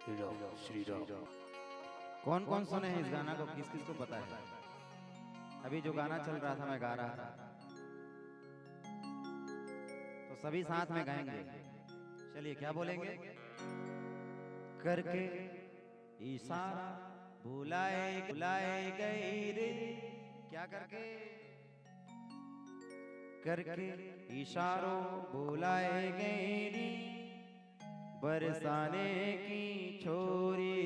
श्री राम। कौन कौन सुने हैं इस गाना को, किस किस को पता है? अभी जो गाना चल रहा था मैं गा रहा था, तो सभी साथ में गाएंगे। चलिए क्या बोलेंगे? करके इशारा बुलाए बुलाए गई रे, क्या करके? करके इशारों बुलाए गई रे, बरसाने की छोरी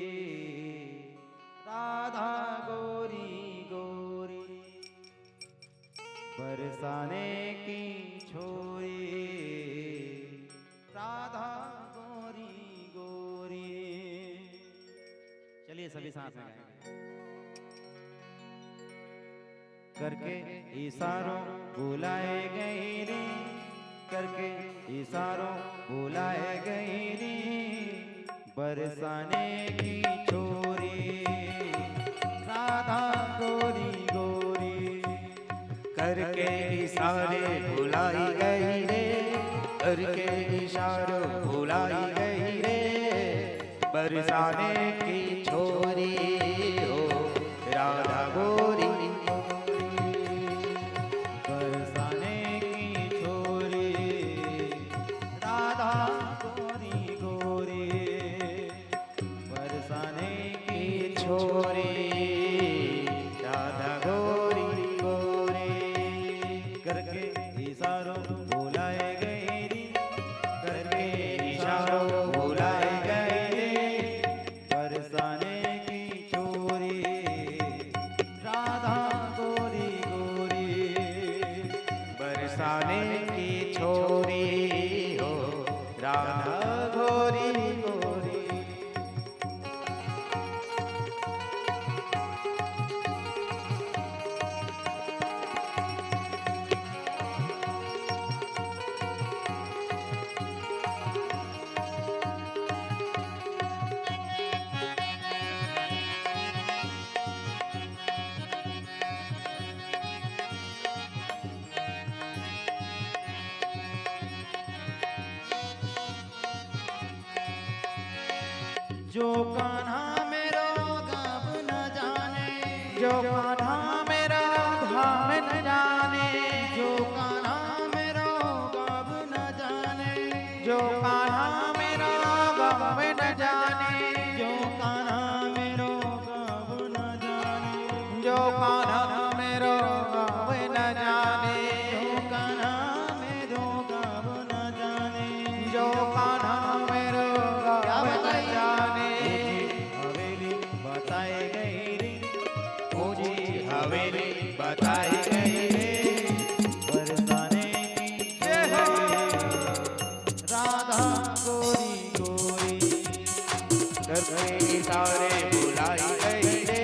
राधा गोरी गोरी, बरसाने की छोरी राधा गोरी गोरी। चलिए सभी साथ में गाएंगे। करके इशारों बुलाए गई रे, करके इशारों बुलाए गई रे, बरसाने की छोरी राधा गोरी गोरी, करके इशारे बुलाई गई रे, करके इशारे बुलाई गई रे, बरसाने की छोरी हो राधा गोरी, बरसाने की छोरी राधा गोरी गोरी, बरसाने की छोरी राधा गोरी गोरी। करके इशारों बुलाए गए रे, करके इशारों बुलाए गए रे, बरसाने की छोरी राधा गोरी गोरी, बरसाने की छोरी हो राधा गोरी गोरी। जो कान्हा मेरो गाँव न जाने, जो कान्हा मेरा धाम न जाने, जो कान्हा मेरो गाँव न जाने, जो कान्हा मेरा गाँव न जाने, जो कान्हा मेरो गाँव न जाने, जो कान्हा मेरा गाँव न जाने, जो कान्हा मेरो गाँव न जाने, जो कान्हा मेरा गाँव न जाने। हवेली बताए गई रे, ऊंची हवेली बताई गई रे, बरसाने की राधा गोरी गोरी, करके इशारे बुलाई गई रे,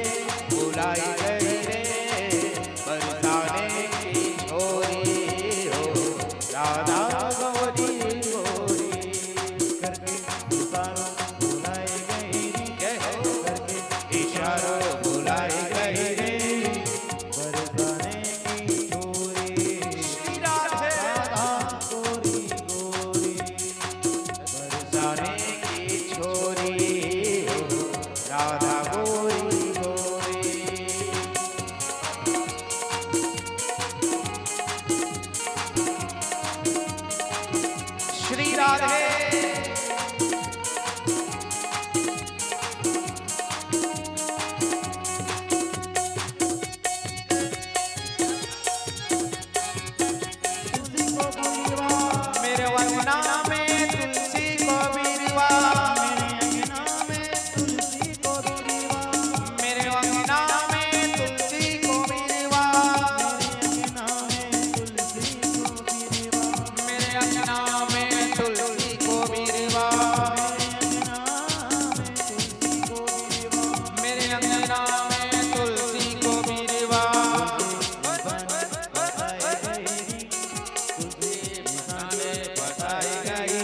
बुलाई गई रे, बरसाने की छोरी हो राधा गोरी गोरी। करके इशारों बुलाए गई रे, करके इशारों बुलाई गई रे, बरसाने की छोरी श्री राधे राधा गोरी गोरी, बरसाने की छोरी हो राधा गोरी गोरी। श्री राधे मेरे वंदना में तुलसी को बिरवा, मेरे वंदना में तुलसी को बिरवा, मेरे अंगना में तुलसी को बिरवा, मेरे अंगना में तुलसी को बिरवा, बताई गई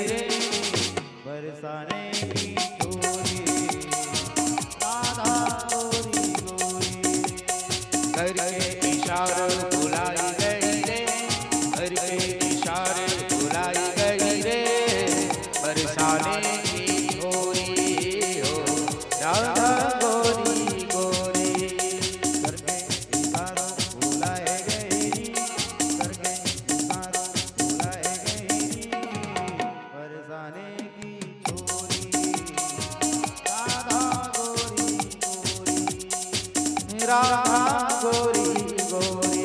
राधा गोरी गोरी।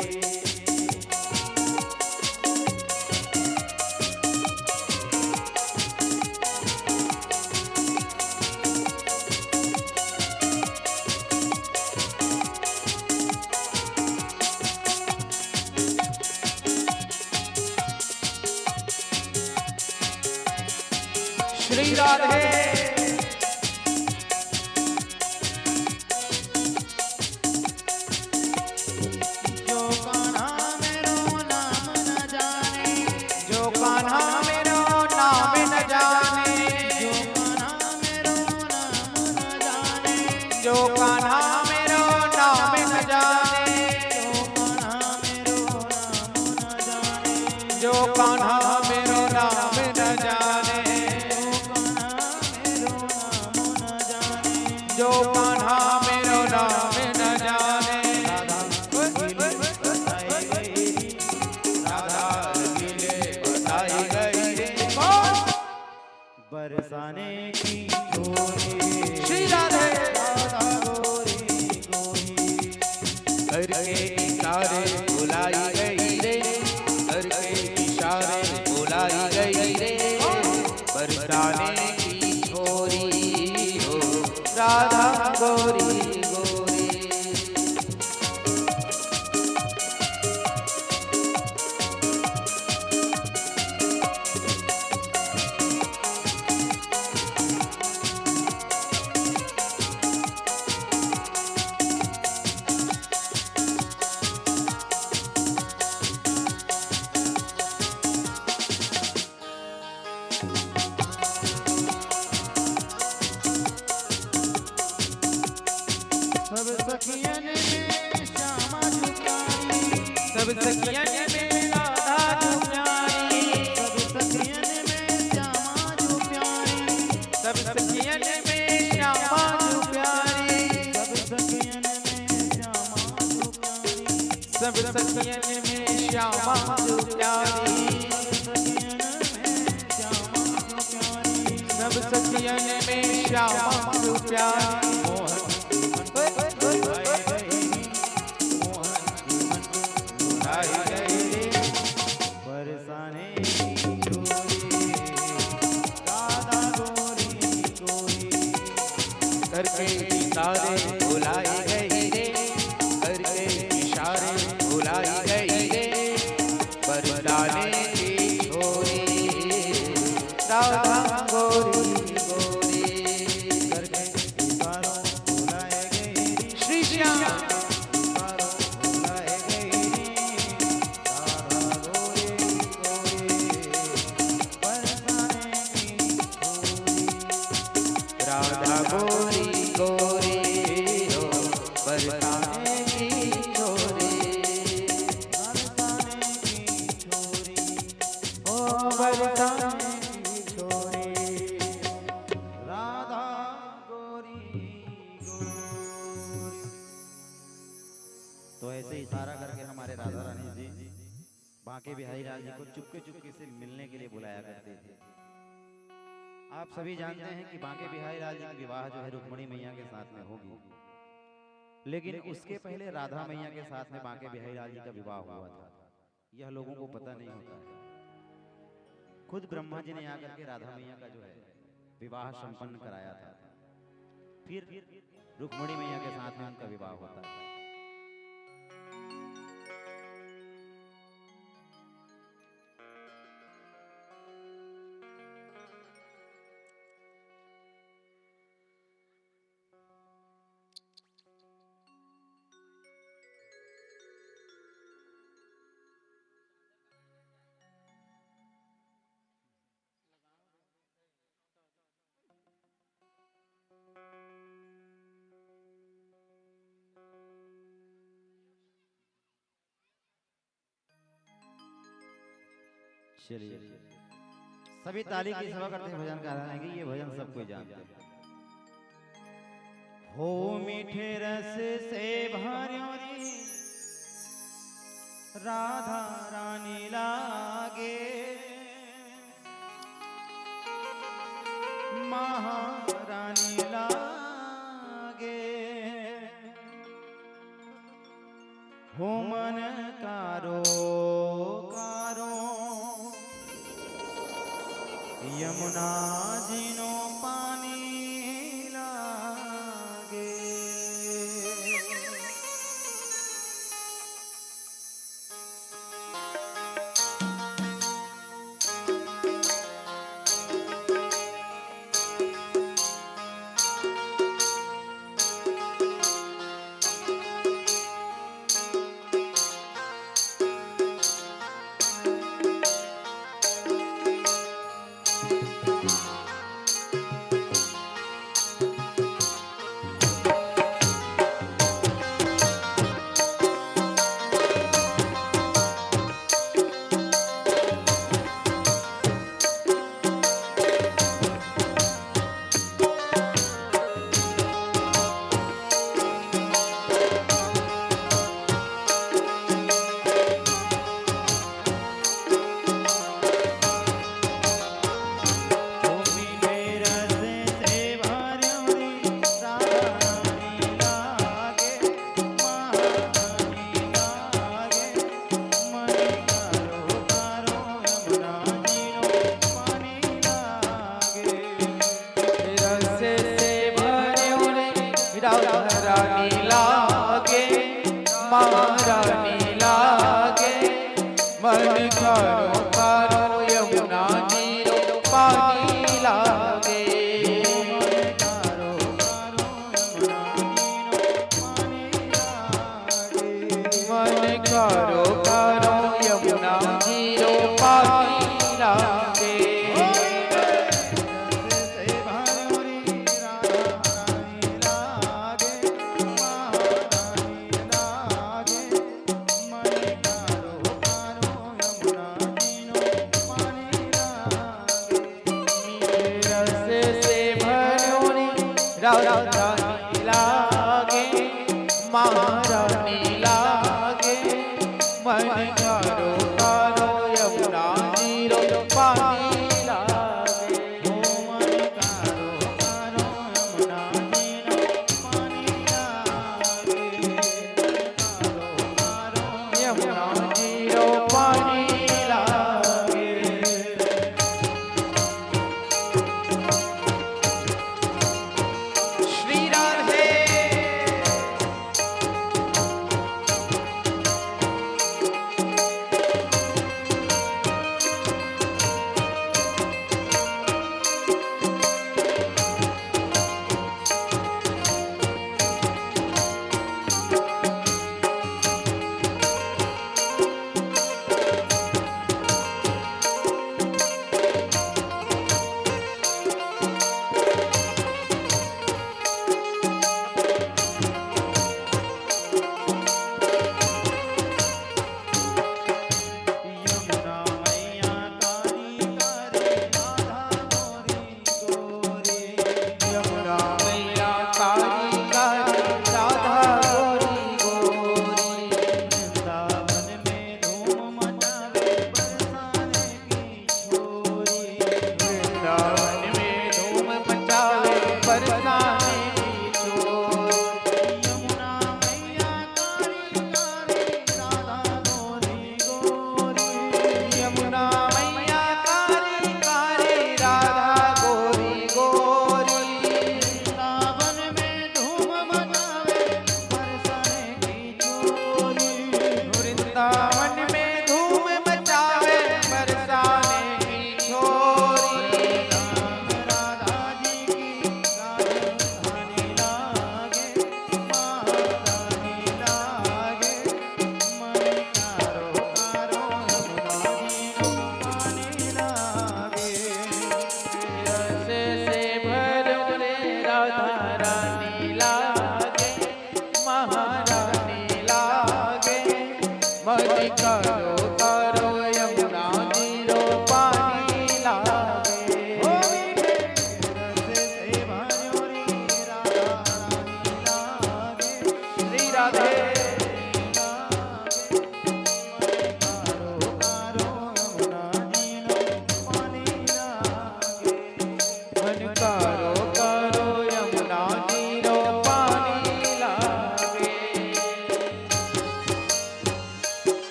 श्री राधे जो कान्हा मेरो नाम न जाने, जो कान्हा मेरो नाम न जाने, जो कान्हा मेरो नाम न जाने, जो कान्हा मेरो नाम न जाने, जो कान्हा मेरो नाम न जाने, जो कान्हा मेरो नाम न जाने, राधा लीले बताई गई रे, बरसाने की चोरी, श्री राधे राधा गोरी गोरी, करके इशारे बुलाई गई रे, करके इशारे बुलाई गई रे, बरसाने की छोरी हो राधा गोरी गोरी। सब सखियन में श्यामा झुकारी, सब सखियन में राधा जो प्यारी, सब सखियन में श्यामा जो प्यारी, सब सखियन में श्यामा जो प्यारी, सब सखियन में श्यामा जो प्यारी, सब सखियन में श्यामा जो प्यारी, सब सखियन में श्यामा जो प्यारी, सब सखियन में श्यामा जो प्यारी। बरसाने की चोरी, राधा गोरी गोरी, करके इशारे बुलाई गई रे, करके इशारे बुलाई गई रे, बरसाने की छोरी राधा गोरी गोरी। करके इशारों बुलाए गई, श्री श्याम इशारों बुलाए गई, राधा गोरी गोरी, बरसाने की चोरी, राधा गोरी गोरी हो बरसाने की छोरी, बरसाने की चोरी, ओ बरसाने की चोरी, राधा गोरी गोरी। तो ऐसे इशारा करके हमारे राधा रानी जी बांके बिहारी लाल जी को चुपके चुपके से मिलने के लिए बुलाया करते थे। आप सभी जानते हैं कि बांके बिहारी लाल जी का विवाह जो है रुक्मणी मैया के साथ में होगी, लेकिन उसके पहले राधा मैया के साथ में बांके बिहारी लाल जी का विवाह हुआ था। यह लोगों को पता नहीं होता है। खुद ब्रह्मा जी ने आकर के राधा मैया का जो है विवाह संपन्न कराया था, फिर रुक्मणी मैया के साथ में उनका विवाह होता है। चलिए सभी ताली की सेवा करते हैं, भजन गा रहे हैं कि ये भजन सब कोई जानते हैं। हो मीठे रस से भर्यो रे राधा रानी लागे, महारानी लागे, यमुना जी नो पानी लागे। रानी लागे महारानी लागे मन करो करो यमुना जी रो पानी लागे मन करो करो यमुना जी रो पानी लागे रानी लागे महारानी लागे मन करो करो यमुना जी रो पानी लागे मन करो करो यमुना जी रो पानी लागे यमुना जी रो पानी लागे श्री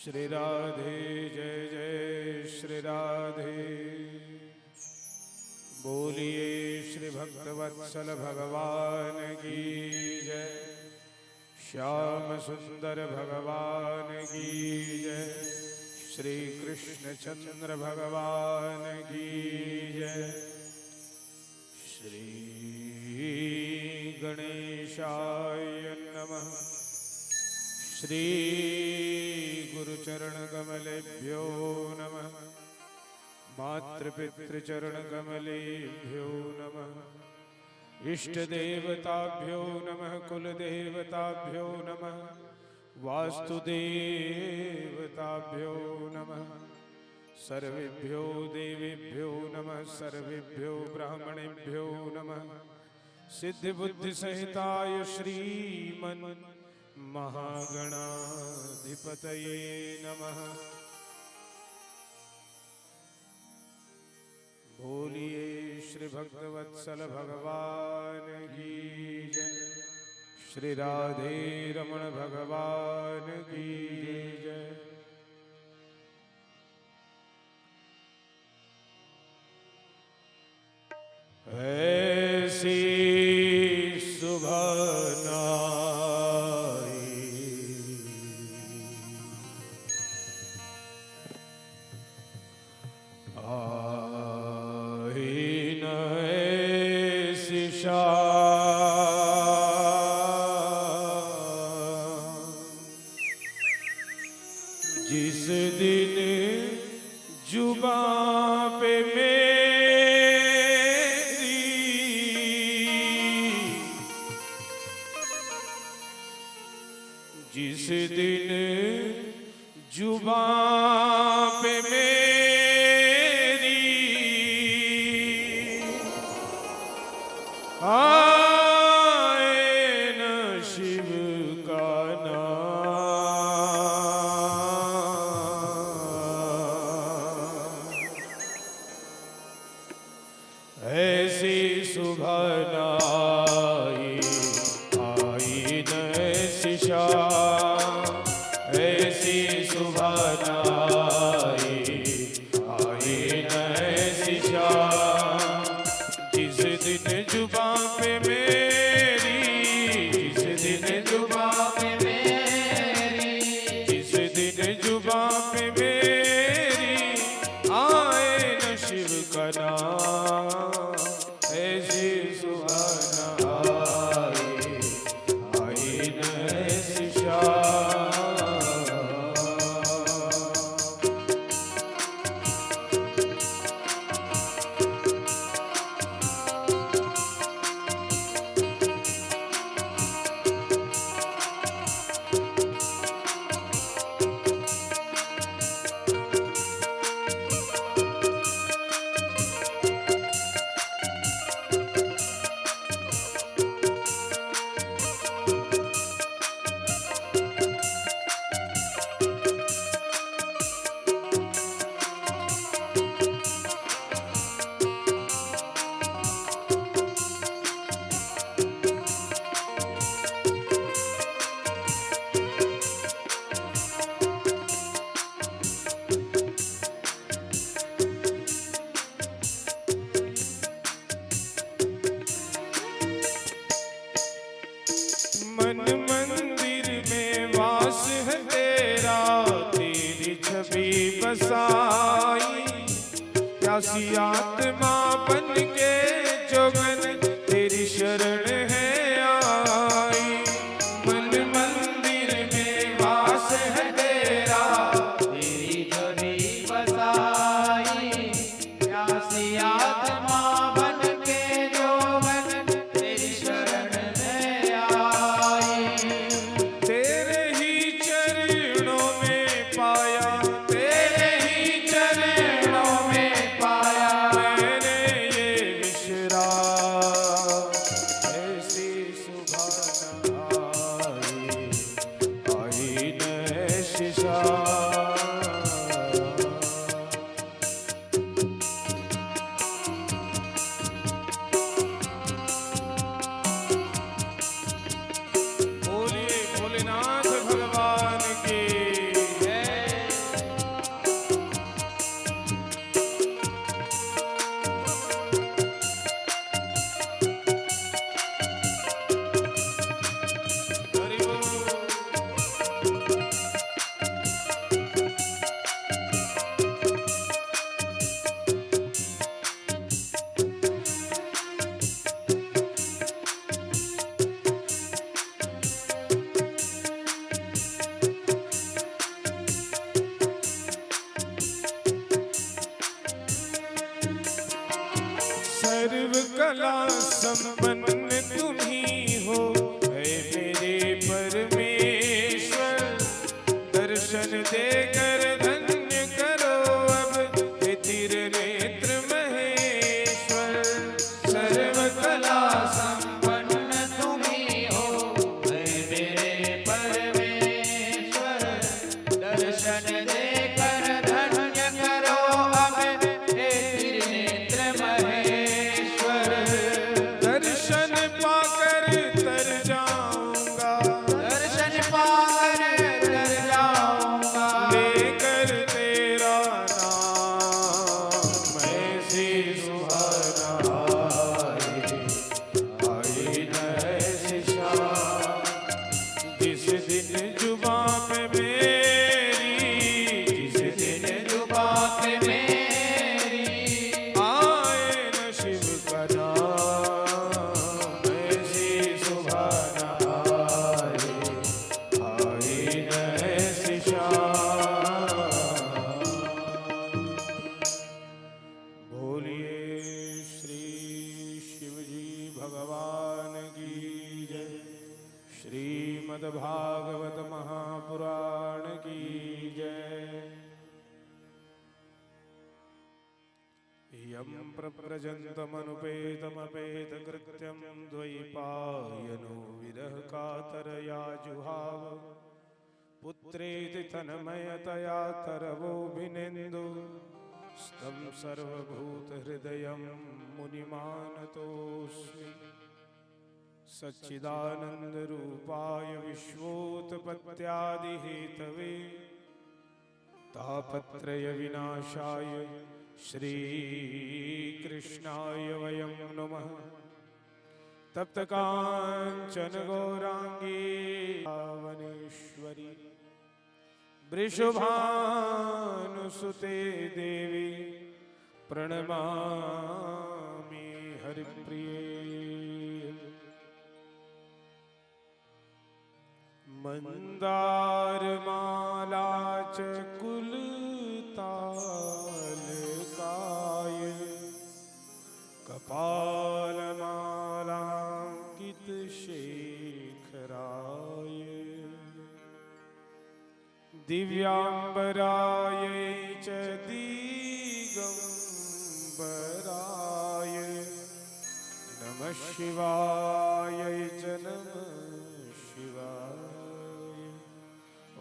श्री राधे जय जय श्री राधे। बोलिए श्री भक्तवत्सल भगवान की जय। श्याम सुंदर भगवान की जय। श्री कृष्ण चंद्र भगवान की जय। श्री गणेशाय नमः। श्री गुरुचरण कमलेभ्यो नमः। मातृपितृचरण कमलेभ्यो नमः। इष्ट देवताभ्यो नमः। कुल देवताभ्यो नमः। वास्तु देवताभ्यो नमः। सर्वेभ्यो देवेभ्यो नमः। सर्वेभ्यो ब्राह्मणेभ्यो नमः। सिद्धि बुद्धि सहिताय श्रीमन् महागणाधिपतये नमः। बोलिए श्री भक्तवत्सल भगवान की जय। श्री राधे रमण भगवान की जय। ऐसी सुबह जिस दिन जुबां पे मेरी जिस दिन जुबां पे मेरी आए न शिव का ऐसी सुबह आई आई न ऐसी शाम। ऐसी सुबह आई आई न ऐसी शाम। जिस दिन जुबां पे मेरी जिस दिन जुबां पे मेरी जिस दिन जुबां पे मेरी आए न शिव का नाम। ऐसी सुबह आई न ऐसी शाम। मन मंदिर में वास है तेरा। तेरी छवि बसाई प्यासी आत्मा बन के जोगन तेरी शरण है आई। मन मंदिर में वास है तेरा। तेरी छवि बसाई प्यासी आत्मा बन के जोगन तेरी शरण में आई। तेरे ही चरणों में पाया तेरे ही चरणों में पाया मैंने ये विश्व कला संपन्न तुम ही हो, हे मेरे परमेश्वर। दर्शन देकर धन्य करो अब हे तीर नेत्र महेश्वर। सर्व कला संपन्न तुम ही हो, हे मेरे परमेश्वर। दर्शन देकर धन्य करो अब हे त्रिनेत्र महेश्वर। दर्शन पाकर तर जाऊंगा, दर्शन पाकर तर जाऊंगा, लेकर तेरा नाम ऐसी सुहाना आए, आए न ऐसी शाम। जिस दिन जुबां पे मेरी, जिस दिन जुबां पे मेरी आए न शिव का नाम ऐसी सुहाना आए, आए न ऐसी शाम। बोलिए श्री शिवजी भगवान की जय। श्रीमद्भागवत महापुराण की जय। यं प्रव्रजन्तमनुपेतमपेतकृत्यं द्वैपायनो विरहकातरया जुहाव। पुत्रेति तन्मयतया तरवोऽभिनेन्दु स्तं सर्वभूतहृदयं मुनिमानतोऽस्मि। सच्चिदानन्दरूपाय विश्वोत्पत्त्यादिहेतवे तापत्रयविनाशाय श्रीकृष्णाय वयं नमः। तप्तकाञ्चन गौराङ्गी वनेश्वरी वृषभानुसुते देवी प्रणमामि हरिप्रिये। मंदारमाला च कुलतालकाय कपालमालाङ्कितशेखराय दिव्याम्बराय च दिगम्बराय नमः शिवाय च नमः शिवाय।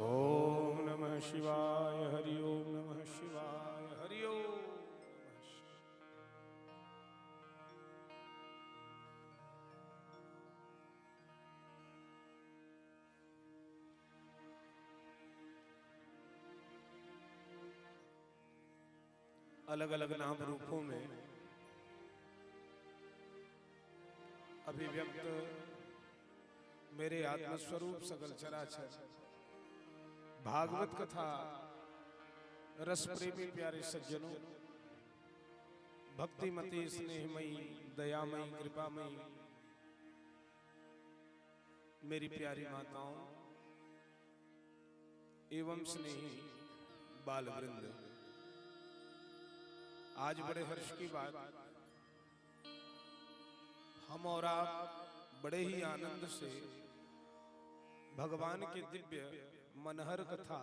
ओम नमः शिवाय हरि ओम नमः शिवाय हरि ओम नमः शिवाय। अलग अलग नाम रूपों में अभिव्यक्त मेरे आत्मस्वरूप सकल चराचर भागवत कथा रस प्रेमी प्यारे सज्जनों, भक्तिमती स्नेहमयी दयामयी कृपामयी मेरी प्यारी माताओं एवं स्नेही बाल वृंद, आज बड़े हर्ष की बात, हम और आप बड़े ही आनंद से भगवान के दिव्य मनहर कथा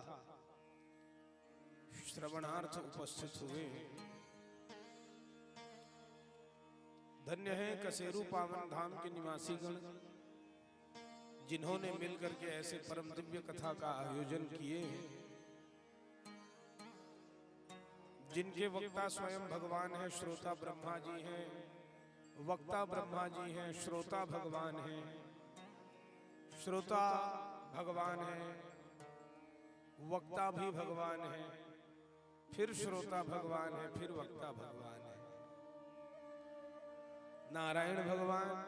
श्रवणार्थ उपस्थित हुए। धन्य है कसेरू पावन धाम के निवासी गण, जिन्होंने मिलकर के ऐसे परम दिव्य कथा का आयोजन किए, जिनके वक्ता स्वयं भगवान है, श्रोता ब्रह्मा जी हैं, वक्ता ब्रह्मा जी हैं, श्रोता भगवान हैं, श्रोता भगवान हैं, वक्ता भी भगवान है, फिर श्रोता भगवान है, फिर वक्ता भगवान है। नारायण भगवान,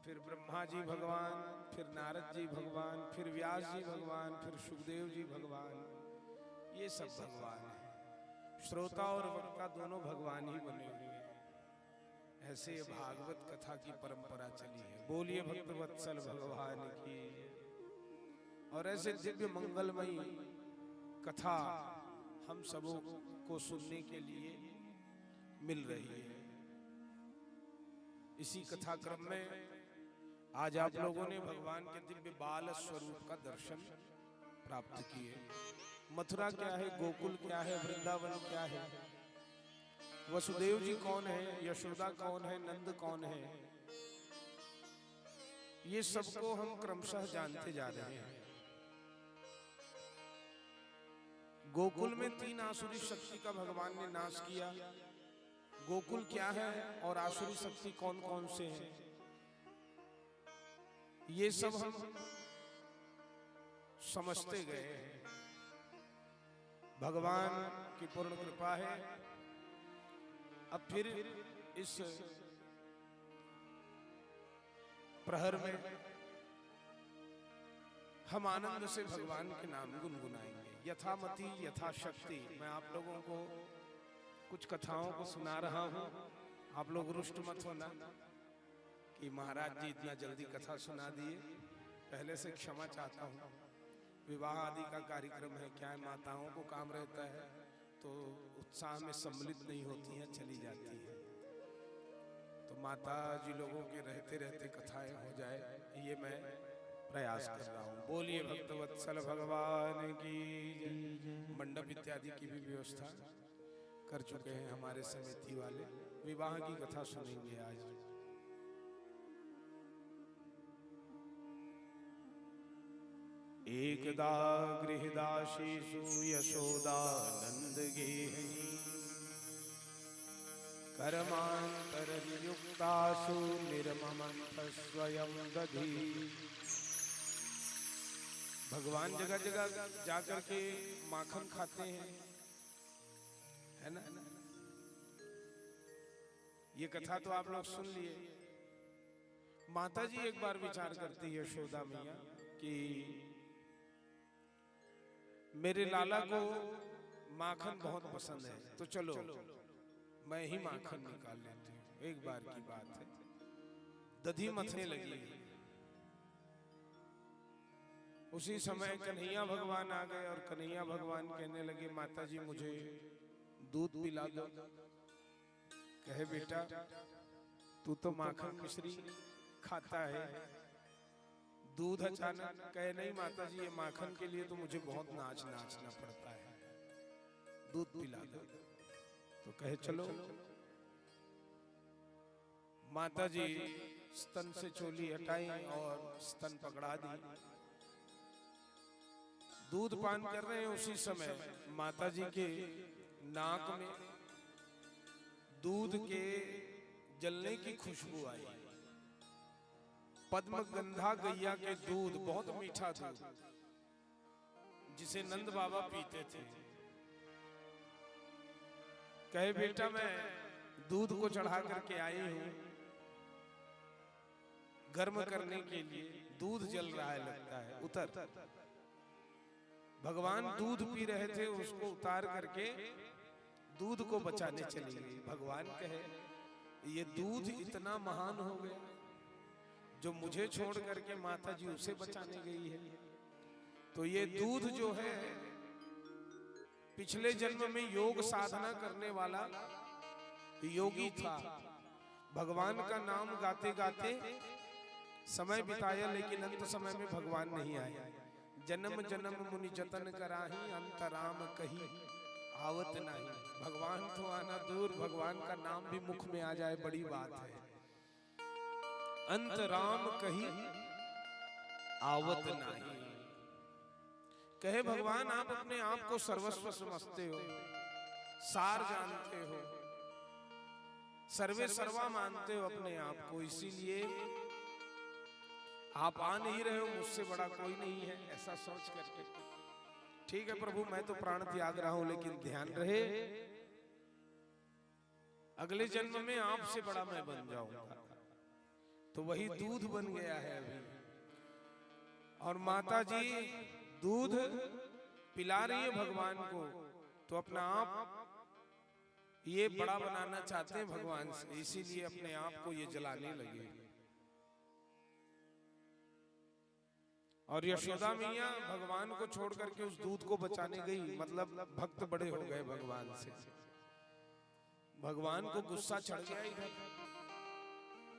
फिर ब्रह्मा जी भगवान, फिर नारद जी भगवान, फिर व्यास जी भगवान, फिर सुखदेव जी भगवान, ये सब भगवान है। श्रोता और वक्ता दोनों भगवान ही बने हुए हैं। ऐसे भागवत कथा की परंपरा चली है। बोलिए भक्त वत्सल भगवान की। और ऐसे दिव्य मंगलमयी कथा हम सबों को सुनने के लिए मिल रही है। इसी कथा क्रम में आज आप लोगों ने भगवान के दिव्य बाल स्वरूप का दर्शन प्राप्त किए। मथुरा क्या है, गोकुल क्या है, वृंदावन क्या है, वसुदेव जी कौन है, यशोदा कौन है, नंद कौन है, ये सबको हम क्रमशः जानते जा रहे हैं। गोकुल में 3 आसुरी शक्ति का भगवान ने नाश किया। गोकुल क्या है और आसुरी शक्ति कौन कौन से हैं, ये सब हम समझते गए हैं। भगवान की पूर्ण कृपा है। अब फिर इस प्रहर में हम आनंद से भगवान के नाम गुनगुनाएंगे। यथामति यथाशक्ति मैं आप लोगों को कुछ कथाओं को सुना रहा हूं। आप लोग रुष्ट मत होना कि महाराज जी इतना जल्दी कथा सुना दिए, पहले से क्षमा चाहता हूं। विवाह आदि का कार्यक्रम है, क्या है, माताओं को काम रहता है तो उत्साह में सम्मिलित नहीं होती हैं, चली जाती हैं। तो माता जी लोगों के रहते रहते कथाएं हो जाए, ये मैं प्रयास कर रहा हूँ। बोलिए भक्तवत्सल भगवान की जय। मंडप इत्यादि की भी व्यवस्था कर चुके हैं हमारे समिति वाले। विवाह की कथा सुनेंगे आज। एकदा गृहदासीषु यशोदानंद गेहिनी कर्मांतरयुक्तासु निर्ममंथ स्वयं दधी। भगवान जगह जगह जाकर के माखन खाते हैं, है ना। ये कथा तो आप लोग सुन लिए। माता जी एक बार विचार करती है यशोदा मैया कि मेरे लाला को माखन बहुत पसंद है, तो चलो मैं ही माखन निकाल लेती हूँ। एक बार की बात है, दधी मथने लगी। उसी समय कन्हैया भगवान आ गए और कन्हैया भगवान कहने लगे, माता जी मुझे दूध पिला दो। कहे बेटा तू तो माखन मिश्री खाता है, दूध अचानक। कहे नहीं माता जी, ये माखन के लिए तो मुझे बहुत नाचना पड़ता है, दूध पिला दो। तो कहे चलो। माता जी स्तन से चोली हटाई और स्तन पकड़ा दी। दूध पान कर रहे हैं, उसी समय माता जी के नाक में दूध के जलने की खुशबू आई। पद्मगंधा गैया के दूध, बहुत मीठा दूध जिसे नंद बाबा पीते थे। कहे बेटा मैं दूध को चढ़ा करके आई हूं गर्म करने के लिए, दूध जल रहा है लगता है, उतर। भगवान दूध पी रहे थे, उसको उतार करके दूध को बचाने चली गई। भगवान कहे ये दूध इतना महान हो गया जो मुझे छोड़ करके माता जी उसे बचाने गई है। तो ये दूध जो है पिछले जन्म में योग साधना करने वाला योगी था। भगवान का नाम गाते गाते समय बिताया, लेकिन अंत समय में भगवान नहीं आए। जन्म जन्म मुनि जतन कराही, अंतराम कही आवत नहीं। भगवान तो आना दूर, भगवान का नाम भी मुख में आ जाए बड़ी बात है। अंतराम कही आवत नहीं। कहे भगवान आप अपने आप को सर्वस्व समझते हो, सार जानते हो, सर्वे सर्वा मानते हो अपने आप को, इसीलिए आप आ नहीं रहे हो, मुझसे बड़ा कोई नहीं है, ऐसा सोच करके। ठीक है प्रभु मैं तो प्राण त्याग रहा हूं, लेकिन ध्यान रहे अगले जन्म में आपसे बड़ा मैं बन जाऊंगा। तो वही दूध बन गया है अभी। और माता जी दूध पिला रही है भगवान को, तो अपना आप ये बड़ा बनाना चाहते हैं भगवान से, इसीलिए अपने आप को ये जलाने लगे। और यशोदा मैया भगवान को छोड़ करके उस दूध को बचाने गई, मतलब भक्त बड़े हो गए भगवान से। भगवान को गुस्सा चढ़ गया इधर।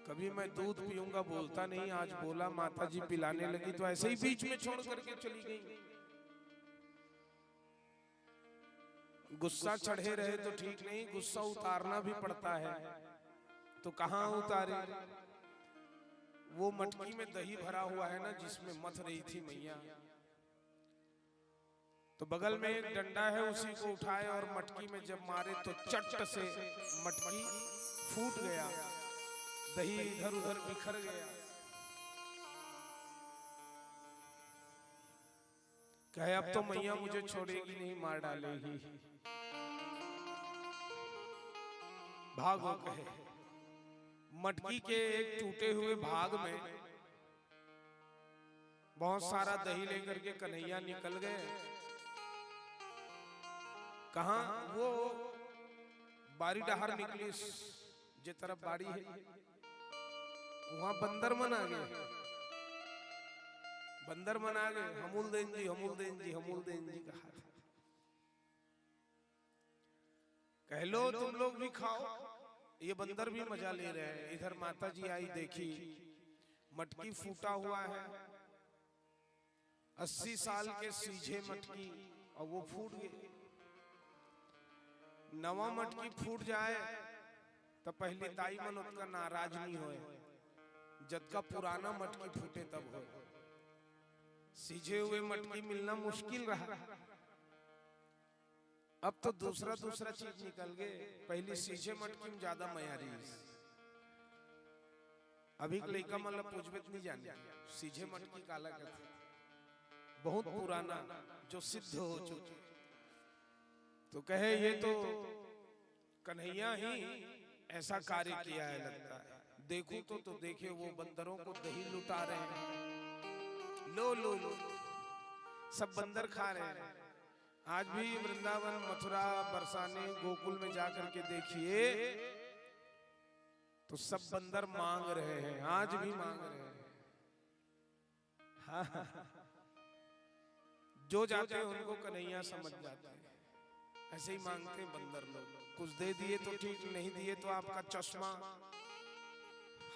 कभी मैं दूध पीऊंगा बोलता नहीं, आज बोला, माता जी पिलाने लगी तो ऐसे ही बीच में छोड़ करके चली गई। गुस्सा चढ़े रहे तो ठीक नहीं, गुस्सा उतारना भी पड़ता है, तो कहां उतारे। वो मटकी में दही भरा हुआ है ना, जिसमें मथ रही थी मैया, तो बगल में एक डंडा है, उसी को उठाए और मटकी में जब मारे तो चट से मटकी फूट गया, दही इधर उधर बिखर गया। कहे अब तो मैया मुझे छोड़ेगी नहीं, मार डालेगी, भागो। कहे मटकी के एक टूटे हुए भाग में बहुत सारा दही लेकर के कन्हैया निकल गए। कहा वो बारी डहार निकली, जे तरफ बाड़ी है, वहां बंदर मन आ गए। बंदर मन आ गए, हमूल देन जी, हमूल देन जी, हमूल देन जी कहा था। कह लो तुम लोग भी खाओ, ये बंदर भी मजा ले रहे हैं। इधर माता जी आई, देखी मटकी फूटा हुआ है, 80 साल के सीझे मटकी, और वो फूट गई। नवा मटकी फूट जाए तो पहले दाई मन उसका नाराज नहीं होए, जब का पुराना मटकी फूटे तब हो। सीझे हुए मटकी मिलना मुश्किल रहा, अब तो दूसरा चीज निकल गए। पहले सीझे मटकी में ज्यादा मयारी, अभी लड़का मतलब पूछबेत नहीं जाने सीझे मटकी काला कहते, बहुत पुराना जो सिद्ध हो चुके। तो कहे ये तो कन्हैया ही ऐसा कार्य किया है लगता है। देखो तो देखे वो बंदरों को दही लुटा रहे हैं, लो लो लो, सब बंदर खा रहे हैं। आज भी वृंदावन, मथुरा, बरसाने, गोकुल में जाकर के देखिए तो सब बंदर मांग रहे हैं, आज भी मांग रहे हैं। हाँ, जो जाते हैं उनको कन्हैया समझ जाते हैं, ऐसे ही मांगते हैं बंदर लोग। कुछ दे दिए तो ठीक, नहीं दिए तो आपका चश्मा,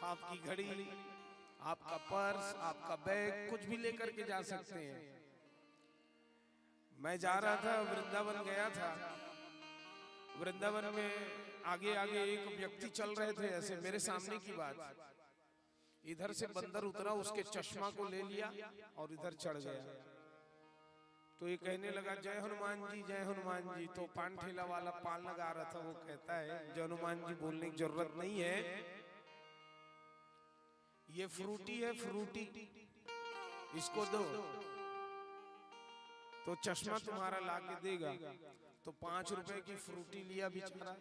आपकी घड़ी, आपका पर्स, आपका बैग, कुछ भी लेकर के जा सकते हैं। मैं जा रहा था, वृंदावन गया था, वृंदावन में आगे आगे एक व्यक्ति चल रहे थे, ऐसे मेरे सामने की बात, इधर से बंदर उतरा, उसके चश्मा को ले लिया और इधर चढ़ गया। तो ये कहने लगा जय हनुमान जी, जय हनुमान जी। तो पान ठेला वाला पान लगा रहा था, वो कहता है जय हनुमान जी बोलने की जरूरत नहीं है, ये फ्रूटी है, फ्रूटी, इसको दो तो चश्मा तुम्हारा लाके देगा। तो 5 रुपए की फ्रूटी लिया बेचारा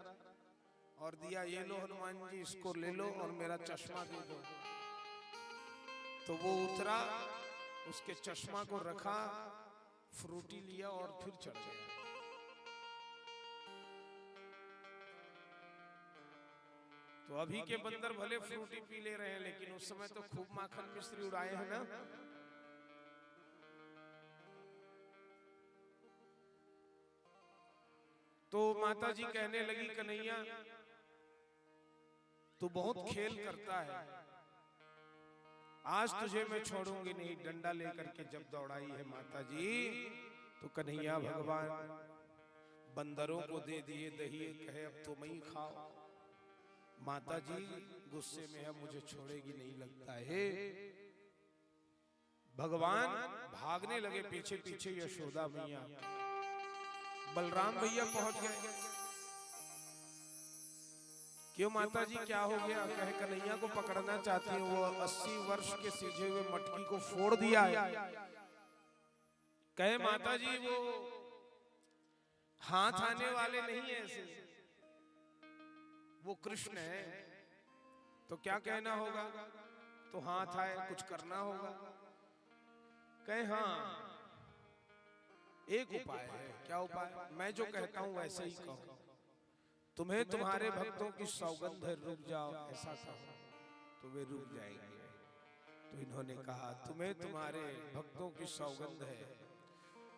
और दिया, ये लो हनुमान जी, इसको ले लो और मेरा चश्मा दे दो। तो वो उतरा, उसके चश्मा को रखा, फ्रूटी लिया और फिर चढ़ गया। तो अभी के बंदर भले फ्रूटी पी ले रहे हैं, लेकिन उस समय तो खूब माखन मिश्री उड़ाए हैं ना। तो माता जी कहने लगी कन्हैया तू बहुत खेल करता है, आज तुझे मैं छोड़ूंगी नहीं। डंडा लेकर के जब दौड़ाई है माता जी, तो कन्हैया भगवान बंदरों को दे दिए दही, कहे अब तुम ही खाओ। माता जी गुस्से में है, मुझे छोड़ेगी नहीं लगता है। भगवान भागने लगे पीछे पीछे, यशोदा मैया, बलराम भैया पहुंच गए। क्यों माता जी क्या हो गया? कहे कन्हैया को पकड़ना चाहती हूँ, वो 80 वर्ष के सीझे हुए मटकी को फोड़ दिया है। कहे माता जी वो हाथ आने वाले नहीं है ऐसे, वो कृष्ण है, तो क्या कहना होगा? तो हाथ आए, कुछ करना होगा। कहे हाँ एक उपाय है। क्या उपाय? मैं जो कहता हूं वैसे ही कहो, तुम्हें तुम्हारे भक्तों की सौगंध है, रुक जाओ, ऐसा कहो तो वे रुक जाएंगे। तो इन्होंने कहा तुम्हें तुम्हारे भक्तों की सौगंध है,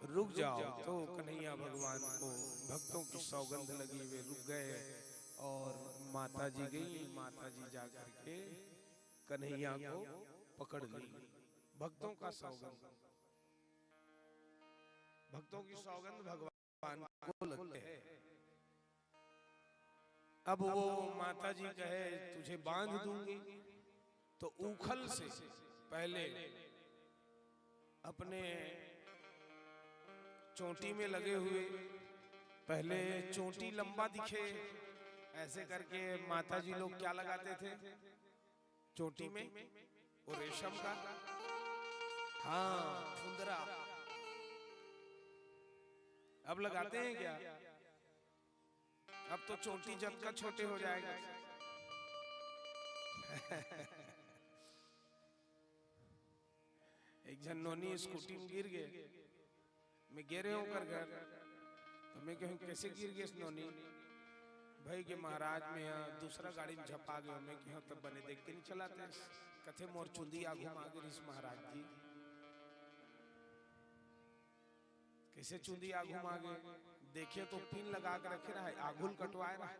रुक जाओ। तो कन्हैया भगवान को भक्तों की सौगंध लगी, वे रुक गए और माता जी गई। माता जी जाकर के कन्हैया को पकड़ ली। भक्तों का सौगंध, भक्तों की सौगंध भगवान को लगते है। अब वो माता जी कहे तुझे बांध दूंगी, तो उखल से पहले अपने चोटी में लगे हुए, पहले चोटी लंबा दिखे ऐसे करके माता जी लोग क्या लगाते थे चोटी में, वो रेशम का, हाँ फुंदरा। अब लगाते हैं क्या? अब तो चोटी जब का छोटे हो जाएगा। एक जन नोनी स्कूटी में गिर गए, मैं गिरे होकर घर, तो मैं कहूँ कैसे गिर गए नोनी? भाई के महाराज में यहाँ दूसरा गाड़ी में झपा गए। मैं कहूँ तब बने देख के नहीं चलाते, कथे मोर चुंदी आगू मागे इस महाराज जी, कैसे चुंदी आगू मागे? देखिए तो पिन लगा के रखे रहा है, आगुल कटवाए रहा है।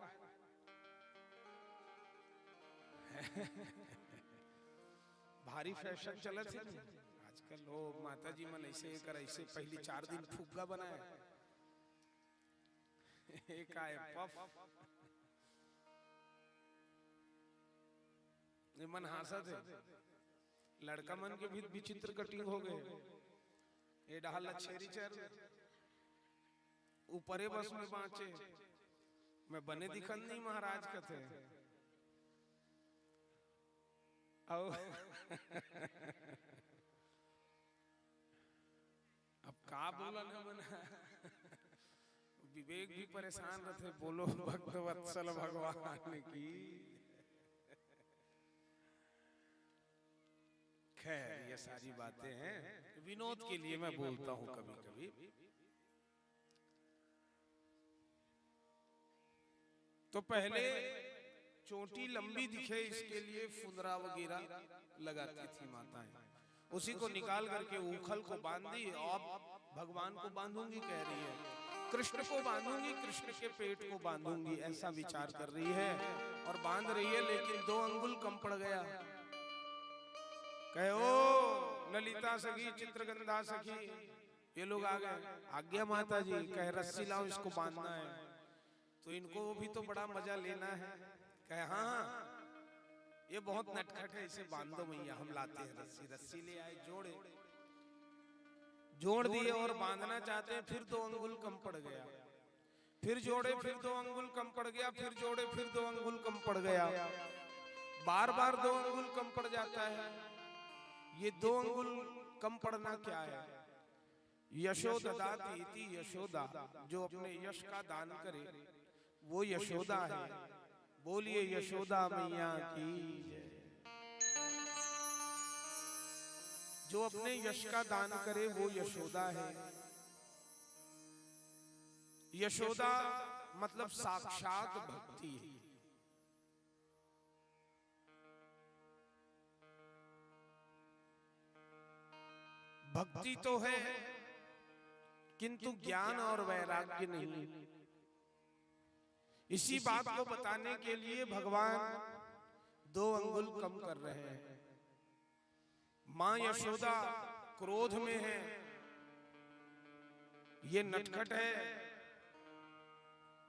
भारी फैशन चलत है आजकल। वो माता जी मन ऐसे कर ऐसे पहली 4 दिन फुग्गा बनाए, एक आए पफ, मन हासत है। लड़का मन के भी विचित्र कटिंग हो गए। ये डाल लछेरी चर ऊपरे बस में बाँचे, मैं बने दिखन नहीं महाराज कथे। अब का बोला न मना, विवेक भी परेशान रहते। बोलो भक्त वत्सल भगवान की। खैर ये सारी बातें हैं, विनोद के लिए मैं बोलता हूं कभी कभी। तो पहले चोटी लंबी दिखे इसके लिए फुंदरा वगैरह लगाती थी माताएं, उसी को निकाल करके उखल को बांध दी। अब भगवान को बांधूंगी कह रही है, कृष्ण को बांधूंगी, कृष्ण के पेट को बांधूंगी, ऐसा विचार कर रही है और बांध रही है। लेकिन 2 अंगुल कम पड़ गया। कहे ओ ललिता सखी, चित्रगंधा सखी, ये लोग आ गए। आज्ञा माता जी। कहे रस्सी लाओ, इसको बांधना है। तो इनको भी तो बड़ा मजा लेना है। कहे हाँ ये बहुत नटखट है, इसे बांध दो मैया, हम लाते हैं रस्सी। रस्सी ले आए, जोड़ दिए और बांधना चाहते हैं। फिर 2 अंगुल कम पड़ गया। फिर जोड़े, फिर 2 अंगुल कम पड़ गया। फिर जोड़े, फिर 2 अंगुल कम पड़ गया। बार बार 2 अंगुल कम पड़ जाता है। ये 2 अंगुल कम पड़ना क्या है? यशोददाति इति यशोदा, जो अपने यश का दान करे वो यशोदा है। बोलिए यशोदा मैया की जय। जो अपने यश का दान करे वो यशोदा है। यशोदा मतलब साक्षात भक्ति है। भक्ति तो है किंतु ज्ञान और वैराग्य नहीं। इसी बात को बताने के लिए भगवान 2 अंगुल कम कर रहे हैं। मां यशोदा क्रोध में है, ये नटखट है,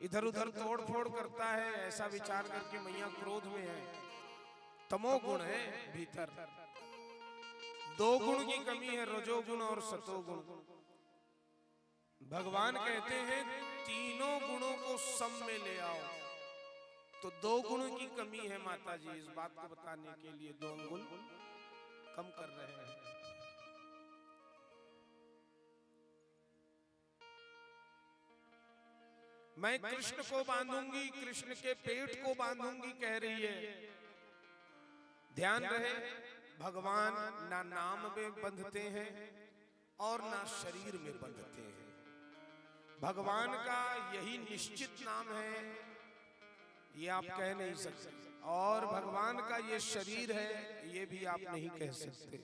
इधर उधर तोड़ फोड़ करता है, ऐसा विचार करके मैया क्रोध में है। तमोगुण है भीतर, 2 गुण की कमी है, रजोगुण और सतोगुण। भगवान कहते हैं तीनों गुणों को सम में ले आओ। तो 2 गुणों की कमी है माता जी। इस बात को बताने के लिए 2 अंगुल कम कर रहे हैं। मैं कृष्ण को बांधूंगी, कृष्ण के पेट को बांधूंगी कह रही है। ध्यान रहे, भगवान ना नाम में बंधते हैं और ना शरीर में बंधते हैं। भगवान का यही निश्चित नाम है, ये आप कह नहीं सकते। और भगवान का ये शरीर है, ये भी आप नहीं कह सकते।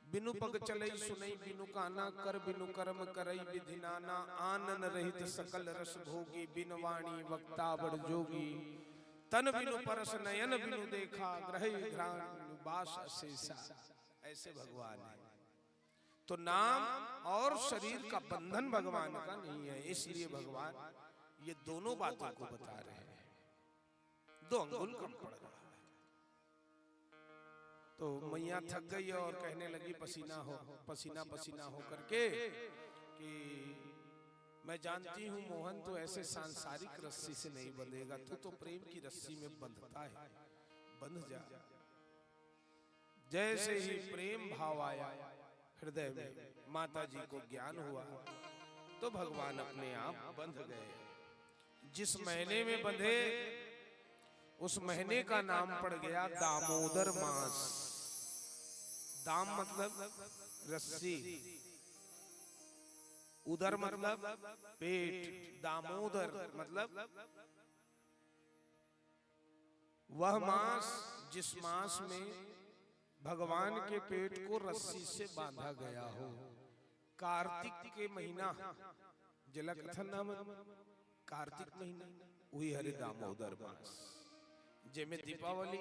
बिनु पग चलई सुनई बिनु काना, कर बिनु कर्म करई विधि नाना। आनन रहित सकल रस भोगी, बिन वाणी वक्ता बड़ जोगी। तन बिनु परस नयन बिनु देखा, ग्रह घ्राण बिनु वास अशेषा, ऐसे भगवान है। तो नाम और शरीर का बंधन भगवान का नहीं है, इसलिए भगवान ये दोनों बातों को बता रहे हैं। 2 अंगुल कम पड़ रहा है। तो मैया थक गई और कहने लगी पसीना पसीना हो करके कि मैं जानती हूँ मोहन तो ऐसे सांसारिक रस्सी से नहीं बंधेगा, तू तो प्रेम की रस्सी में बंधता है, बंध जा। जैसे ही प्रेम भाव आया हृदय में, माता जी को ज्ञान हुआ तो भगवान अपने आप बंध गए। जिस महीने में बंधे उस महीने का नाम पड़ गया दामोदर मास। दाम मतलब रस्सी, उदर मतलब पेट, दामोदर मतलब वह मास जिस मास में भगवान के पेट को रस्सी से बांधा गया हो। कार्तिक के महीना जलकथन नाम कार्तिक महीना वही हरे दामोदर मास, जेमे दीपावली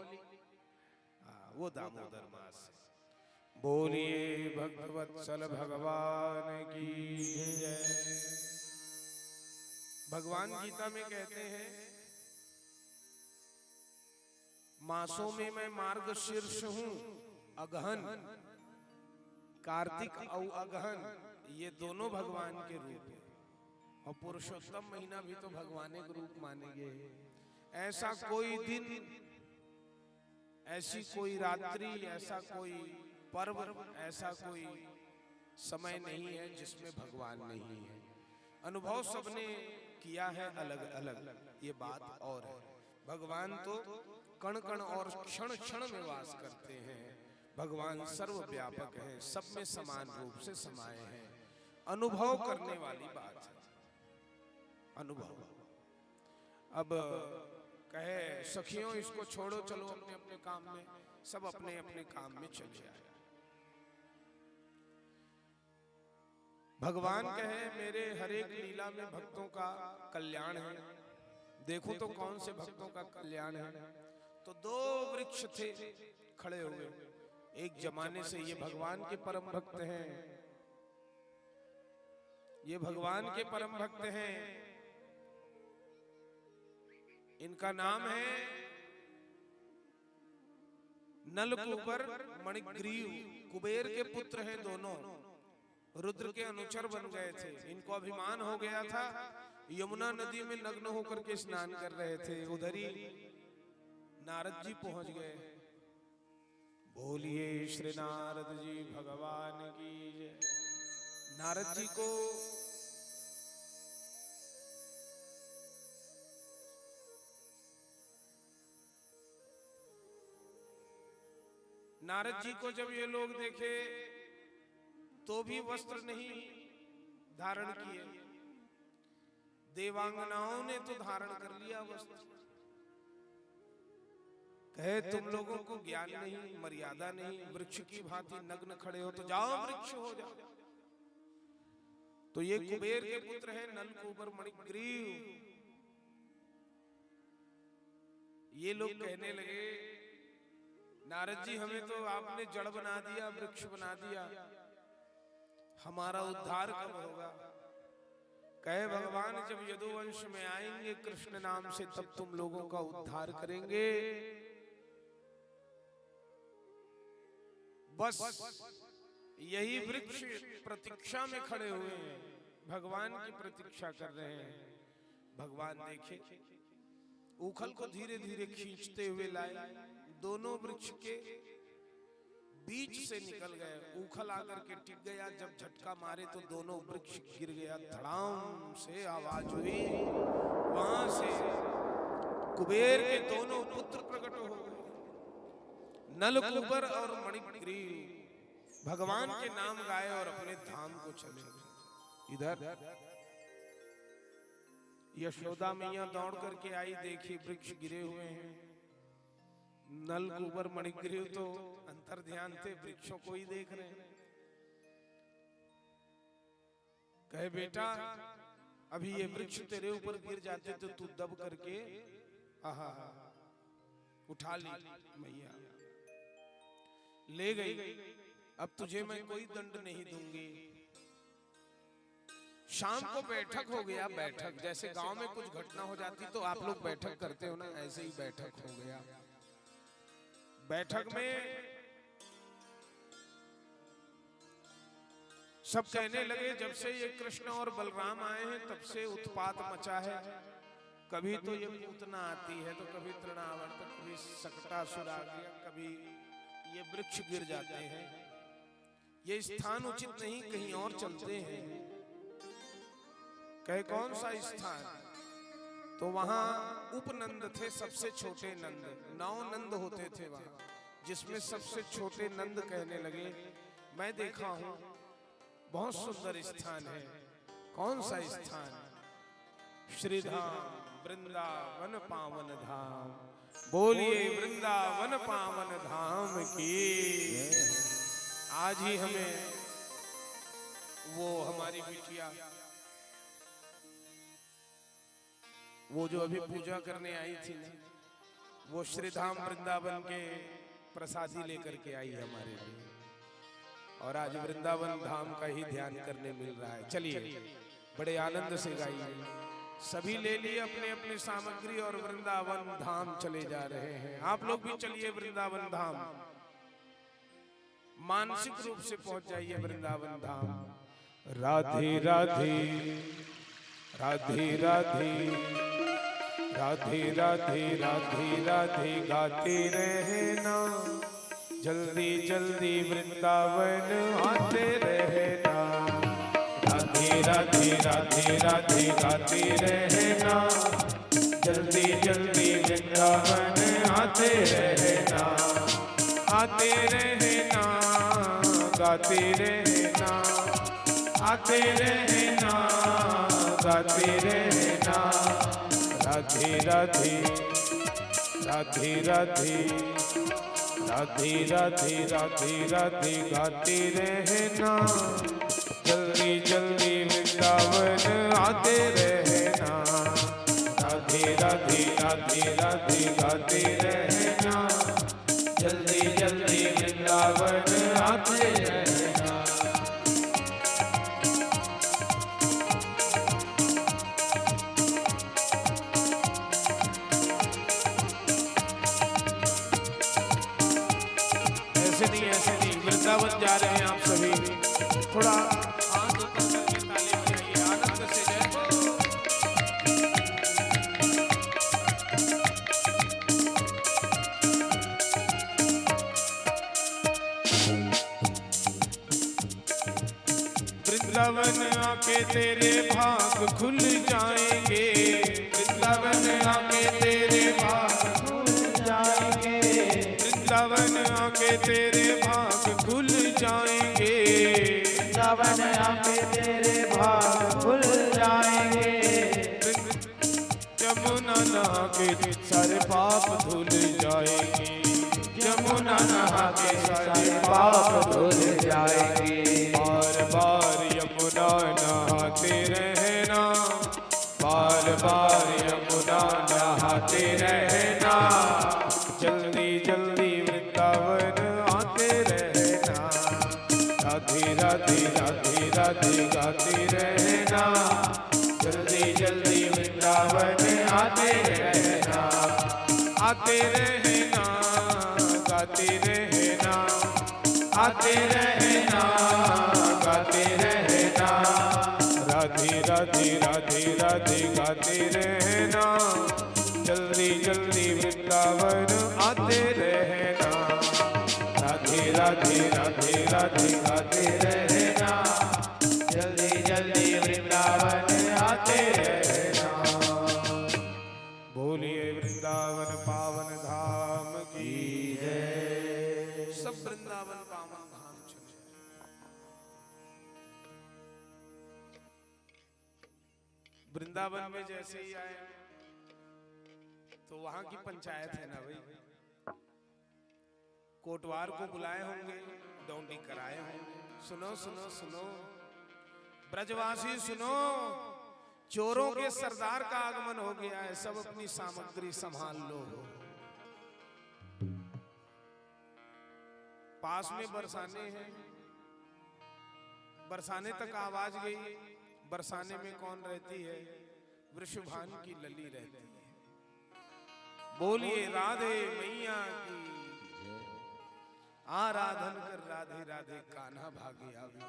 वो दामोदर मास है। बोलिए भक्तवत्सल भगवान की जय। भगवान गीता में कहते हैं मासों में मैं मार्गशीर्ष हूं, अगहन। कार्तिक और अगहन ये दोनों भगवान के रूप है, और पुरुषोत्तम महीना भी तो भगवान के रूप माने गए। ऐसा कोई दिन, ऐसी कोई रात्रि, ऐसा कोई पर्व, ऐसा कोई समय नहीं है जिसमें भगवान नहीं है। अनुभव सबने किया है अलग अलग, ये बात और है। भगवान तो कण कण और क्षण क्षण में वास करते हैं। भगवान सर्वव्यापक है, सब में समान रूप से समाये हैं। अनुभव करने वाली बात है, अनुभव। अब कहे सखियों इसको छोड़ो, चलो अपने अपने काम में, सब अपने अपने काम में चले आए। भगवान कहे मेरे हर एक लीला में भक्तों का कल्याण है। देखो तो कौन से भक्तों का कल्याण है। तो 2 वृक्ष थे खड़े हुए, एक जमाने से ये भगवान के परम भक्त हैं, ये भगवान के परम भक्त हैं। इनका नाम है नलकूबर मणिग्रीव। कुबेर के पुत्र हैं दोनों, रुद्र के अनुचर बन गए थे। इनको अभिमान हो गया था, यमुना नदी में नग्न होकर के स्नान कर रहे थे। उधर ही नारद जी पहुंच गए। बोलिए श्री नारद जी भगवान की जय। नारद जी को जब ये लोग देखे तो भी वस्त्र नहीं धारण किए, देवांगनाओं ने तो धारण कर लिया वस्त्र। कहे तुम लोगों को ज्ञान नहीं, मर्यादा नहीं, वृक्ष की भांति नग्न खड़े हो तो जाओ वृक्ष हो जाओ। तो ये कुबेर के पुत्र हैं नलकूबर मणिग्रीव। ये लोग कहने लगे नारद जी हमें तो आपने जड़ बना दिया, वृक्ष बना दिया, हमारा उद्धार कब होगा। कहे भगवान जब यदुवंश में आएंगे कृष्ण नाम से तब तुम लोगों का उद्धार करेंगे। बस यही वृक्ष प्रतीक्षा में खड़े हुए हैं, भगवान की प्रतीक्षा कर रहे हैं। भगवान देखे उखल को धीरे धीरे खींचते हुए लाए, दोनों वृक्ष के बीच से निकल गए। उखल आकर के टिक गया, जब झटका मारे तो दोनों वृक्ष गिर गया। धड़ाम से आवाज हुई, वहां से कुबेर के दोनों पुत्र प्रकट हो गए, नलकूबर और मणिग्रीव। भगवान के नाम गाए और अपने धाम को चले। इधर यशोदा मैया दौड़ करके आई, देखी वृक्ष गिरे हुए हैं। नलकूबर मणिग्रीव तो अंतर ध्यान थे, वृक्षों को ही देख रहे हैं। कहे बेटा अभी ये वृक्ष तेरे ऊपर गिर जाते तो तू दब करके आहा उठा ली मैया। ले गई, अब तुझे मैं कोई दंड नहीं दूंगी। शाम को बैठक हो गया। बैठक जैसे गांव में कुछ घटना हो जाती तो आप लोग बैठक करते हो ना, ऐसे ही बैठक हो गया। बैठक में सब कहने लगे जब से ये कृष्ण और बलराम आए हैं तब से उत्पात मचा है। कभी तो ये पूतना आती है, तो कभी तृणावर्त, तो कभी सकटासुर आ गया, कभी ये वृक्ष गिर जाते हैं। ये स्थान उचित नहीं, कहीं और चलते हैं। कहे कौन सा स्थान? तो वहां उपनंद थे, सबसे छोटे नंद। 9 नंद होते थे वहां, जिसमें सबसे छोटे नंद कहने लगे मैं देखा हूं बहुत सुंदर स्थान है। कौन सा स्थान? श्रीधाम वृंदावन पावन धाम। बोलिए वृंदावन पावन धाम की। आज ही हमें वो हमारी बिटिया, वो जो अभी पूजा करने आई थी ना, वो श्रीधाम वृंदावन के प्रसादी लेकर के आई हमारे लिए। और आज वृंदावन धाम का ही ध्यान करने मिल रहा है। चलिए बड़े आनंद से गाइए। सभी ले लिए अपने अपने सामग्री और वृंदावन धाम चले जा रहे हैं। आप लोग भी चलिए वृंदावन धाम, मानसिक रूप से पहुंच जाइए वृंदावन धाम। राधे राधे राधे राधे राधे राधे राधे राधे गाते रहना, जल्दी जल्दी वृंदावन आते रहना। राधे राधे राधे राधे गाते रहना, जल्दी जल्दी वृंदावन आते रहना। आते रहना, गाते रहना, आते रहना, गाते रहना। राधे राधे राधे राधे राधे राधे राधे राधे गाते रहना, जल्दी जल्दी वृंदावन आते रहना। राधे राधे राधे राधे गाते रहना, जल्दी जल्दी वृंदावन आते रहना। ऐसे नहीं, वृंदावन जा रहे हैं आप सभी, थोड़ा हाथ ऊपर करके ताली बजाइए आनंद से। जय हो। वृंदावन आके तेरे भाग खुल जाएंगे। वृंदावन आके तेरे भाग खुल जाएंगे। वृंदावन आके तेरे भाग खुल जाएंगे। वृंदावन आके तेरे भाग खुल जाएंगे। यमुना नहा के सारे पाप धुल जाएंगे। यमुना नहा के सारे पाप धुल जाएंगे। बार बार यमुना नहाते रहना, बार बार यमुना नहाते रहना। जल्दी जल्दी वृंदावन आते रहना। राधे राधे राधे राधे गाते रहना, जल्दी जल्दी वृंदावन आते रहना। आते रहना, गाते रहना, आते रहना, गाते रहना। राधे राधे राधे राधे गाते रहना, जल्दी जल्दी वृंदावन आते रहना। राधे राधे राधे राधे गाते रहना, जल्दी जल्दी वृंदावन आते रहना। बोलिए वृंदावन पावन धाम की जय। सब वृंदावन पावन धाम चले। वृंदावन में जैसे ही आए तो वहां की पंचायत है ना भाई, कोटवार को बुलाए होंगे, डोंडी कराए होंगे। सुनो सुनो सुनो ब्रजवासी सुनो, चोरों के सरदार का आगमन हो गया है। सब अपनी सामग्री संभाल लो। पास में बरसाने हैं, बरसाने तक आवाज गई। बरसाने में कौन रहती है? वृषभान की लली रहती है। बोलिए राधे मैया की, आराधन कर राधे राधे कान्हा भागे आवे।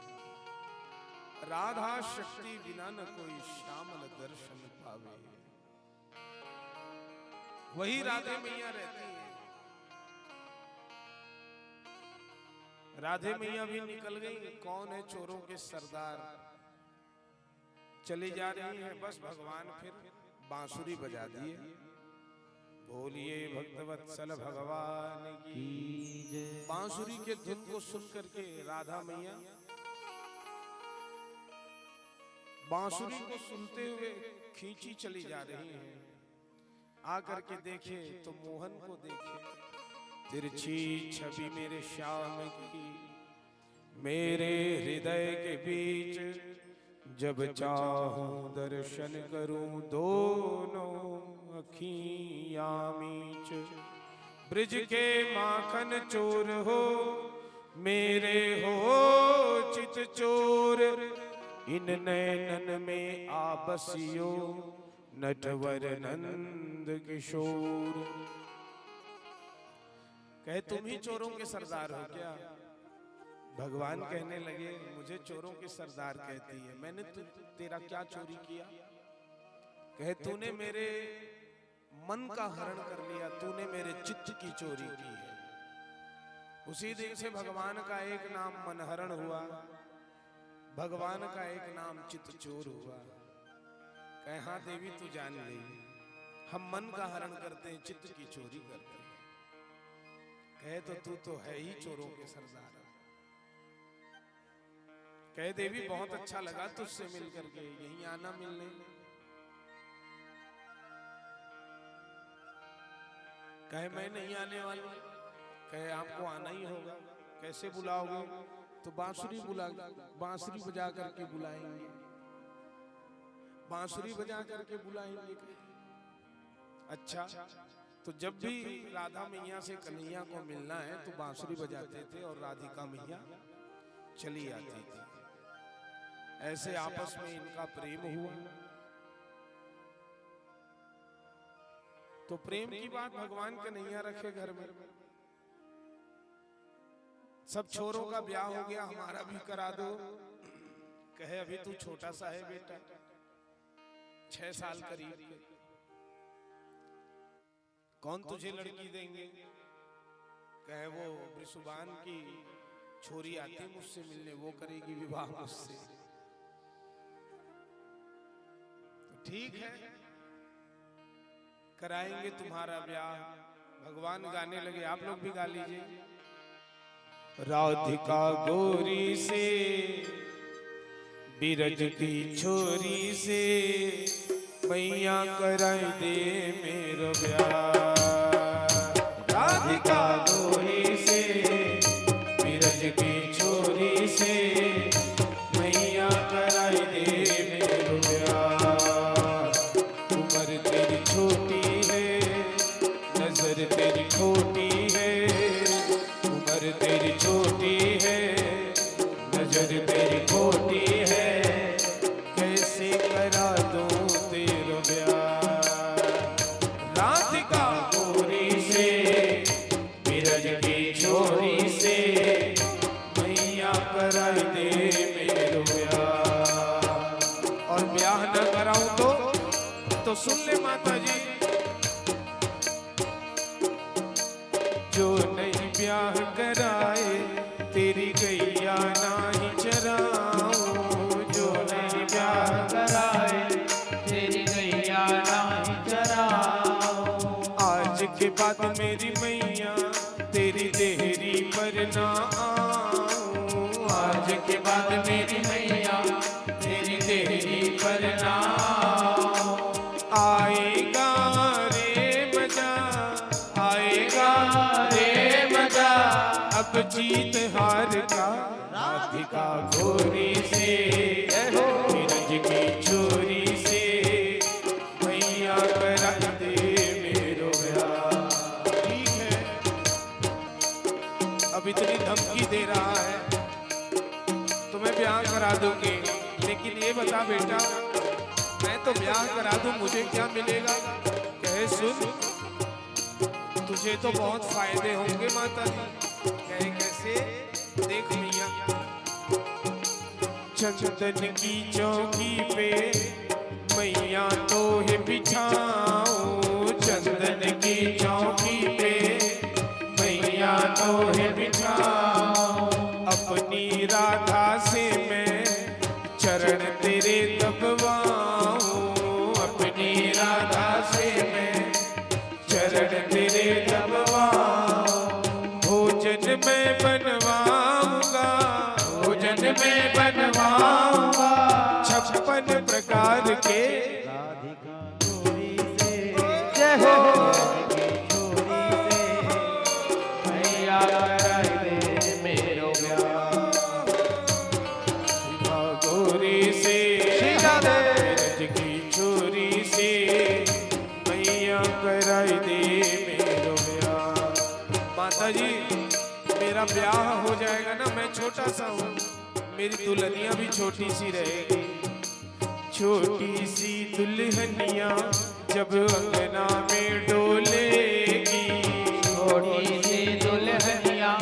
राधा शक्ति बिना न कोई श्यामल दर्शन पावे। वही राधे मैया रहती है। राधे मैया भी निकल गई। कौन है? चोरों के सरदार चली जा रही है। बस भगवान फिर बांसुरी बजा दिए। बोलिए भक्तवत्सल भगवान की जय। बांसुरी के धुन को सुन करके राधा मैया बांसुरी को सुनते हुए खींची चली जा रही हैं। आकर के देखे तो मोहन को देखे। तिरछी छवि मेरे श्याम की मेरे हृदय के बीच। जब चाहूं दर्शन करूं दोनों अखियां मीच। ब्रिज के माखन चोर हो मेरे हो चित चोर। इन नैनन में आपसियो नटवर नंद किशोर। कहे तुम ही चोरों के सरदार हो क्या? भगवान कहने लगे मुझे चोरों के सरदार कहती है। मैंने तेरा क्या चोरी किया? कहे तूने मेरे मन का हरण कर लिया, तूने मेरे चित्त की चोरी की है। उसी दिन से भगवान का एक नाम मनहरण हुआ, भगवान का एक नाम चित्त चोर हुआ। कहे हाँ देवी तू जान गई, हम मन का हरण करते हैं, चित्त की चोरी करते हैं। कहे तो तू तो है ही चोरों के सरदार। कहे देवी बहुत अच्छा लगा तुझसे मिल करके, यहीं आना मिलने। कहे मैं नहीं आने वाली। कहे आपको आना ही होगा। कैसे बुलाओगे? तो बांसुरी बजा करके बुलाएंगे, बांसुरी बजा करके बुलाएंगे। अच्छा, तो जब भी राधा मैया से कन्हैया को मिलना है तो बांसुरी बजाते थे और राधिका मैया चली आती थी। ऐसे आपस में इनका प्रेम हुआ। तो प्रेम की बात भगवान कन्हैया रखे घर में। सब छोरों का ब्याह हो गया, हमारा भी करा दो। कहे अभी तू छोटा सा है बेटा, 6 साल करीब। कौन तुझे लड़की देंगे? कहे वो वृषभान की छोरी आती मुझसे मिलने, वो करेगी विवाह मुझसे। तो ठीक है, कराएंगे तुम्हारा ब्याह। भगवान गाने लगे, आप लोग भी गा लीजिए। राधिका गोरी से बिरज की छोरी से मैया कराई दे मेरो ब्याह। राधिका गोरी से बिरज की छोरी से मैया कराई दे मेरो ब्याह। उम्र तेरी छोटी है, नजर तेरी खोटी है। उम्र तेरी छोटी है, नजर तेरी खोटी है। कैसे करा दूं तेरा ब्याह। राधिका गोरी से बिरज की छोरी से मैया कराई दे मेरो ब्याह। और ब्याह न कराऊं तो सुन ले माता जी। जो नहीं ब्याह कराए तेरी गैया नाही चराऊं। जो नहीं ब्याह कराए तेरी गैया नाही चराऊं। आज के बाद मेरी मैया तेरी देहरी पर ना आऊं। आज के बाद मेरी मैया तेरी देहरी पर ना आएगा रे मजा, आएगा रे मजा अब जीत हार का। राधिका गोरी से बिरज की छोरी से मैया करा दे मेरो ब्याह। ठीक है, अब इतनी धमकी मैं ब्याह करा दूंगी, लेकिन ये बता बेटा, मैं तो ब्याह करा दूं, मुझे क्या मिलेगा? कहे सुन, तुझे तो बहुत फायदे होंगे माता जी। कहे कैसे? देख मैया, चंदन की चौकी पे मैया तो है बिछाऊं, चंदन की चौकी पे मैया तो है बिछाऊं, अपनी राधा से मैं चरण तेरे दबवाऊं, अपनी राधा से मैं चरण तेरे दबवाऊं, भोजन मैं बनवाऊंगा, भोजन मैं बनवाऊंगा 56 प्रकार के। राधिका गोरी से जय हो, मैया कराई दे मेरो ब्याह। गोरी से रज की चोरी से मैया कराई दे मेरो ब्याह। माता जी मेरा ब्याह हो जाएगा ना, मैं छोटा सा हूँ, मेरी दुल्हनिया भी छोटी सी रहेगी। छोटी सी दुल्हनिया जब अंगना में डोलेगी, छोटी सी दुल्हनिया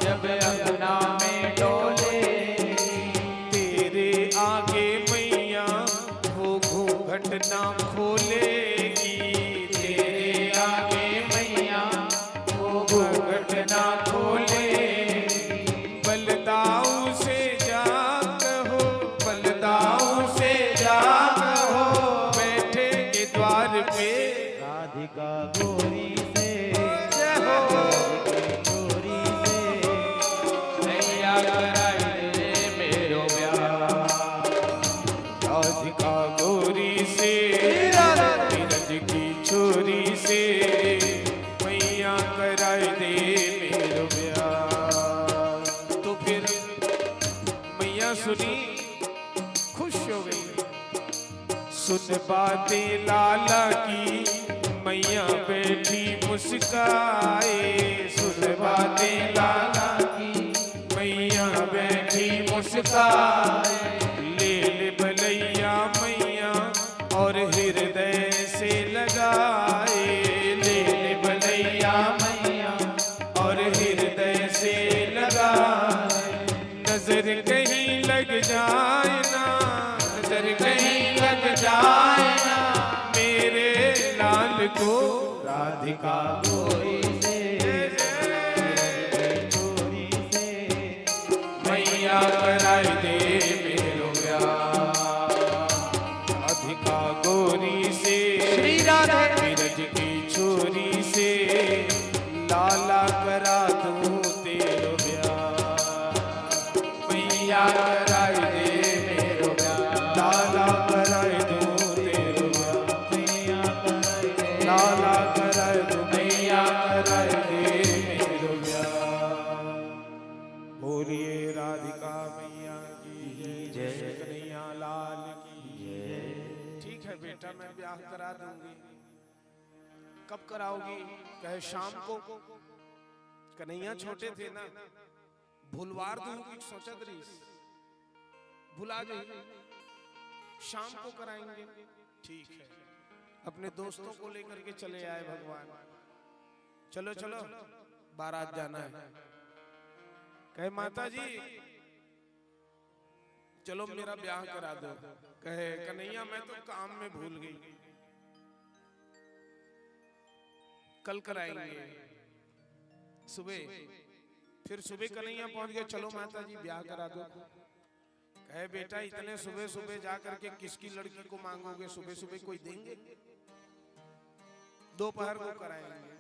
जब अंगना में डोलेगी, तेरे आगे मैया वो घूंघट ना खोलेगी, तेरे आगे मैया वो घूंघट ना खोलेगी, बलदाऊ से जा कहो, बलदाऊ से जा कहो, बैठे के द्वार पे। राधिका गोरी से जय हो, गोरी से मैया कराई दे मेरो ब्याह। राधिका गोरी से नीरज की छोरी से मैया कराई दे मेरो ब्याह। तो फिर मैया सुनी, खुश हो गई। सुन बातें लाला की मैया बैठी मुस्काए, सुन बातें लाला की मैया बैठी मुस्काए, ले ले बलैया मैया और हृदय से लगाए, ले ले बलैया मैया और हृदय से लगाए, नजर कहीं लग जाए ना, नजर कहीं लग जाए ना मेरे लाल को। राधिका गोरी से गोरी से मैया कराई दे मेरो ब्याह। राधिका गोरी से नीरज की छोरी से लाला करा दूं तेरो ब्याह। मैया कराई दे मेरो ब्याह, लाला कराई दूं तेरो ब्याह, मैया कराई दे, लाला कराई दूं, मैया कराई दे मेरो ब्याह। बोलिए राधिका मैया की जय, कन्हैया लाल की जय। ठीक है बेटा, मैं ब्याह करा दूंगी। कब कराओगी? कहे शाम को। कन्हैया छोटे थे ना, भूलवार दूंगी सोचत रही, भुला गई। शाम को कराएंगे। ठीक है, अपने दोस्तों को लेकर के चले आए भगवान। चलो चलो बारात जाना है। कहे माता जी चलो मेरा ब्याह करा दो। कहे कन्हैया मैं तो काम में भूल गई, कल कराएंगे सुबह। फिर सुबह कन्हैया पहुंच गए, चलो माता जी ब्याह करा दो। कहे बेटा इतने सुबह सुबह जा करके किसकी लड़की को मांगोगे? सुबह सुबह कोई देंगे? दोपहर को कराएंगे।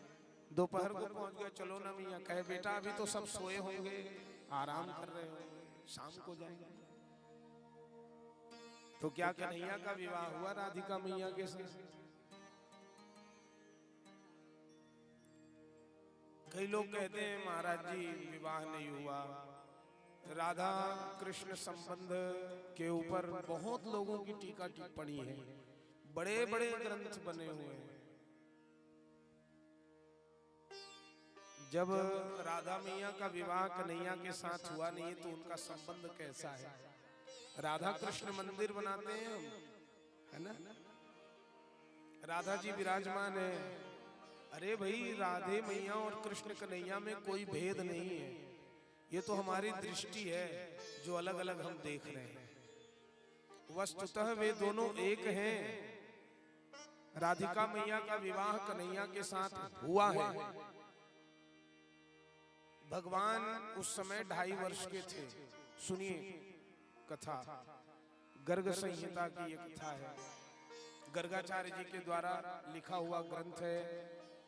दोपहर को पहुंच गए, चलो ना मैया। कहे बेटा अभी तो सब सोए होंगे, आराम कर रहे होंगे, शाम को जाएंगे। तो क्या कन्हैया का विवाह हुआ राधिका मैया के साथ? कई लोग कहते हैं महाराज जी विवाह नहीं हुआ। राधा कृष्ण संबंध के ऊपर बहुत लोगों की टीका टिप्पणी है, बड़े बड़े ग्रंथ बने हुए हैं। जब राधा मैया का विवाह कन्हैया के साथ हुआ नहीं तो उनका संबंध कैसा है? राधा कृष्ण मंदिर बनाते हैं हम, है ना? राधा जी विराजमान है। अरे भाई, राधे मैया और कृष्ण कन्हैया में कोई भेद नहीं है। ये तो हमारी दृष्टि है जो अलग अलग हम देख रहे हैं। वस्तुतः वे दोनों एक हैं। राधिका मैया का विवाह कन्हैया के साथ हुआ है। भगवान उस समय 2.5 वर्ष के थे। सुनिए कथा, गर्ग संहिता की ये कथा है। गर्गाचार्य जी के द्वारा लिखा हुआ ग्रंथ है।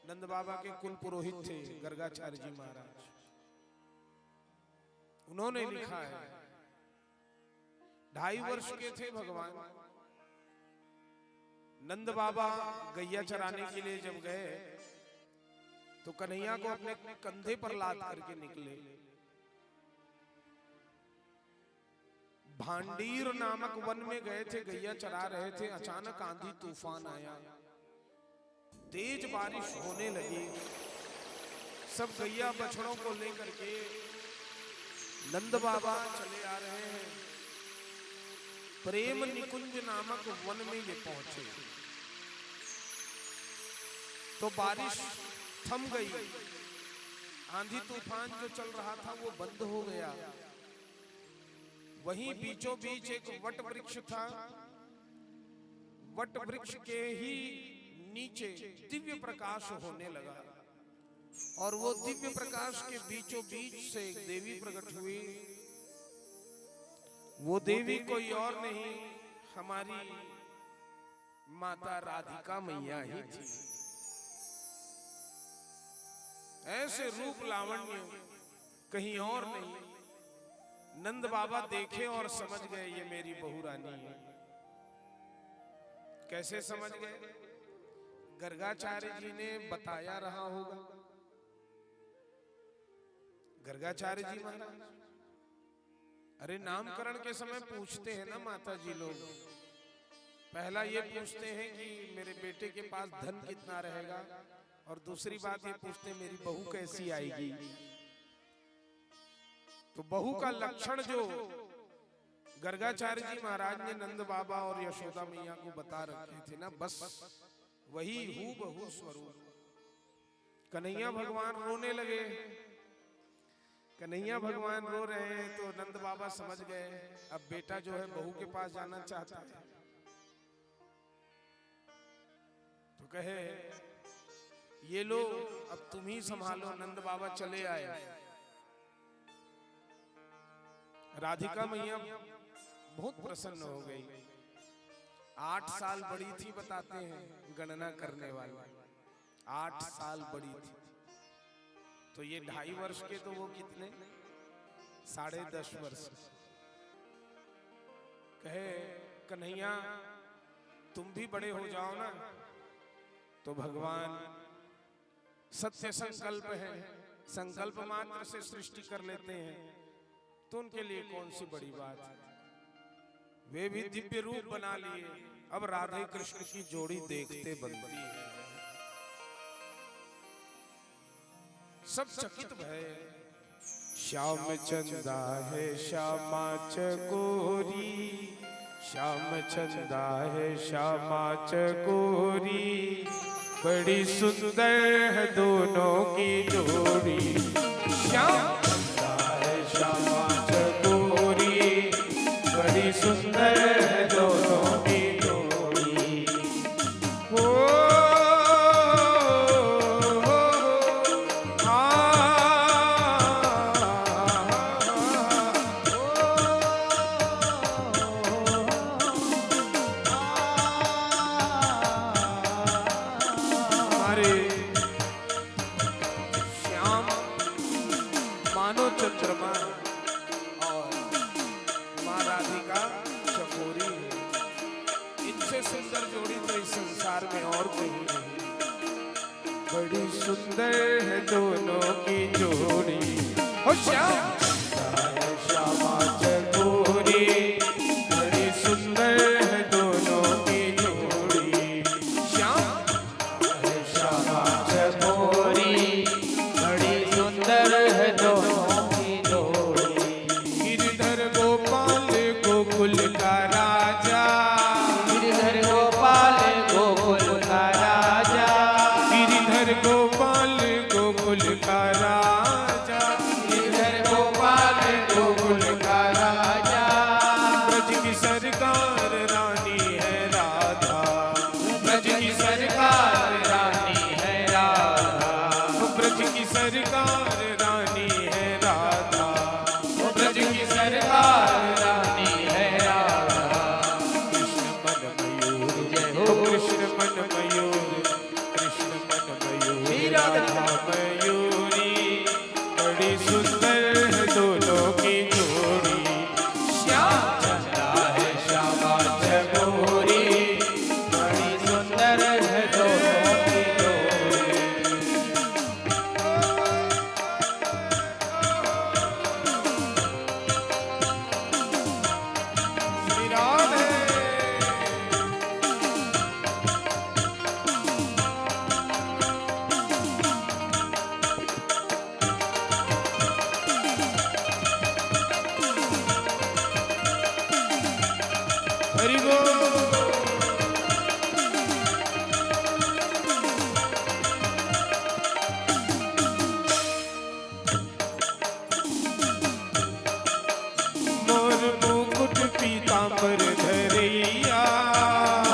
नंद बाबा के कुल पुरोहित थे गर्गाचार्य जी महाराज। उन्होंने लिखा है 2.5 वर्ष के थे भगवान। नंद बाबा गैया चराने के लिए जब गए तो कन्हैया को अपने कंधे पर लाद करके निकले। भांडीर नामक वन में गए थे, गैया चरा रहे थे। अचानक आंधी तूफान आया, तेज बारिश होने लगी। सब गैया बछड़ों को लेकर के नंद बाबा चले आ रहे हैं। प्रेम निकुंज नामक वन में ये पहुंचे तो बारिश थम गई। आंधी तूफान जो चल रहा था वो बंद हो गया। वहीं बीचों बीच एक वट वृक्ष था। वट वृक्ष के ही नीचे दिव्य प्रकाश होने लगा और वो दिव्य प्रकाश के बीचों बीच से एक देवी प्रकट हुई। वो देवी कोई और नहीं, हमारी माता राधिका मैया ही थी। ऐसे रूप लावण्य कहीं और नहीं। नंद बाबा देखे और समझ गए ये मेरी बहू रानी है। कैसे समझ गए? गर्गाचार्य जी ने बताया रहा होगा। गर्गाचार्य जी महाराज, अरे नामकरण के समय पूछते हैं ना माता जी लोग। पहला ये पूछते हैं कि मेरे बेटे के पास धन कितना रहेगा, और दूसरी बात ये पूछते हैं मेरी बहू कैसी आएगी। तो बहू का लक्षण जो गर्गाचार्य जी महाराज ने नंद बाबा और यशोदा मैया को बता रखे थे ना, बस वही हूबहू स्वरूप। कन्हैया भगवान रोने लगे। कन्हैया भगवान रो रहे हैं तो नंद बाबा समझ गए अब बेटा जो है बहू के पास जाना चाहता है। तो कहे ये लो अब तुम ही संभालो। नंद बाबा चले आए। राधिका मैया बहुत प्रसन्न हो गई। 8 साल बड़ी थी बताते हैं गणना करने वाले। 8 साल बड़ी थी तो ये 2.5 वर्ष के तो वो कितने 10.5 वर्ष। कहे कन्हैया तुम भी बड़े हो जाओ ना। तो भगवान सत्य संकल्प है, संकल्प मात्र से सृष्टि कर लेते हैं तो उनके लिए कौन सी बड़ी बात है। वे भी दिव्य रूप बना लिए। अब राधे कृष्ण की जोड़ी देखते बनती है। सब चकित भय। श्याम चंदा है श्यामा चकोरी, श्याम चंदा है श्यामा चकोरी, बड़ी सुंदर है दोनों की जोड़ी। श्याम चंदा है श्यामा चकोरी, बड़ी सुंदर है दोनों की जोड़ी। ओ चंद्रमा और माँ राधिका चकोरी है। इनसे सुंदर जोड़ी तो इस संसार में और कोई नहीं। बड़ी सुंदर है दोनों की जोड़ी। हो श्याम श्यामा चकोरी, बड़ी सुंदर है दोनों की जोड़ी। श्याम श्यामा चकोरी, बड़ी गोकुल का राजा, गिरधर गोपाल गोकुल का राजा, गिरिधर गोपाल गोकुल का राजा, गिरधर गोपाल गोकुल का राजा, ब्रज की सरकार रानी है राधा, ब्रज की सरकार रानी है राधा, ब्रज की सरकार रानी है राधा, ब्रज की सरकार रानी है राधा। कृष्ण मन मयूर, कृष्ण मन मयूर, श्री कृष्ण मन मयूर, राधा राधा मयूरी, बड़ी सुंदर है दोनों की जोड़ी, श्याम चंदा है श्यामा चकोरी, बड़ी सुंदर है दोनों की जोड़ी। श्री राधे। हरि बोल। मोर मुकुट पीतांबर धरैया,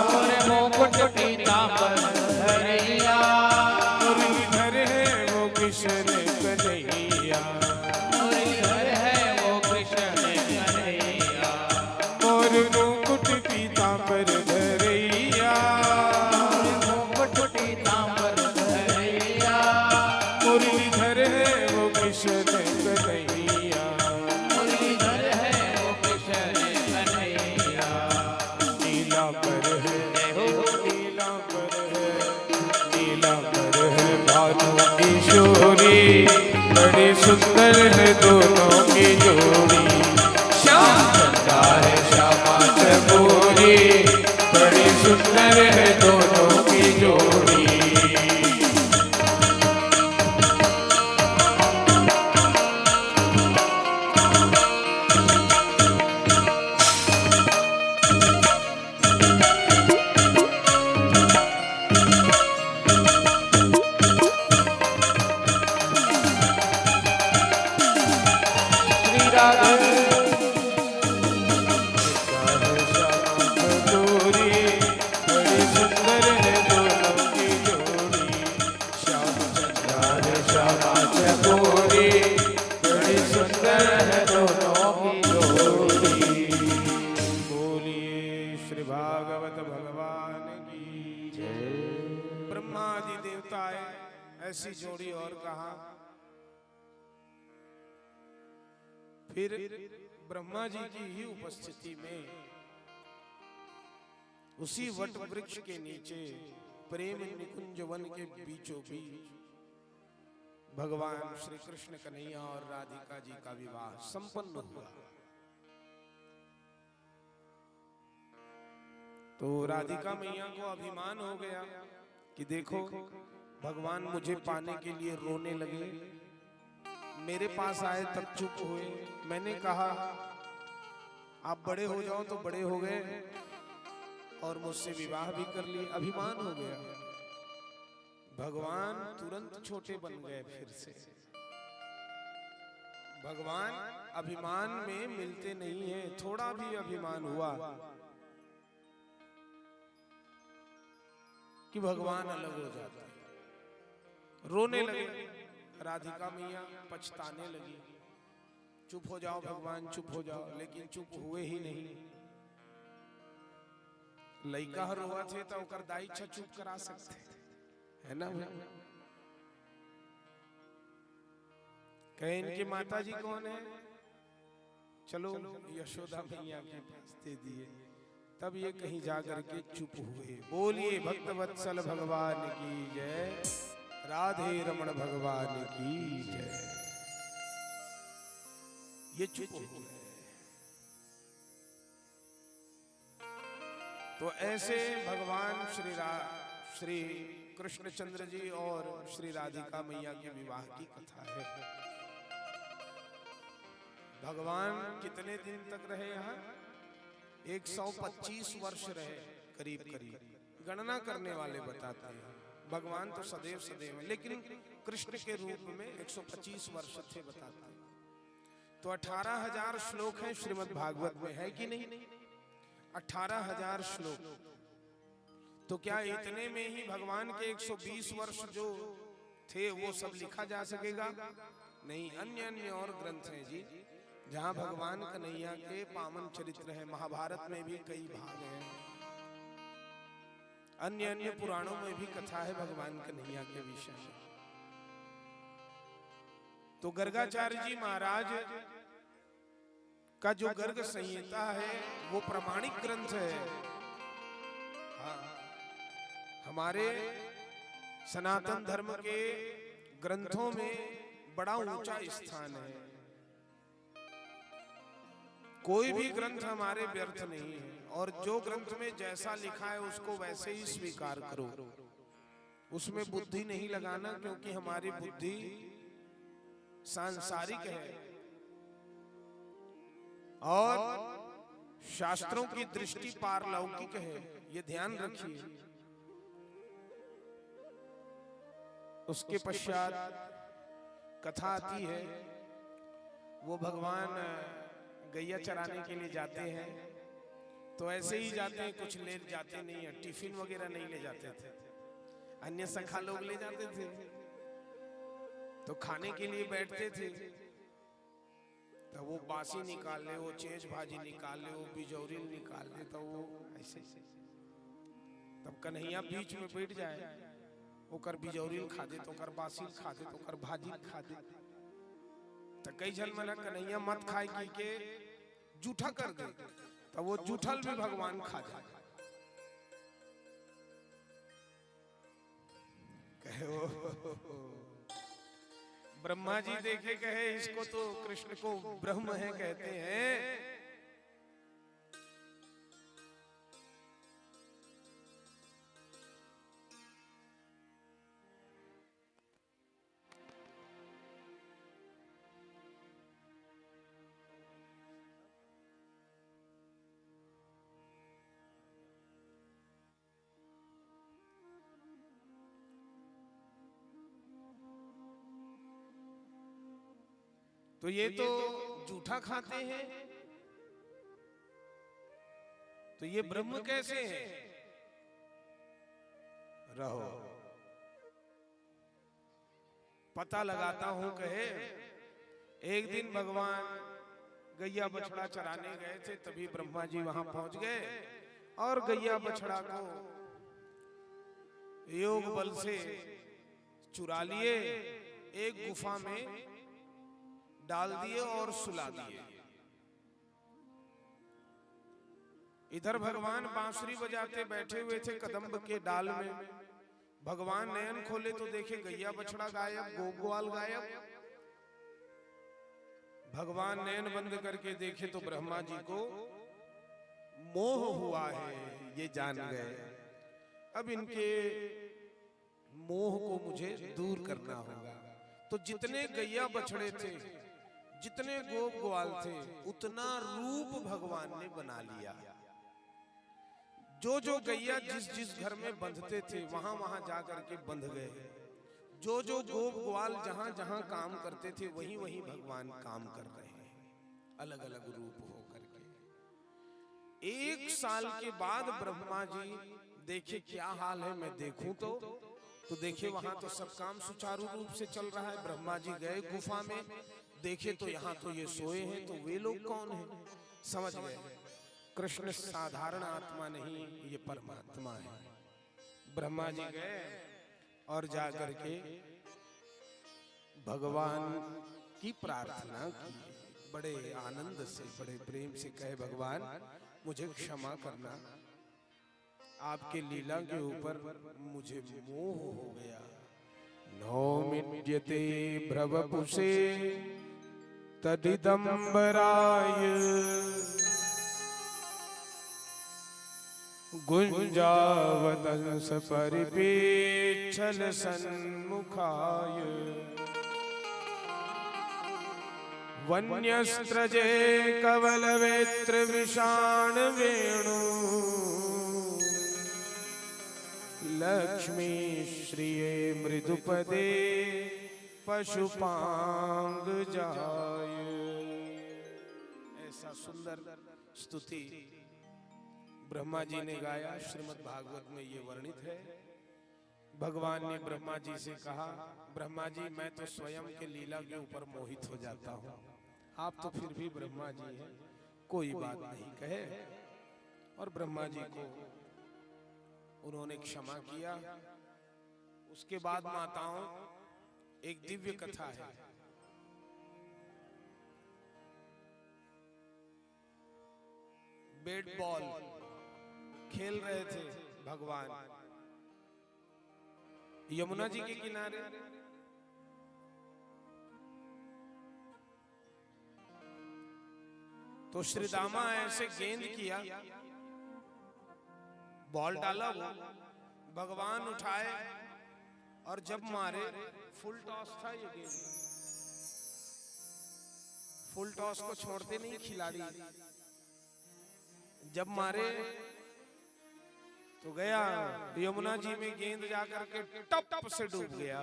और मुकुट पीतांबर धरैया, मुरलीधर है वो कृष्ण कन्हैया, मुरलीधर है वो कृष्ण कन्हैया, मोर मुकुट पीतांबर धरैया, मुकुट पीतांबर धरैया, मुरलीधर है वो कृष्ण कन्हैया, मुरलीधर है वो कृष्ण कन्हैया। नीलांबर है नीलांबर है, नीलांबर है भानु किशोरी, बड़ी सुंदर है दोनों की जोड़ी, श्याम चंदा है श्यामा चकोरी, बड़ी सुंदर है दोनों की जोड़ी। श्री राधे चकोरी, बड़ी सुंदर है दोनों की जोड़ी, श्याम चंद्रा है श्यामा चकोरी, बड़ी सुंदर है दोनों की जोड़ी। बोलिए श्री भागवत भगवान की जय। ब्रह्मा आदि देवता है, ऐसी जोड़ी और कहा। फिर ब्रह्मा जी की ही उपस्थिति में उसी वट वृक्ष के नीचे प्रेम निकुंज वन के बीचों बीच भगवान श्री कृष्ण कन्हैया और राधिका जी का विवाह संपन्न हुआ। तो राधिका मैया को अभिमान हो गया कि देखो भगवान मुझे पाने के लिए रोने लगे, मेरे पास आए तब चुप हुए। मैंने कहा आप बड़े हो जाओ तो बड़े हो गए और मुझसे विवाह भी कर लिए, अभिमान हो गया। भगवान तुरंत छोटे बन गए फिर से। भगवान अभिमान में मिलते नहीं है, थोड़ा भी अभिमान हुआ कि भगवान अलग हो जाते हैं, रोने लगे। राधिका मैया पछताने लगी, चुप हो जाओ भगवान चुप हो जाओ, लेकिन चुप हुए ही नहीं। लइका रोआ थे तो ओकर दाई छा चुप करा सकते है ना। कहे इनकी माता जी कौन है, चलो यशोदा मैया के पास दे दिए। तब ये कहीं जा करके चुप हुए। बोलिए भक्त वत्सल भगवान की जय, राधे रमण भगवान की जय। ये चुप हो गए। तो ऐसे भगवान श्री कृष्णचंद्र जी और श्री राधिका मैया के विवाह की कथा है। भगवान कितने दिन तक रहे यहाँ? 125 वर्ष रहे करीब करीब, गणना करने वाले बताते हैं। भगवान तो सदैव सदैव है, लेकिन कृष्ण के रूप में 125 वर्ष थे बताते हैं। तो 18,000 श्लोक हैं श्रीमद् भागवत में, है कि नहीं? 18,000 श्लोक। तो क्या इतने में ही भगवान के 120 वर्ष जो थे वो सब लिखा जा सकेगा? नहीं, अन्य अन्य और ग्रंथ हैं जी, जहां भगवान कन्हैया के पावन चरित्र है। महाभारत में भी कई भाग हैं, अन्य अन्य पुराणों में भी कथा है भगवान कन्हैया के विषय में। तो गर्गाचार्य जी महाराज का जो गर्ग संहिता है वो प्रमाणिक ग्रंथ है। हाँ, हमारे सनातन धर्म के ग्रंथों में बड़ा ऊंचा स्थान है। कोई भी ग्रंथ हमारे व्यर्थ नहीं है, और जो ग्रंथ में जैसा लिखा है उसको वैसे ही स्वीकार करो, उसमें बुद्धि नहीं लगाना, क्योंकि हमारी बुद्धि सांसारिक है और शास्त्रों की दृष्टि पारलौकिक है, ये ध्यान रखिए। उसके पश्चात कथा आती है, वो भगवान गैया चराने के लिए जाते हैं। तो ऐसे ही जाते हैं, कुछ ले जाते नहीं है, टिफिन वगैरह नहीं ले जाते थे, अन्य सखा लोग ले जाते थे। तो खाने के लिए बैठते थे, तो वो बासी निकाल ले, वो चेज भाजी निकाल ले, वो बिजौरी निकाल ले, तो वो ऐसे। तब कन्हैया बीच में बैठ जाए, वो कर बिजौरी खा दे, तो कर बासी खा दे, तो कर भाजी खा दे। तो कई जन मना कन्हैया मत खाए की के जूठा कर दे, तो वो जूठल भी भगवान खा जाए। कहे ब्रह्मा जी देखे, कहे इसको तो कृष्ण को ब्रह्म है कहते हैं। तो ये तो जूठा खाते हैं, तो ये ब्रह्म कैसे है? रहो पता लगाता हूं। कहे एक दिन भगवान गैया बछड़ा चराने गए थे, तभी ब्रह्मा जी वहां पहुंच गए और गैया बछड़ा को योग बल से चुरा लिए, एक गुफा में डाल दिए और सुला दिए। इधर भगवान बांसुरी बजाते बैठे हुए थे कदम्ब के डाल में। भगवान नयन खोले तो देखे गैया बछड़ा गायब, गोप ग्वाल गायब। भगवान नयन बंद करके देखे तो ब्रह्मा जी को मोह हुआ है, ये जान गए। अब इनके मोह को मुझे दूर करना होगा। तो जितने गैया बछड़े थे, जितने गोप ग्वाल थे, उतना रूप भगवान ने बना लिया। जो जो गैया जिस जिस घर में बंधते थे वहां वहां जाकर के बंध गए। जो जो गोप ग्वाल जहां जहां काम करते थे वहीं वहीं भगवान काम कर रहे हैं, अलग अलग रूप होकर के। 1 साल के बाद ब्रह्मा जी देखे क्या हाल है, मैं देखूं तो देखे वहां तो सब काम सुचारू रूप से चल रहा है। ब्रह्मा जी गए गुफा में, देखे तो यहाँ तो ये सोए हैं, तो वे लोग कौन हैं? समझ गए कृष्ण साधारण आत्मा नहीं, ये परमात्मा है। ब्रह्मा जी गए और जाकर के भगवान की प्रार्थना की, बड़े आनंद से, बड़े प्रेम से कहे, भगवान मुझे क्षमा करना, आपके लीला के ऊपर मुझे मोह हो गया। नौमिड्यते भ्रवपुषे तदिदम्बराय गुंजावदंस परिपेक्षल सन्मुखाय वन्यस्त्रजे कवलवेत्र विषाण वेणु लक्ष्मी श्रिये मृदुपदे पशुपांग जाय। ऐसा सुंदर स्तुति ब्रह्मा जी ने गाया। श्रीमद् भागवत में ये वर्णित है। भगवान ने ब्रह्मा जी से कहा, ब्रह्मा जी मैं तो स्वयं के लीला के ऊपर मोहित हो जाता हूँ, आप तो फिर भी ब्रह्मा जी हैं, कोई बात नहीं कहे। और ब्रह्मा जी को उन्होंने क्षमा किया। उसके बाद माताओं एक दिव्य कथा है। बैट बॉल खेल रहे थे भगवान यमुना जी के किनारे। तो श्री दामा ऐसे गेंद किया, बॉल डाला, वो भगवान उठाए और जब मारे, फुल टॉस था ये गेंद। फुल टॉस को छोड़ते नहीं खिलाड़ी। जब मारे तो गया यमुना जी में गेंद जाकर के टप से डूब गया।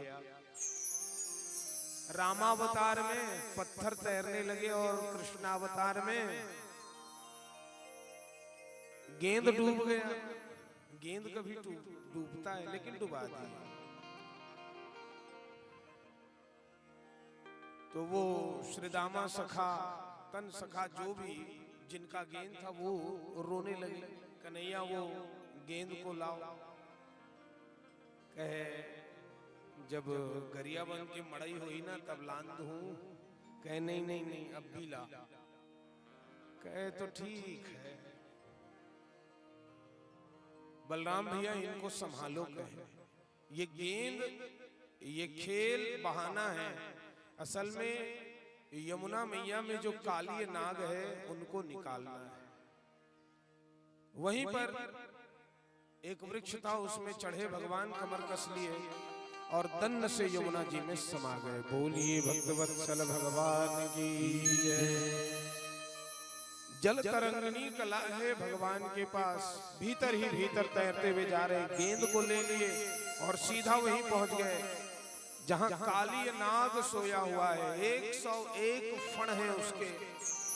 रामावतार में पत्थर तैरने लगे और कृष्णावतार में गेंद डूब गया। गेंद कभी डूबता है लेकिन डुबा दिया। तो वो श्रीदामा सखा, तन सखा, जो भी जिनका गेंद था वो रोने लगे, कन्हैया वो गेंद को लाओ। कहे जब गरिया बन के मड़ई हुई ना तब लान दूं। कहे नहीं नहीं नहीं अब भी ला। कहे तो ठीक है। बलराम भैया इनको संभालो। कहे ये गेंद, ये खेल बहाना है, असल में यमुना मैया में जो काली नाग है उनको निकालना है। वहीं पर एक वृक्ष था, उसमें चढ़े भगवान कमर कस लिए और दन्न से यमुना जी में समा गए। बोलिए भक्तवत्सल भगवान की जय। जल तरंगिणी कला है भगवान के पास, भीतर ही भीतर तैरते हुए जा रहे। गेंद को ले लिए और सीधा वहीं पहुंच गए जहां काली नाग सोया हुआ है। 101 फण है उसके,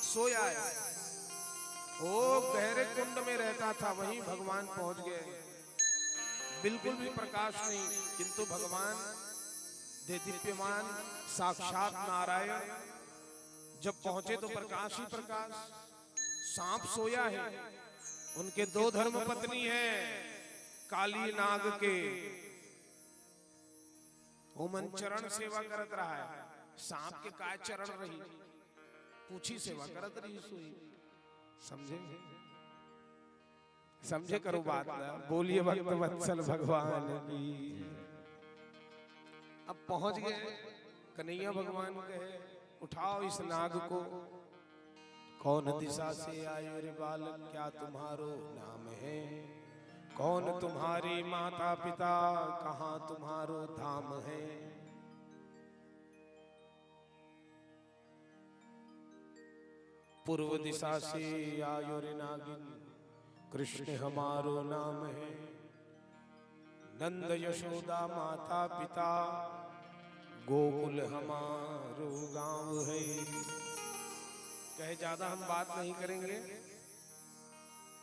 सोया है। वो गहरे कुंड में रहता था, वहीं भगवान पहुंच गए। बिल्कुल भी प्रकाश नहीं, किंतु भगवान दीप्यमान साक्षात नारायण। जब पहुंचे तो प्रकाश ही प्रकाश। सांप सोया है, उनके 2 धर्मपत्नी है काली नाग के। ओमन चरण सेवा करत रहा है। सांप के काय चरण रही, पूछी सेवा करत रही सोई। समझे समझे करो बात ना। बोलिए भक्त वत्सल भगवान की। अब पहुंच गए। कन्हैया भगवान कहे उठाओ इस नाग को। कौन दिशा से आए रे बालक, क्या तुम्हारो नाम है? कौन तुम्हारी माता पिता, कहां तुम्हारो धाम है? पूर्व दिशा से आयो रे नागिन, कृष्ण हमारो नाम है। नंद यशोदा माता पिता, गोकुल हमारो गांव है। कहे ज्यादा हम बात नहीं करेंगे,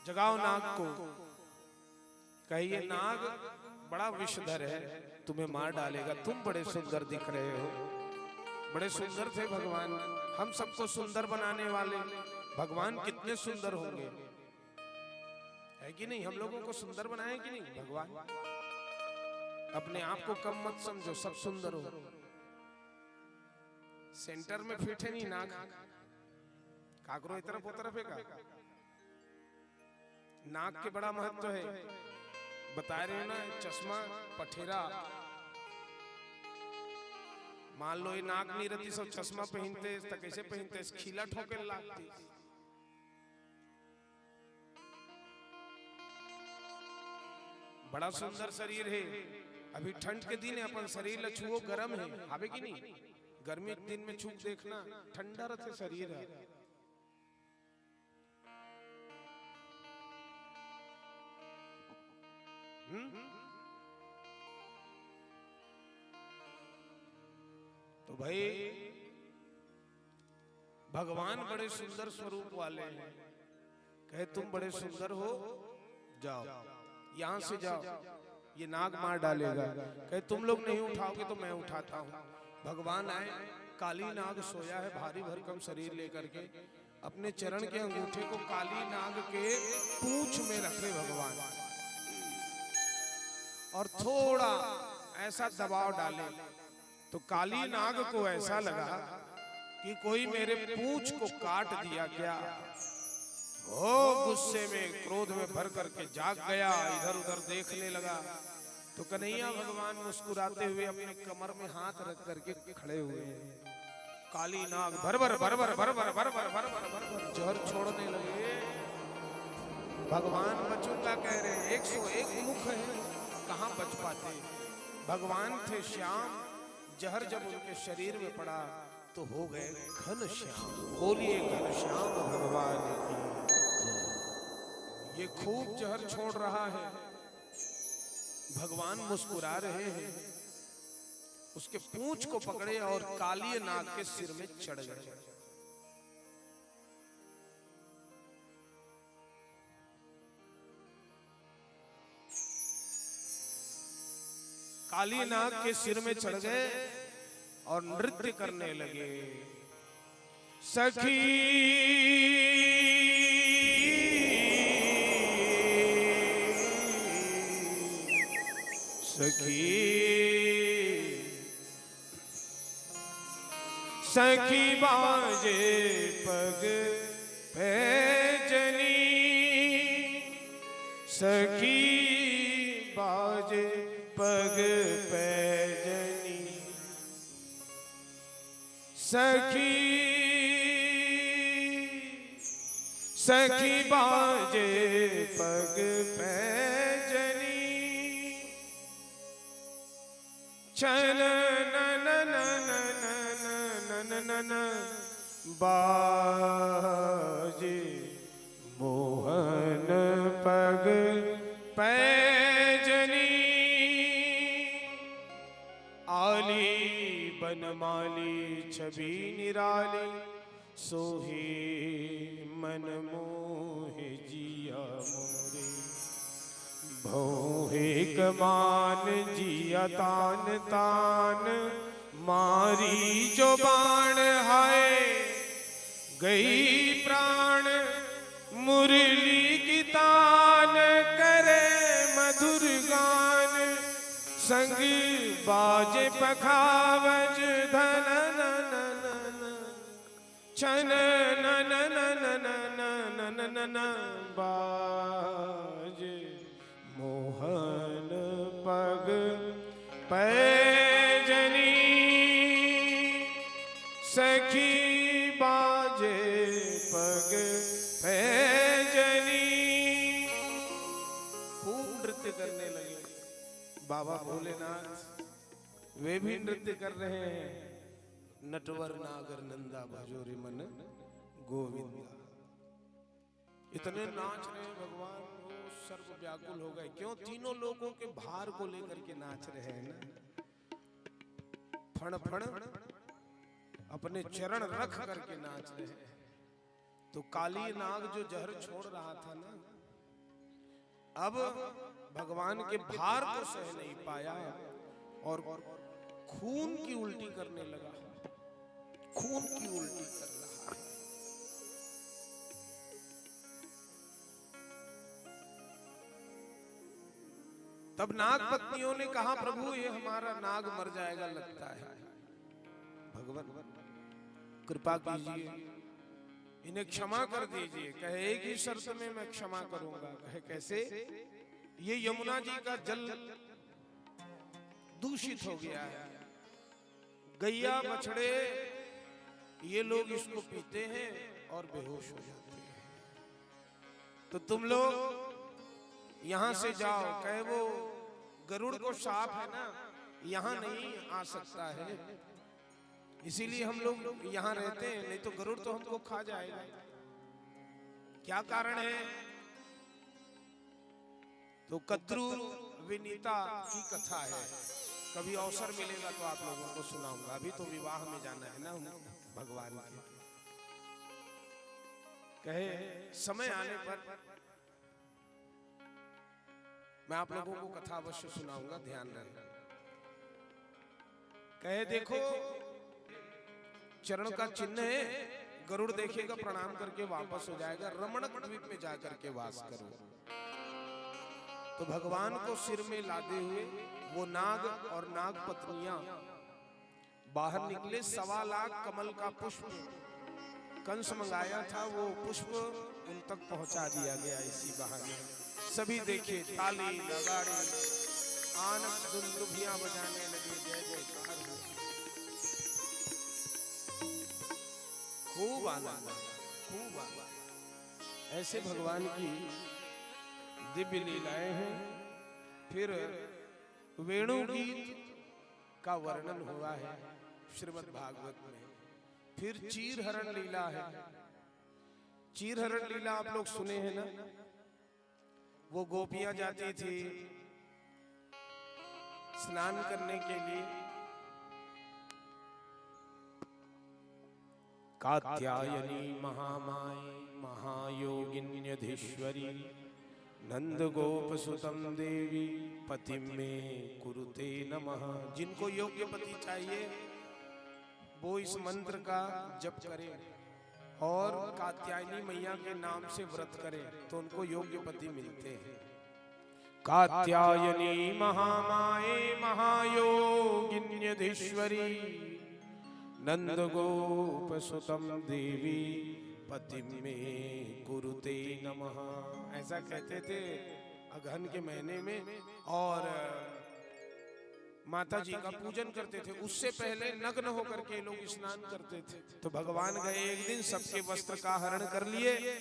जगाओ नाग को। कहे ये नाग बड़ा विषधर है, तुम्हें मार डालेगा। तुम बड़े सुंदर दिख रहे हो। बड़े सुंदर थे भगवान, हम सबको सुंदर बनाने वाले भगवान कितने सुंदर होंगे, है कि नहीं? हम लोगों को सुंदर बनाए कि नहीं भगवान? अपने आप को कम मत समझो, सब सुंदर हो। सेंटर में फिट है नहीं नाग, काकरो इस तरफ वो तरफ है का? नाक के बड़ा महत्व है, बता रहे हो ना। चश्मा पठेरा, मान लो ये नाक नहीं रहती, सब चश्मा पहनते तो कैसे पहनते? खीला ठोके लागती। बड़ा सुंदर शरीर है। अभी ठंड के दिन है, अपन शरीर लछुओ गरम है, आवे कि नहीं? गर्मी के दिन में छूक देखना, ठंडा रहते शरीर है। तो भाई भगवान बड़े सुंदर स्वरूप वाले हैं। कहे तुम बड़े सुंदर हो, जाओ यहां से जाओ, ये नाग मार डालेगा। कहे तुम लोग नहीं उठाओगे तो मैं उठाता हूं। भगवान आए, काली नाग सोया है भारी भरकम शरीर लेकर के, अपने चरण के अंगूठे को काली नाग के पूंछ में रखे भगवान, और थोड़ा ऐसा दबाव डाले तो काली नाग को ऐसा लगा कि कोई मेरे पूंछ को काट दिया क्या। वो गुस्से में क्रोध में भर करके जाग गया, इधर उधर देखने लगा तो कन्हैया भगवान मुस्कुराते हुए अपने कमर में हाथ रख करके खड़े हुए हैं। काली नाग भर भर भर भर भर भर भर भर भर भर भर जहर छोड़ने लगे। भगवान बचूंगा कह रहे, 101 मुख है, कहां बच पाते। भगवान थे श्याम, जहर जब उनके शरीर में पड़ा तो हो गए घन श्याम। बोलिए घन श्याम भगवान की। ये खूब जहर छोड़ रहा है, भगवान मुस्कुरा रहे हैं, उसके पूंछ को पकड़े और काली नाग के सिर में चढ़ गए। काली नाग के सिर में चढ़ गए और नृत्य करने लगे। सखी सखी सखी बाजे पग पैजनी, सखी बाजे पग पैजनी, सखी सखी बाजे पग पैजनी, चल न न न न न न बाजे मोहन पग पैजनी। आली बनमाली छवि निराली, सोहे मन मोहे जिया मोरे। भौहे कमान जिया तान तान, मारी जो बाण हाय गई प्राण। मुरली की तान करे मधुर गान, संग बाजे पखावज धन न न न छन न न न न न न न बाजे मोहन पग पैजनी, सखी बाजे पग पैजनी। खूब नृत्य करने लगे बाबा भोलेनाथ, वे भी नृत्य कर रहे हैं। नटवर नागर नंदा भजोरी मन गोविंदा। इतने नाच रहे भगवान, वो सर्व व्याकुल हो गए। क्यों? तीनों लोगों के भार को लेकर के नाच रहे हैं ना। फण फण अपने चरण रख करके नाच रहे हैं। तो काली नाग जो जहर छोड़ रहा था ना, अब भगवान के भार को सह नहीं पाया और खून की उल्टी करने लगा। खून की उल्टी कर रहा है। तब नाग पत्नियों ने कहा, प्रभु ये हमारा नाग मर जाएगा लगता है, भगवान कृपा कीजिए, इन्हें क्षमा कर दीजिए। कहे एक ही शर्त में मैं क्षमा करूंगा। कहे कैसे? ये यमुना जी का जल दूषित हो गया है, गैया बछड़े ये लोग इसको पीते हैं और बेहोश हो जाते हैं। तो तुम लोग यहां से जाओ। कहे वो गरुड़ को साफ है ना, यहां नहीं आ सकता है, इसीलिए हम लोग यहाँ रहते हैं, नहीं तो गरुड़ तो हमको खा जाएगा। क्या कारण है? तो कद्रू विनीता की कथा है, कभी अवसर मिलेगा तो आप लोगों को सुनाऊंगा। अभी तो विवाह में जाना है ना भगवान के। कहे समय आने पर मैं आप लोगों को कथा अवश्य सुनाऊंगा, ध्यान रहे। कहे देखो चरण का चिन्ह है, गरुड़ देखेगा प्रणाम करके वापस हो जाएगा, रमणक द्वीप में जाकर के वास करो। तो भगवान को सिर में लादे हुए वो नाग और नाग पत्नियां बाहर निकले। 1.25 लाख कमल का पुष्प कंस मंगाया था, वो पुष्प उन तक पहुंचा दिया गया इसी बहाने। सभी देखे, ताली नगाड़े आनंद दुंदुभियां बजाने लगे, जय जयकार हो। खूब आनंद, खूब आनंद। ऐसे भगवान की दिव्य लीलाएं हैं। फिर वेणु गीत का वर्णन हुआ है श्रीमद् भागवत में। फिर चीर हरण लीला है। चीर हरण लीला आप लोग सुने हैं ना? वो गोपियां जाती थी स्नान करने के लिए, कात्यायनी महामाई महायोगिन्यधीश्वरी नंद गोप सुतम देवी पति में कुरुते नमः। जिनको योग्य पति चाहिए वो इस मंत्र का जप करे और कात्यायनी मैया के नाम से व्रत करे तो उनको योग्य पति मिलते हैं। कात्यायनी महामाये महायोगिन्यधीश्वरी नंद गोप सुतम देवी पति में कुरुते नमः। ऐसा कहते थे अगहन के महीने में, और माता जी का पूजन करते थे। उससे पहले नग्न होकर के लोग स्नान करते थे। तो भगवान गए एक दिन, सबके वस्त्र का हरण कर लिए।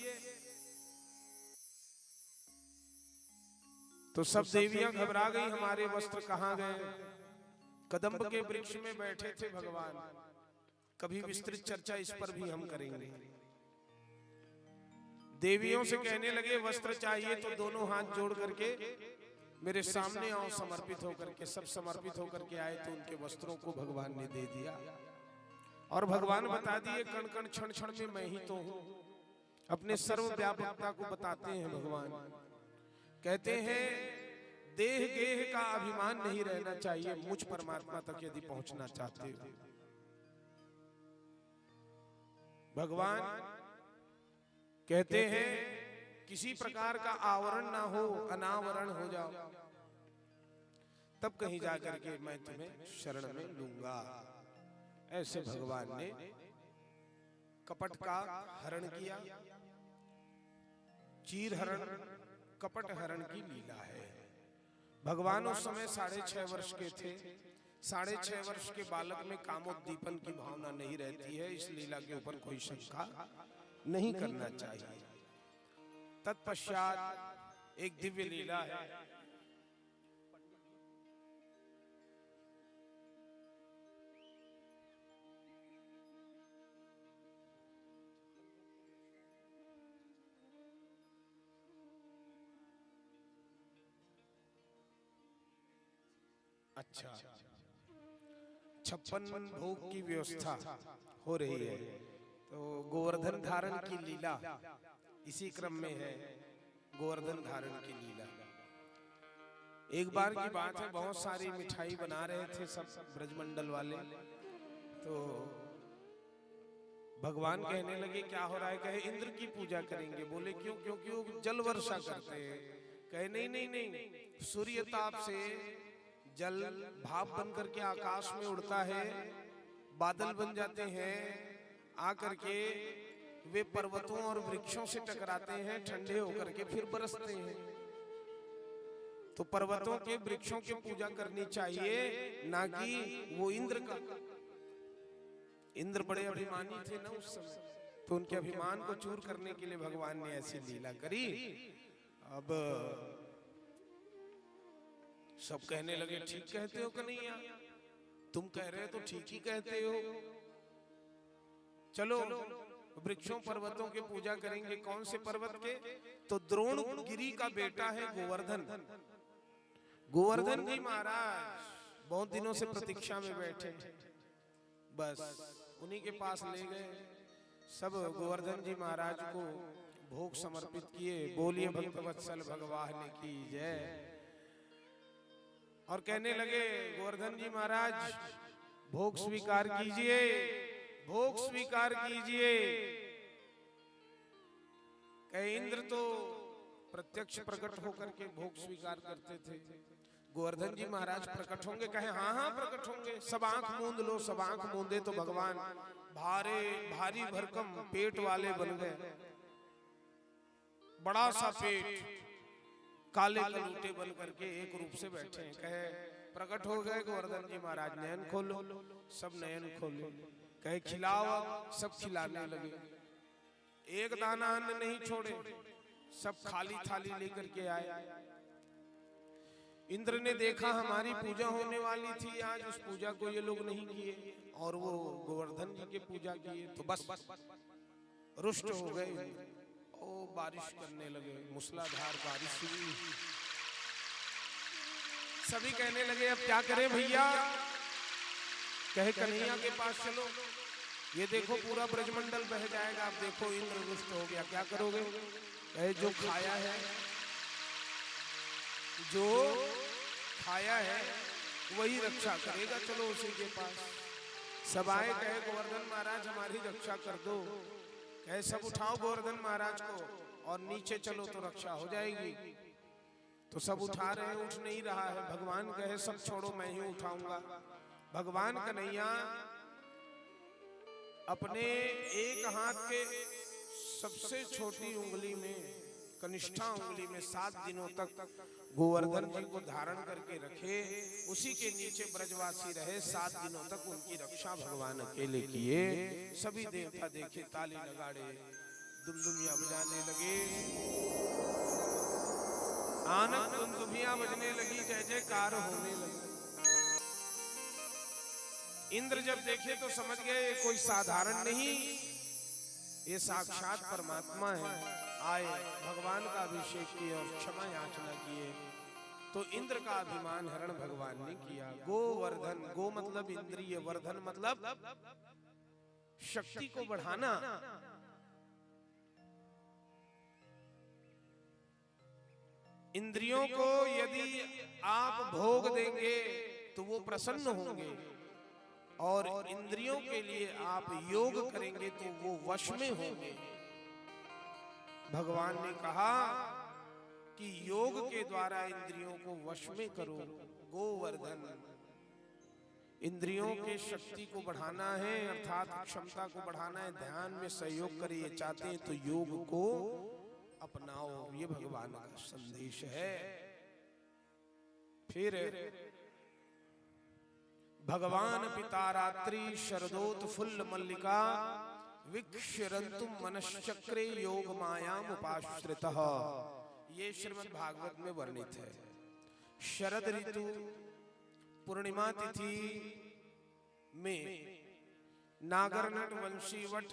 तो सब देवियां घबरा गई, हमारे वस्त्र कहां गए? कदम्ब के वृक्ष में बैठे थे भगवान। कभी विस्तृत चर्चा इस पर भी हम करेंगे। देवियों से कहने लगे वस्त्र चाहिए तो दोनों हाथ जोड़ करके मेरे सामने आओ, समर्पित होकर के। सब समर्पित होकर के आए तो उनके वस्त्रों को भगवान ने दे दिया। और भगवान बता दिए कण कण क्षण क्षण में मैं ही तो हूं। अपने सर्वव्यापकता को बताते हैं भगवान। कहते हैं देह गेह का अभिमान नहीं रहना चाहिए मुझ परमात्मा तक यदि पहुंचना चाहते हो। भगवान कहते हैं किसी प्रकार का आवरण ना हो, अनावरण हो जाओ, तब कहीं जाकर के मैं तुम्हें शरण में लूंगा। ऐसे भगवान ने कपट का हरण किया। चीर हरण कपट हरण की लीला है। भगवान उस समय 6.5 वर्ष के थे। 6.5 वर्ष के बालक में कामोद्दीपन की भावना नहीं रहती है। इस लीला के ऊपर कोई शंका नहीं करना चाहिए। तत्पश्चात एक दिव्य लीला है। अच्छा, 56 भोग की व्यवस्था हो रही है। तो गोवर्धन धारण की लीला इसी क्रम में है। गोवर्धन धारण की लीला एक बार की बात है। बहुत सारी मिठाई बना रहे थे सब ब्रजमंडल वाले। तो भगवान कहने लगे क्या हो रहा है? कहे इंद्र की पूजा करेंगे। बोले क्यों? क्योंकि वो जल वर्षा करते हैं। कहे नहीं नहीं नहीं, सूर्य ताप से जल भाप बन करके आकाश में उड़ता है, बादल बन जाते हैं, आकर के वे पर्वतों और वृक्षों से टकराते हैं, ठंडे होकर के फिर बरसते हैं। तो पर्वतों के वृक्षों की पूजा करनी चाहिए, ना कि वो इंद्र का। इंद्र बड़े अभिमानी थे ना उस समय, तो उनके अभिमान को चूर करने के लिए भगवान ने ऐसी लीला करी। अब सब कहने लगे ठीक कहते हो कन्हैया, तुम कह रहे हो तो ठीक ही कहते हो। चलो वृक्षों पर्वतों के पूजा करेंगे। कौन से पर्वत के? तो द्रोणगिरी का बेटा है गोवर्धन। गोवर्धन जी महाराज बहुत दिनों से प्रतीक्षा में बैठे, बस उन्हीं के पास ले गए। सब गोवर्धन जी महाराज को भोग समर्पित किए। बोलिए भक्तवत्सल भगवान की जय। और कहने लगे गोवर्धन जी महाराज भोग स्वीकार कीजिए, भोग स्वीकार कीजिए। कहे इंद्र तो प्रत्यक्ष प्रकट होकर के भोग स्वीकार करते थे, गोवर्धन जी महाराज प्रकट होंगे? कहे हाँ हाँ प्रकट होंगे। सब आंख मूंद लो। सब आंख मूंदे तो भगवान भारी भरकम पेट वाले बन गए। बड़ा सा पेट, काले कलूटे बन करके एक रूप से बैठे हैं। कहे प्रकट हो गए गोवर्धन जी महाराज, नयन खोलो। सब नयन खोले। कहे खिलाओ। सब खिलाने लगे। एक दाना अन्न नहीं छोड़े। सब खाली थाली लेकर के आए। इंद्र ने देखा हमारी पूजा होने वाली थी आज, उस पूजा को ये लोग नहीं किए और वो गोवर्धन जी की पूजा किए, तो बस रुष्ट हो गए। ओ बारिश करने लगे, मूसलाधार बारिश हुई। सभी कहने लगे अब क्या करें भैया? कहे कन्हैया के पास चलो, ये देखो पूरा ब्रजमंडल बह जाएगा। अब देखो इंद्र रुष्ट हो गया, क्या करोगे? कहे जो खाया है, जो खाया है वही रक्षा करेगा, चलो उसी के पास। सब आए। कहे गोवर्धन महाराज हमारी रक्षा कर दो। कहे सब उठाओ गोवर्धन महाराज को और नीचे चलो तो रक्षा हो जाएगी। तो सब उठा रहे हैं, उठ नहीं रहा है। भगवान कहे सब छोड़ो, मैं ही उठाऊंगा। भगवान कन्हैया अपने एक हाथ के सबसे छोटी उंगली में, कनिष्ठा उंगली में 7 दिनों तक गोवर्धन जी को धारण करके रखे। उसी के नीचे ब्रजवासी रहे 7 दिनों तक। उनकी रक्षा भगवान अकेले किए। सभी देवता देखे, ताली लगाड़े, दुमदुमियां बजाने लगे। आनंद दुमदुमियां बजने लगी, जय जयकार होने लगी। इंद्र जब देखे तो समझ गए ये कोई साधारण नहीं, ये साक्षात परमात्मा है। आए, भगवान का अभिषेक किए और क्षमा याचना किए। तो इंद्र का अभिमान हरण भगवान ने किया। गोवर्धन, गो मतलब इंद्रिय, वर्धन मतलब शक्ति को बढ़ाना। इंद्रियों को यदि आप भोग देंगे तो वो प्रसन्न होंगे, और इंद्रियों के लिए आप योग करेंगे तो वो वश में होंगे। भगवान ने कहा कि योग के द्वारा इंद्रियों को वश में करो। गोवर्धन, इंद्रियों के शक्ति को बढ़ाना है, अर्थात क्षमता को बढ़ाना है, ध्यान में सहयोग करिए। चाहते हैं तो योग को अपनाओ, ये भगवान का संदेश है। फिर भगवान पिता रात्रि शरदोत फुल्ल मल्लिका विक्षरन्तु मनश्चक्रे योग मायाम उपाश्रितः। ये श्रीमद् भागवत में वर्णित है। शरद ऋतु पूर्णिमा तिथि में नागरनट वंशीवट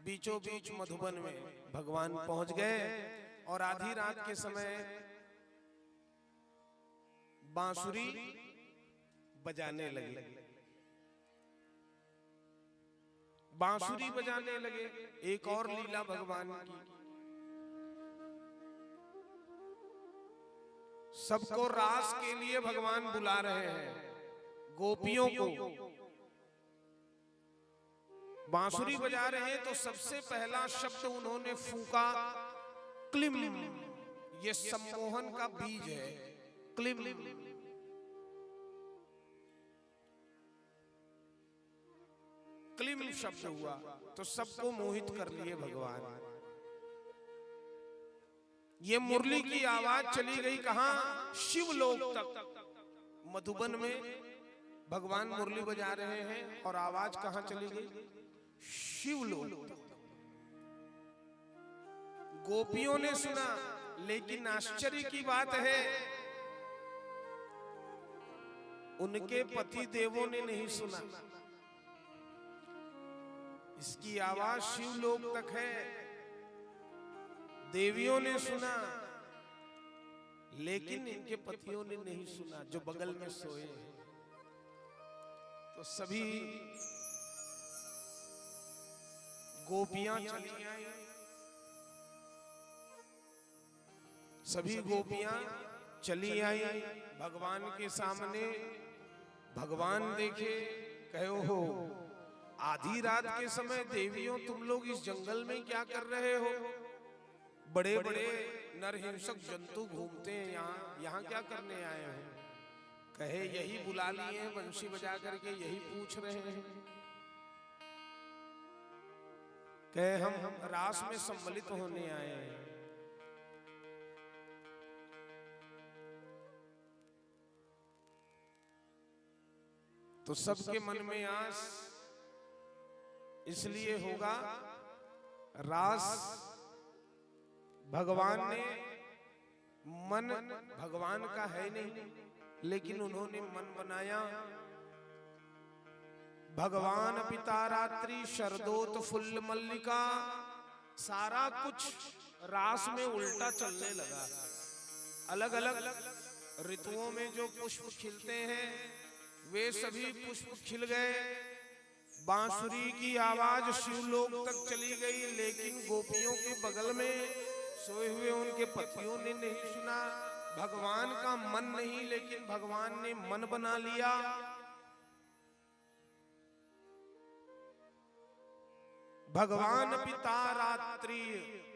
बीचों बीच मधुबन में भगवान पहुंच गए और आधी रात के समय बांसुरी बजाने लगे। बांसुरी बजाने लगे। एक और लीला भगवान की, सबको रास के लिए भगवान बुला रहे हैं। गोपियों को बांसुरी बजा रहे हैं तो सबसे पहला शब्द उन्होंने फूंका क्लिम। ये सम्मोहन का बीज है, क्लिम। क्लिम शब्द हुआ तो सबको मोहित कर लिए भगवान। ये मुरली की आवाज चली गई कहां? शिवलोक तक। मधुबन में भगवान मुरली बजा रहे हैं और आवाज कहां चली गई? शिवलोक तक। गोपियों ने सुना, लेकिन आश्चर्य की बात है उनके पति देवों ने नहीं सुना। इसकी आवाज शिवलोक तक है। देवियों ने सुना, लेकिन इनके पतियों ने नहीं सुना, जो बगल में सोए हैं। तो सभी गोपियां चली आई, सभी गोपियां चली आई भगवान के सामने। भगवान देखे, कहो हो आधी रात के समय देवियों तुम लोग इस जंगल में क्या कर रहे हो? बड़े बड़े नरहिंसक जंतु घूमते हैं यहाँ क्या करने आए हो? कहे यही बुला लिए हैं बंशी बजा करके, यही पूछ रहे हैं। कहे हम रास में सम्मिलित होने आए हैं। तो सबके मन में आस इसलिए होगा, रास भगवान ने मन भगवान का है नहीं, लेकिन उन्होंने मन बनाया। भगवान पिता रात्रि शरदोत फुल्ल मल्लिका, सारा कुछ रास में उल्टा चलने लगा। अलग अलग ऋतुओं में जो पुष्प खिलते हैं वे सभी पुष्प खिल गए। बांसुरी की आवाज शिवलोक तक चली गई, लेकिन गोपियों के बगल में सोए हुए उनके पतियों ने नहीं सुना। भगवान का मन नहीं, लेकिन भगवान ने मन बना लिया। भगवान पिता रात्रि,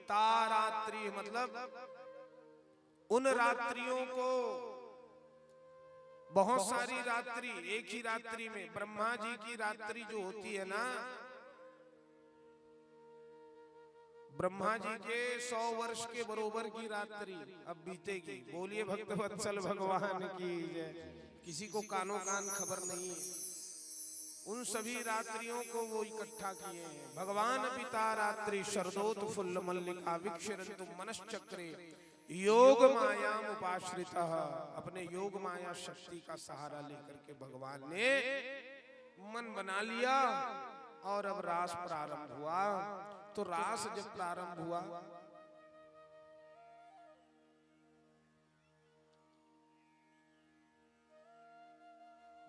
तारात्रि मतलब उन रात्रियों को, बहुत सारी रात्रि, एक ही रात्रि में ब्रह्मा जी की रात्रि जो होती है ना, ब्रह्मा जी के 100 वर्ष के बरोबर की रात्रि अब बीतेगी। बोलिए भक्त वत्सल भगवान की जय। किसी को कानो कान खबर नहीं, उन सभी रात्रियों को वो इकट्ठा किए हैं। भगवान पिता रात्रि शरदोत फुल्ल मल्लिका विक्षरन्तु मनश्चक्रे योग माया उपाश्रिता, अपने योग माया शक्ति का सहारा लेकर के भगवान ने मन बना लिया। और अब रास प्रारंभ हुआ। तो रास जब प्रारंभ हुआ,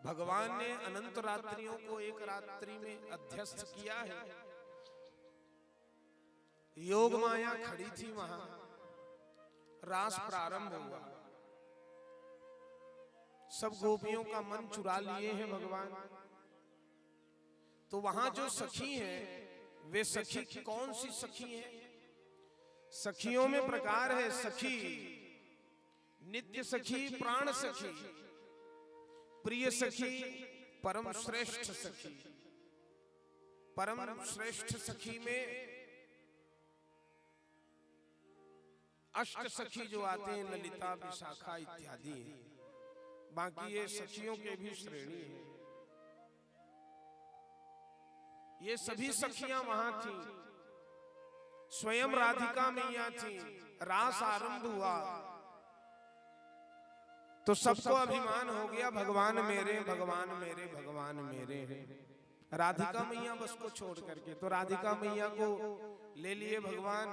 भगवान ने अनंत रात्रियों को एक रात्रि में अध्यस्त किया है। योग माया खड़ी थी वहां, रास प्रारंभ हुआ। सब गोपियों का मन चुरा लिए हैं भगवान। तो वहां जो सखी हैं, वे सखी कौन सी सखी हैं? सखियों में प्रकार है, सखी नित्य सखी, प्राण सखी, प्रिय सखी, परम श्रेष्ठ सखी। परम श्रेष्ठ सखी में अष्ट सखी जो आते हैं, ललिता, विशाखा इत्यादि, बाकी ये सखियों के भी श्रेणी है। ये सभी सखियां वहां थी, स्वयं राधिका मैया थी। रास आरंभ हुआ तो सबको अभिमान हो गया, भगवान मेरे, भगवान मेरे, भगवान मेरे। राधिका मैया बस को छोड़ करके, तो राधिका मैया को ले लिए भगवान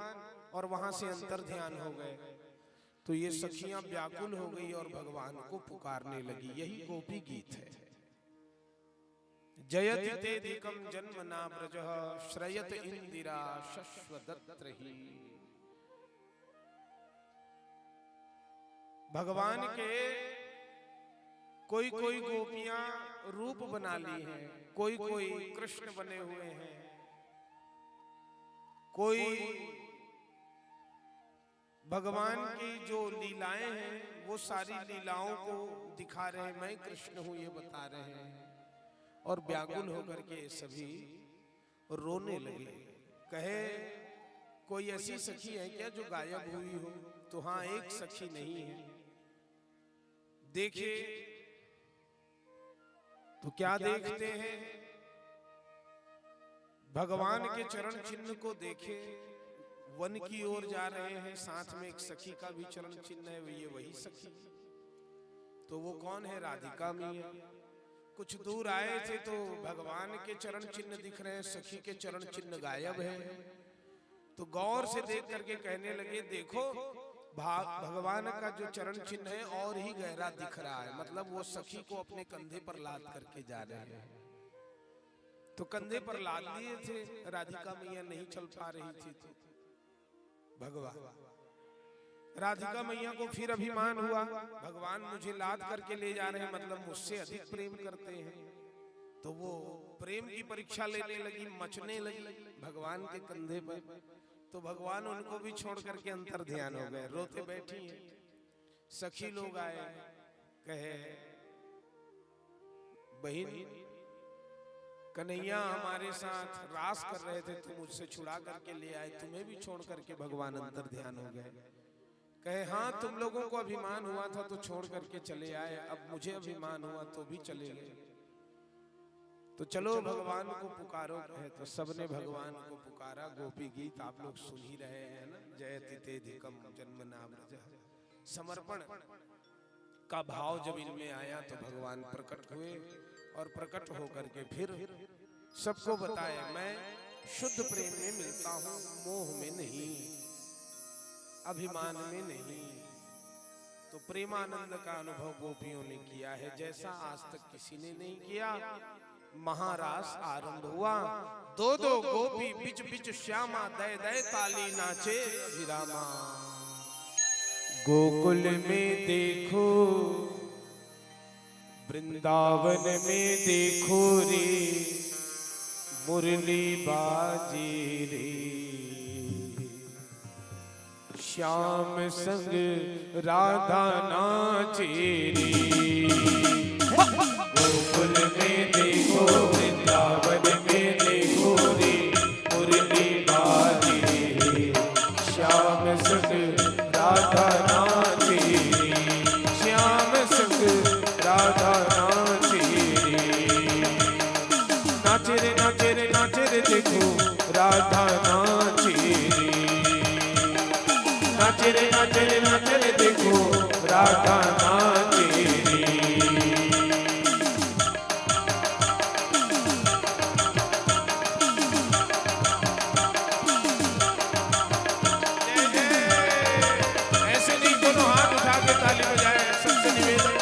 और वहां से अंतर ध्यान हो गए। तो ये सखियां व्याकुल हो गई और भगवान को पुकारने लगी। यही गोपी गीत है। जयति तेधिकम जन्मना ब्रजः श्रयत इंदिरा शश्वदत्रहि। भगवान के कोई कोई गोपियां रूप बना ली हैं, कोई कोई कृष्ण बने हुए हैं, कोई भगवान की जो लीलाएं हैं वो सारी लीलाओं को दिखा रहे हैं, मैं कृष्ण हूं ये बता रहे हैं। और व्याकुल होकर के सभी रोने लगे। कहे कोई ऐसी सखी है क्या जो गायब हुई हो? तो हाँ, एक सखी नहीं है। देखे तो क्या देखते हैं? भगवान के चरण चिन्ह को देखे, वन की ओर जा रहे हैं, साथ में एक सखी का भी चरण चिन्ह है, ये वही सखी। तो वो कौन है? राधिका मैया। कुछ दूर आए थे तो भगवान के चरण चिन्ह दिख रहे हैं, सखी के चरण चिन्ह गायब है। तो गौर से देख करके कहने लगे, देखो भगवान का जो चरण चिन्ह है और ही गहरा दिख रहा है, मतलब वो सखी को अपने कंधे पर लाद करके जा रहे हैं। तो कंधे पर लाद लिए थे, राधिका मैया नहीं चल पा रही थी। तो भगवान राधिका मैया को फिर अभिमान हुआ, भगवान मुझे लाद करके ले जा रहे हैं, मतलब मुझसे अधिक प्रेम करते हैं। तो वो प्रेम की परीक्षा लेने लगी, मचने लगी भगवान के कंधे पर। तो भगवान उनको भी छोड़ करके अंतर ध्यान हो गए, रोते बैठी हैं। सखी लोग आए, कहे बहन कन्हैया हमारे साथ रास कर रहे थे, तुम मुझसे छुड़ा करके ले आए, तुम्हें भी छोड़ करके भगवान अंतर ध्यान हो गए। कहे हाँ, तुम लोगों को अभिमान हुआ था तो छोड़ करके चले आए, अब मुझे अभिमान हुआ तो भी चले गए। तो चलो भगवान को पुकारो है। तो सबने भगवान को पुकारा। गोपी गीत आप लोग सुन ही रहे हैं ना, जयति तेधिकम जन्म नाम समर्पण का भाव जब इनमें आया तो भगवान प्रकट हुए और प्रकट होकर के फिर सबको बताया, मैं शुद्ध प्रेम में मिलता हूं, मोह में नहीं, अभिमान में नहीं। तो प्रेमानंद का अनुभव गोपियों ने किया है, जैसा आज तक किसी ने नहीं किया। महारास आरंभ हुआ, दो दो गोपी बिच बिच श्यामा, दय दय ताली नाचे अभिरामा। गोकुल में देखो, वृंदावन में देखो रे, मुरली बाजी रे, श्याम संग राधा नाचे रे। गोकुल में देखो, वृंदावन में देखो रे, मुरली बाजी रे, श्याम संग राधा नाचे रे, श्याम संग राधा नाचे रे। नाचे रे नाचे रे नाचे रे, देखो राधा नाचे रे, नाचे रे नाचे रे नाचे रे, देखो राधा नाचे रे। ऐसे नहीं, दोनों हाथ उठा के ताली बजाए, सबसे निवेदन।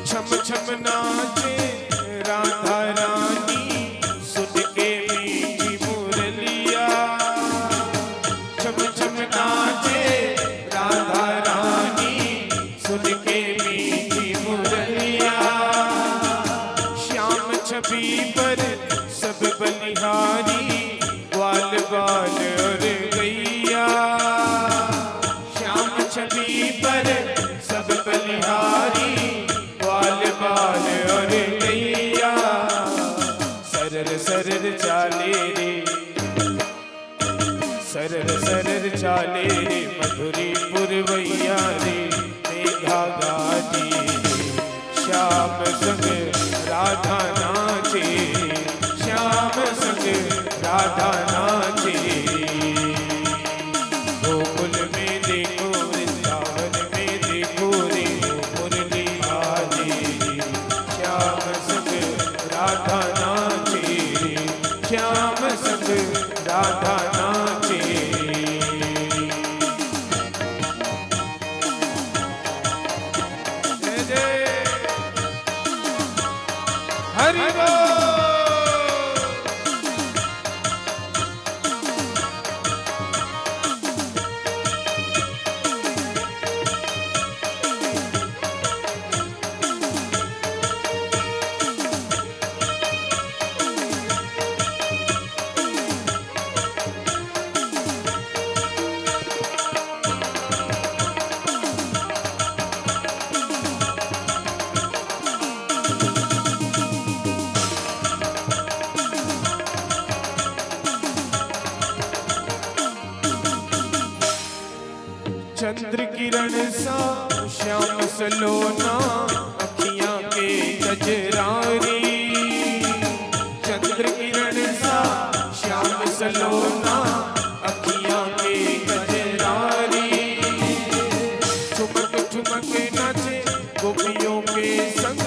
छम छम नाचे राधा रानी, सुन के मीठी मुरलिया। छम छम नाचे राधा रानी, सुन के मीठी मुरलिया। श्याम छवि पर सब बलिहारी, ग्वाल बाल और गैया। श्याम छवि पर सब बलिहारी, ग्वाल बाल और गैया। सरर सरर चाले रे, सरर सरर चाले रे, मधुरी पुरवैया रे, मेघा गाती रे, श्याम संग राधा नाचे, श्याम संग राधा नाचे। गोकुल में देखो, वृंदावन में देखो रे, मुरली बाजे, श्याम संग राधा नाचे, श्याम संग राधा नाचे। जय जय हरि बोल। सलोना अखियां के गजरारी, चंद्र किरण सा श्याम सलोना अखियां के गजरारी, ठुमक ठुमक नाचे गोपियों के संग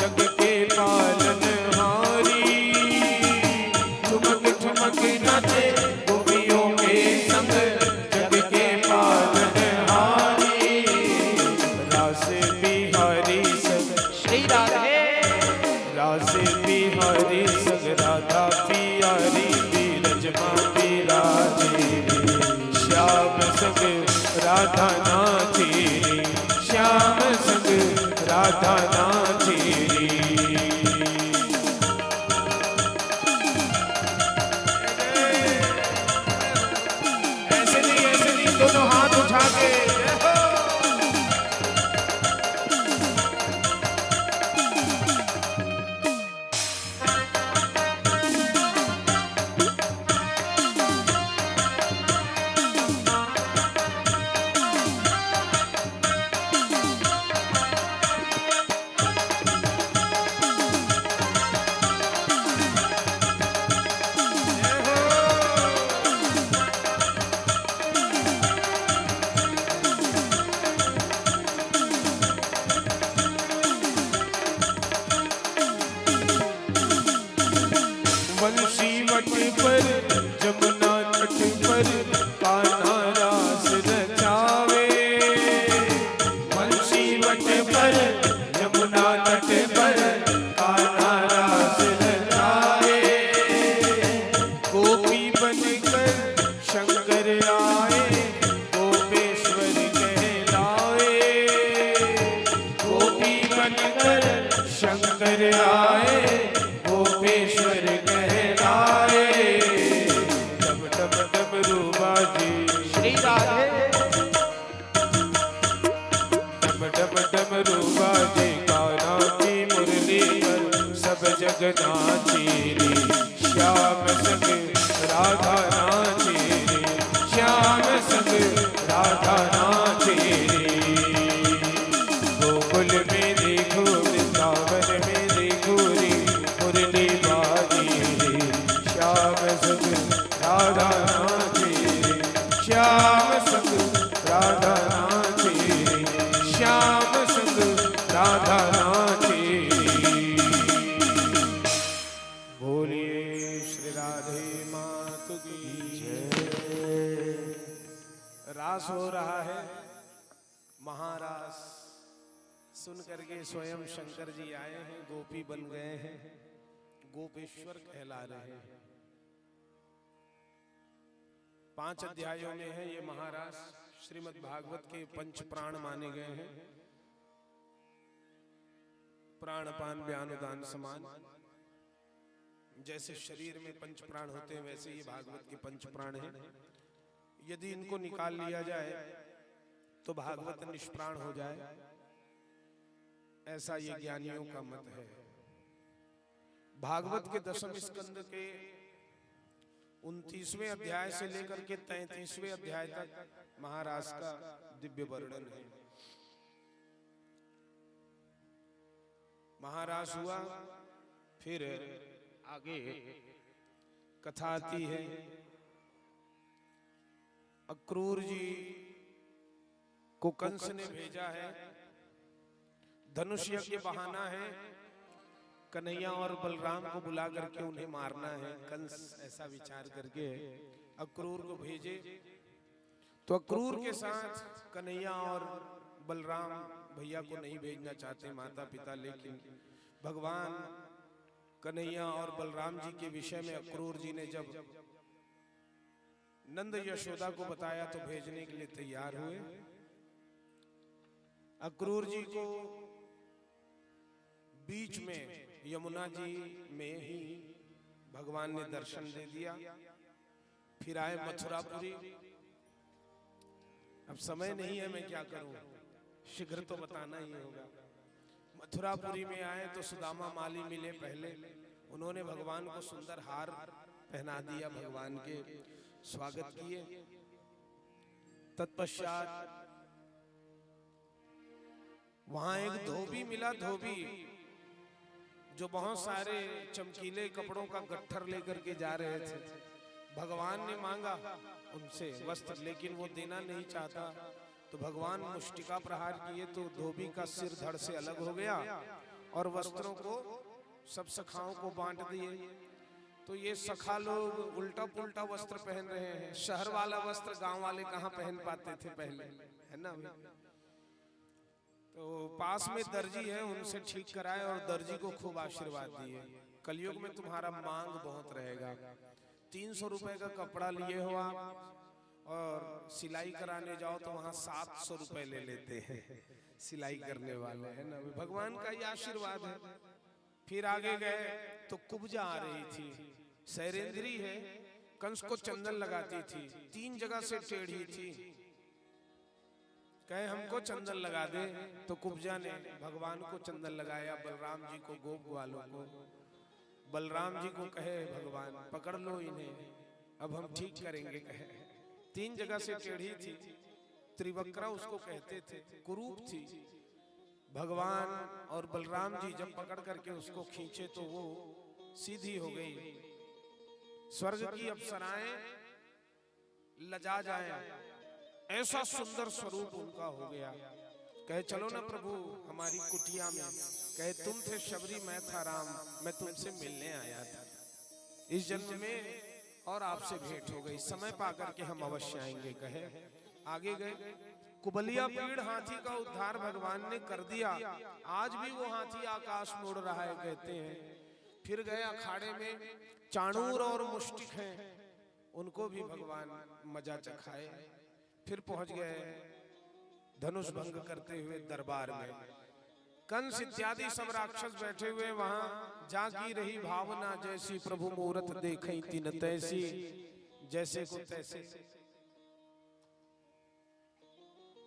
जग के पालनहारी, ठुमक ठुमक नाचे गोपियों के संग जग के पालनहारी, रास बिहारी संग श्री राधे रास बिहारी संग राधा पियारी बीरजमा बिराजे, श्याम संग राधा नाची, श्याम संग राधा नाची। ऐसे नहीं दोनों हाथ उठा के बंसी वट पर जमुना तट पर कान्हा रास रचावे, बंसी वट पर जमुना तट पर कान्हा रास रचावे, गोपी बनकर शंकर आए गोपेश्वर कहलाए, गोपी बनकर शंकर आए गोपेश्वर कहलाए, डम डम डमरू बाजे श्री राधे डम डम डमरू बाजे, कान्हा की मुरली पर सब जग नाचे रे, श्याम संग राधा नाचे रे, श्याम संग राधा नाचे रे, गोकुल में देखो वृंदावन में देखो रे मुरली बाजे रे, श्याम संग राधा नाचे रे, श्याम संग राधा नाचे रे, श्याम संग राधा नाचे रे। बोलिए श्री राधे मात की जय। रास हो रहा है, महारास सुन करके स्वयं शंकर जी आए हैं, गोपी बन गए हैं, गोपेश्वर कहला रहे हैं। 5 अध्यायों में है ये महारास, श्रीमद् भागवत के पंच प्राण माने गए हैं, प्राणपान व्यान उदान समान। जैसे शरीर में पंच प्राण होते हैं वैसे ये भागवत के पंच प्राण हैं। यदि इनको निकाल लिया जाए तो भागवत निष्प्राण हो जाए, ऐसा ये ज्ञानियों का मत है। भागवत के 10वें स्कंद के 29वें अध्याय से लेकर के 33वें अध्याय तक महारास का दिव्य वर्णन है। महारास हुआ, फिर आगे कथा आती है। अक्रूर जी को कंस ने भेजा है, धनुष यज्ञ बहाना है, कन्हैया और बलराम को बुला करके उन्हें मारना है। कंस ऐसा विचार करके अक्रूर को भेजे, तो अक्रूर के साथ कन्हैया और बलराम भैया को नहीं भेजना चाहते माता पिता, लेकिन भगवान कन्हैया और बलराम जी के विषय में अक्रूर जी ने जब नंद यशोदा को बताया तो भेजने के लिए तैयार हुए। अक्रूर जी को बीच में यमुना जी में ही भगवान ने दर्शन दे दिया। फिर आए मथुरापुरी। अब समय नहीं है, मैं क्या करूं, शीघ्र तो बताना ही होगा। मथुरापुरी में आए तो सुदामा माली मिले पहले, उन्होंने भगवान को सुंदर हार पहना दिया, भगवान के स्वागत किए। तत्पश्चात वहां एक धोबी मिला, धोबी जो बहुत सारे चमकीले कपड़ों का गट्ठर लेकर के जा रहे थे। भगवान ने मांगा उनसे वस्त्र, लेकिन वो देना नहीं चाहता, तो भगवान मुष्टिका प्रहार किए तो धोबी का सिर धड़ से अलग हो गया और वस्त्रों को सब सखाओं को बांट दिए। तो ये सखा लोग उल्टा पुल्टा वस्त्र पहन रहे हैं। शहर वाला वस्त्र गांव वाले कहाँ पहन पाते थे पहले, है ना। तो पास में दर्जी है, उनसे ठीक कराए और दर्जी को खूब आशीर्वाद दिए। कलयुग में तुम्हारा मांग बहुत रहेगा। 300 रुपए का कपड़ा लिए हो आप और सिलाई कराने जाओ तो वहां 700 रुपए ले लेते हैं सिलाई करने वाले, है ना। भगवान का ये आशीर्वाद है। फिर आगे गए तो कुब्जा आ रही थी, सैरेंद्री है, कंस को चंदन लगाती थी, 3 जगह से टेढ़ी थी। कहे हमको चंदन लगा दे, तो कुब्जा ने भगवान को चंदन लगाया, बलराम जी को, गोप ग्वालों को। बलराम जी को कहे भगवान पकड़ लो इन्हें, अब हम ठीक करेंगे। कहे 3 जगह से टेढ़ी थी, त्रिवक्रा उसको कहते थे, कुरूप थी। भगवान और बलराम जी जब पकड़ करके उसको खींचे तो वो सीधी हो गई। स्वर्ग की अप्सराएं लजा जाएं, ऐसा सुंदर स्वरूप उनका हो गया। कहे चलो ना प्रभु हमारी कुटिया में। कहे तुम थे शबरी, मैं था राम, मैं तुमसे मिलने आया था इस जन्म में और आपसे भेंट हो गई, समय पाकर के हम अवश्य आएंगे। कहे आगे गए, कुबलिया पीड़ हाथी का उद्धार भगवान ने कर दिया। आज भी वो हाथी आकाश मोड़ रहा है कहते हैं। फिर गए अखाड़े में, चाणूर और मुष्टिक हैं, उनको भी भगवान मजा चखाए। फिर पहुंच गए धनुष भंग करते हुए दरबार में। कंस इत्यादि सब राक्षस बैठे हुए वहां। जागी रही भावना जैसी, प्रभु मूरत देखई तिन तैसी, जैसे को तैसे,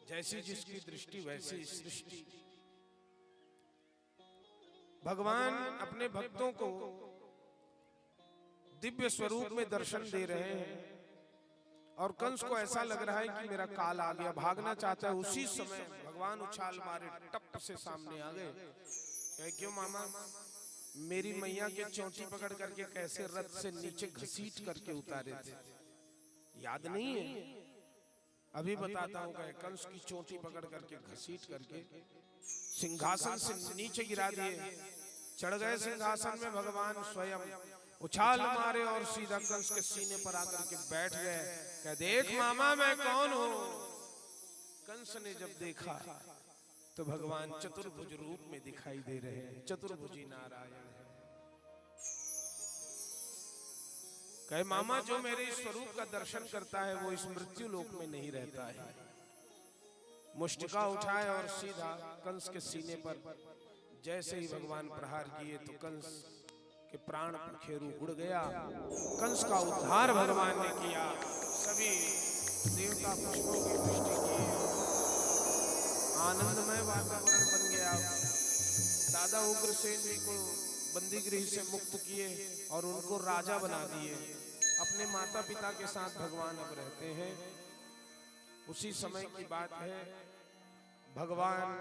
जैसी जिसकी दृष्टि वैसी सृष्टि। भगवान अपने भक्तों को दिव्य स्वरूप में दर्शन दे रहे हैं और कंस को ऐसा लग रहा है कि मेरा काल आ गया, भागना चाहता है। उसी समय भगवान उछाल मारे, टप से सामने आ गए। कहे क्यों मामा, मेरी मैया के चोटी पकड़ करके कैसे रथ से नीचे घसीट करके उतारे थे, याद नहीं है? अभी बताता हूँ। कहे कंस की चोटी पकड़ करके घसीट करके सिंहासन से नीचे गिरा दिए। चढ़ गए सिंहासन में भगवान स्वयं, उछाल मारे और सीधा कंस के सीने पर आकर के बैठ गए। कह देख मामा मैं कौन हूँ। कंस ने जब देखा तो भगवान चतुर्भुज रूप में दिखाई दे रहे हैं, चतुर्भुजी नारायण है। कहे मामा जो मेरे इस स्वरूप का दर्शन करता है वो इस मृत्यु लोक में नहीं रहता है। मुष्टिका उठाए और सीधा कंस के सीने पर जैसे ही भगवान प्रहार किए तो कंस के प्राण पखेरु उड़ गया। कंस का उद्धार भगवान ने किया। सभी देवता पुष्पों की वृष्टि की, आनंदमय वातावरण बन गया। दादा उग्रसेन जी को बंदी गृह से मुक्त किए और उनको राजा बना दिए। अपने माता पिता के साथ भगवान अब रहते हैं। उसी समय की बात है, भगवान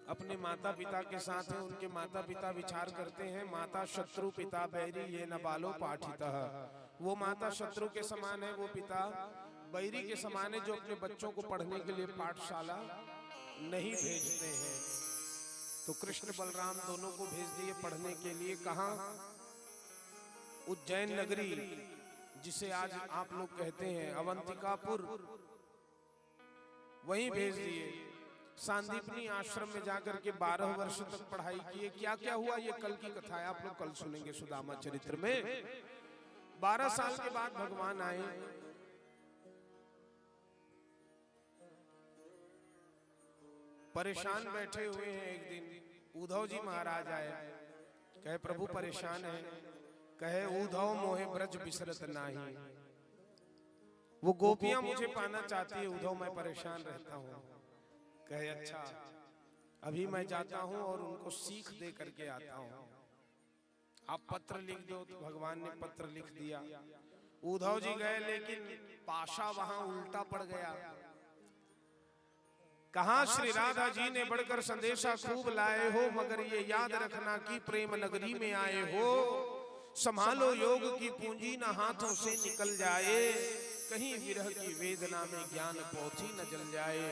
अपने माता पिता के साथ हैं। उनके माता पिता विचार करते हैं, माता शत्रु पिता बैरी ये न बालो पाठितः। वो माता शत्रु के समान है, वो पिता बैरी के समान है, जो अपने बच्चों को पढ़ने के लिए पाठशाला नहीं भेजते हैं। तो कृष्ण बलराम दोनों को भेज दिए पढ़ने के लिए। कहाँ? उज्जैन नगरी, जिसे आज आप लोग कहते हैं अवंतिकापुर, वहीं भेज दिए। सांदीपनी आश्रम में जाकर के 12 वर्ष तक पढ़ाई किए। क्या क्या हुआ ये कल की कथा है, आप लोग कल सुनेंगे सुदामा चरित्र में। 12 साल के बाद भगवान आए। परेशान बैठे हुए हैं। एक दिन उद्धव जी महाराज आए। कहे प्रभु परेशान है। कहे उद्धव मोहे ब्रज बिसरत नाही। वो गोपियां मुझे पाना चाहती है उद्धव, मैं परेशान रहता हूँ। कहे अच्छा, अभी मैं जाता हूँ और उनको सीख दे करके आता हूँ, आप पत्र लिख दो। तो भगवान ने पत्र लिख दिया। उद्धव जी गए, लेकिन पाशा वहां उल्टा पड़ गया। कहा श्री राधा जी ने बढ़कर संदेशा खूब लाए हो, मगर ये याद रखना कि प्रेम नगरी में आए हो। संभालो योग की पूंजी न हाथों से निकल जाए, कहीं विरह की वेदना में ज्ञान पोथी न जल जाए।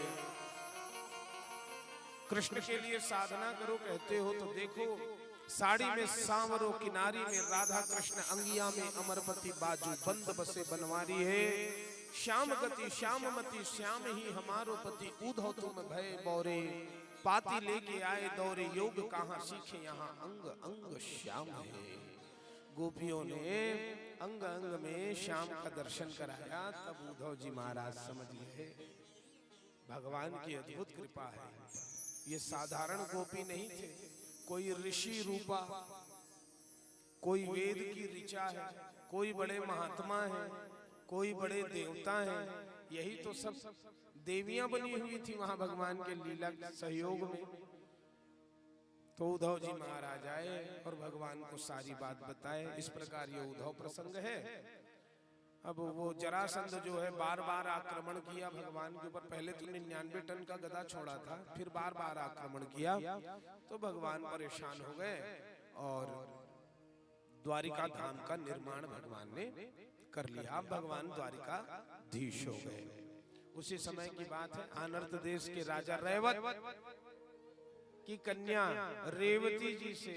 कृष्ण के लिए साधना करो कहते हो तो देखो, साड़ी में सांवरो किनारी में राधा कृष्ण, अंगिया में अमरपति बाजू बंद बसे बनवारी है। श्याम गति श्याममती श्याम ही हमारो पति, ऊधो तुम भय बौरे, पाती लेके आए दौरे, योग कहाँ सीखे यहाँ अंग अंग श्याम है। गोपियों ने अंग अंग में श्याम का दर्शन कराया, तब उद्धव जी महाराज समझ गए भगवान की अद्भुत कृपा है। ये साधारण गोपी नहीं थे, कोई ऋषि रूपा, कोई वेद की ऋचा है, कोई बड़े महात्मा है, कोई बड़े देवता हैं। यही तो सब देवियां बनी हुई थी वहां भगवान के लीला सहयोग में। तो उद्धव जी महाराज आए और भगवान को सारी बात बताए। इस प्रकार ये उद्धव प्रसंग है। अब वो जरासंध जो है बार बार आक्रमण किया भगवान के ऊपर। पहले तो 99 टन का गदा छोड़ा था, फिर बार बार आक्रमण किया, तो भगवान परेशान हो गए और द्वारिका धाम का निर्माण भगवान ने कर लिया। अब भगवान द्वारिकाधीश हो गए। उसी समय की बात है, आनर्त देश के राजा रैवत की कन्या रेवती जी से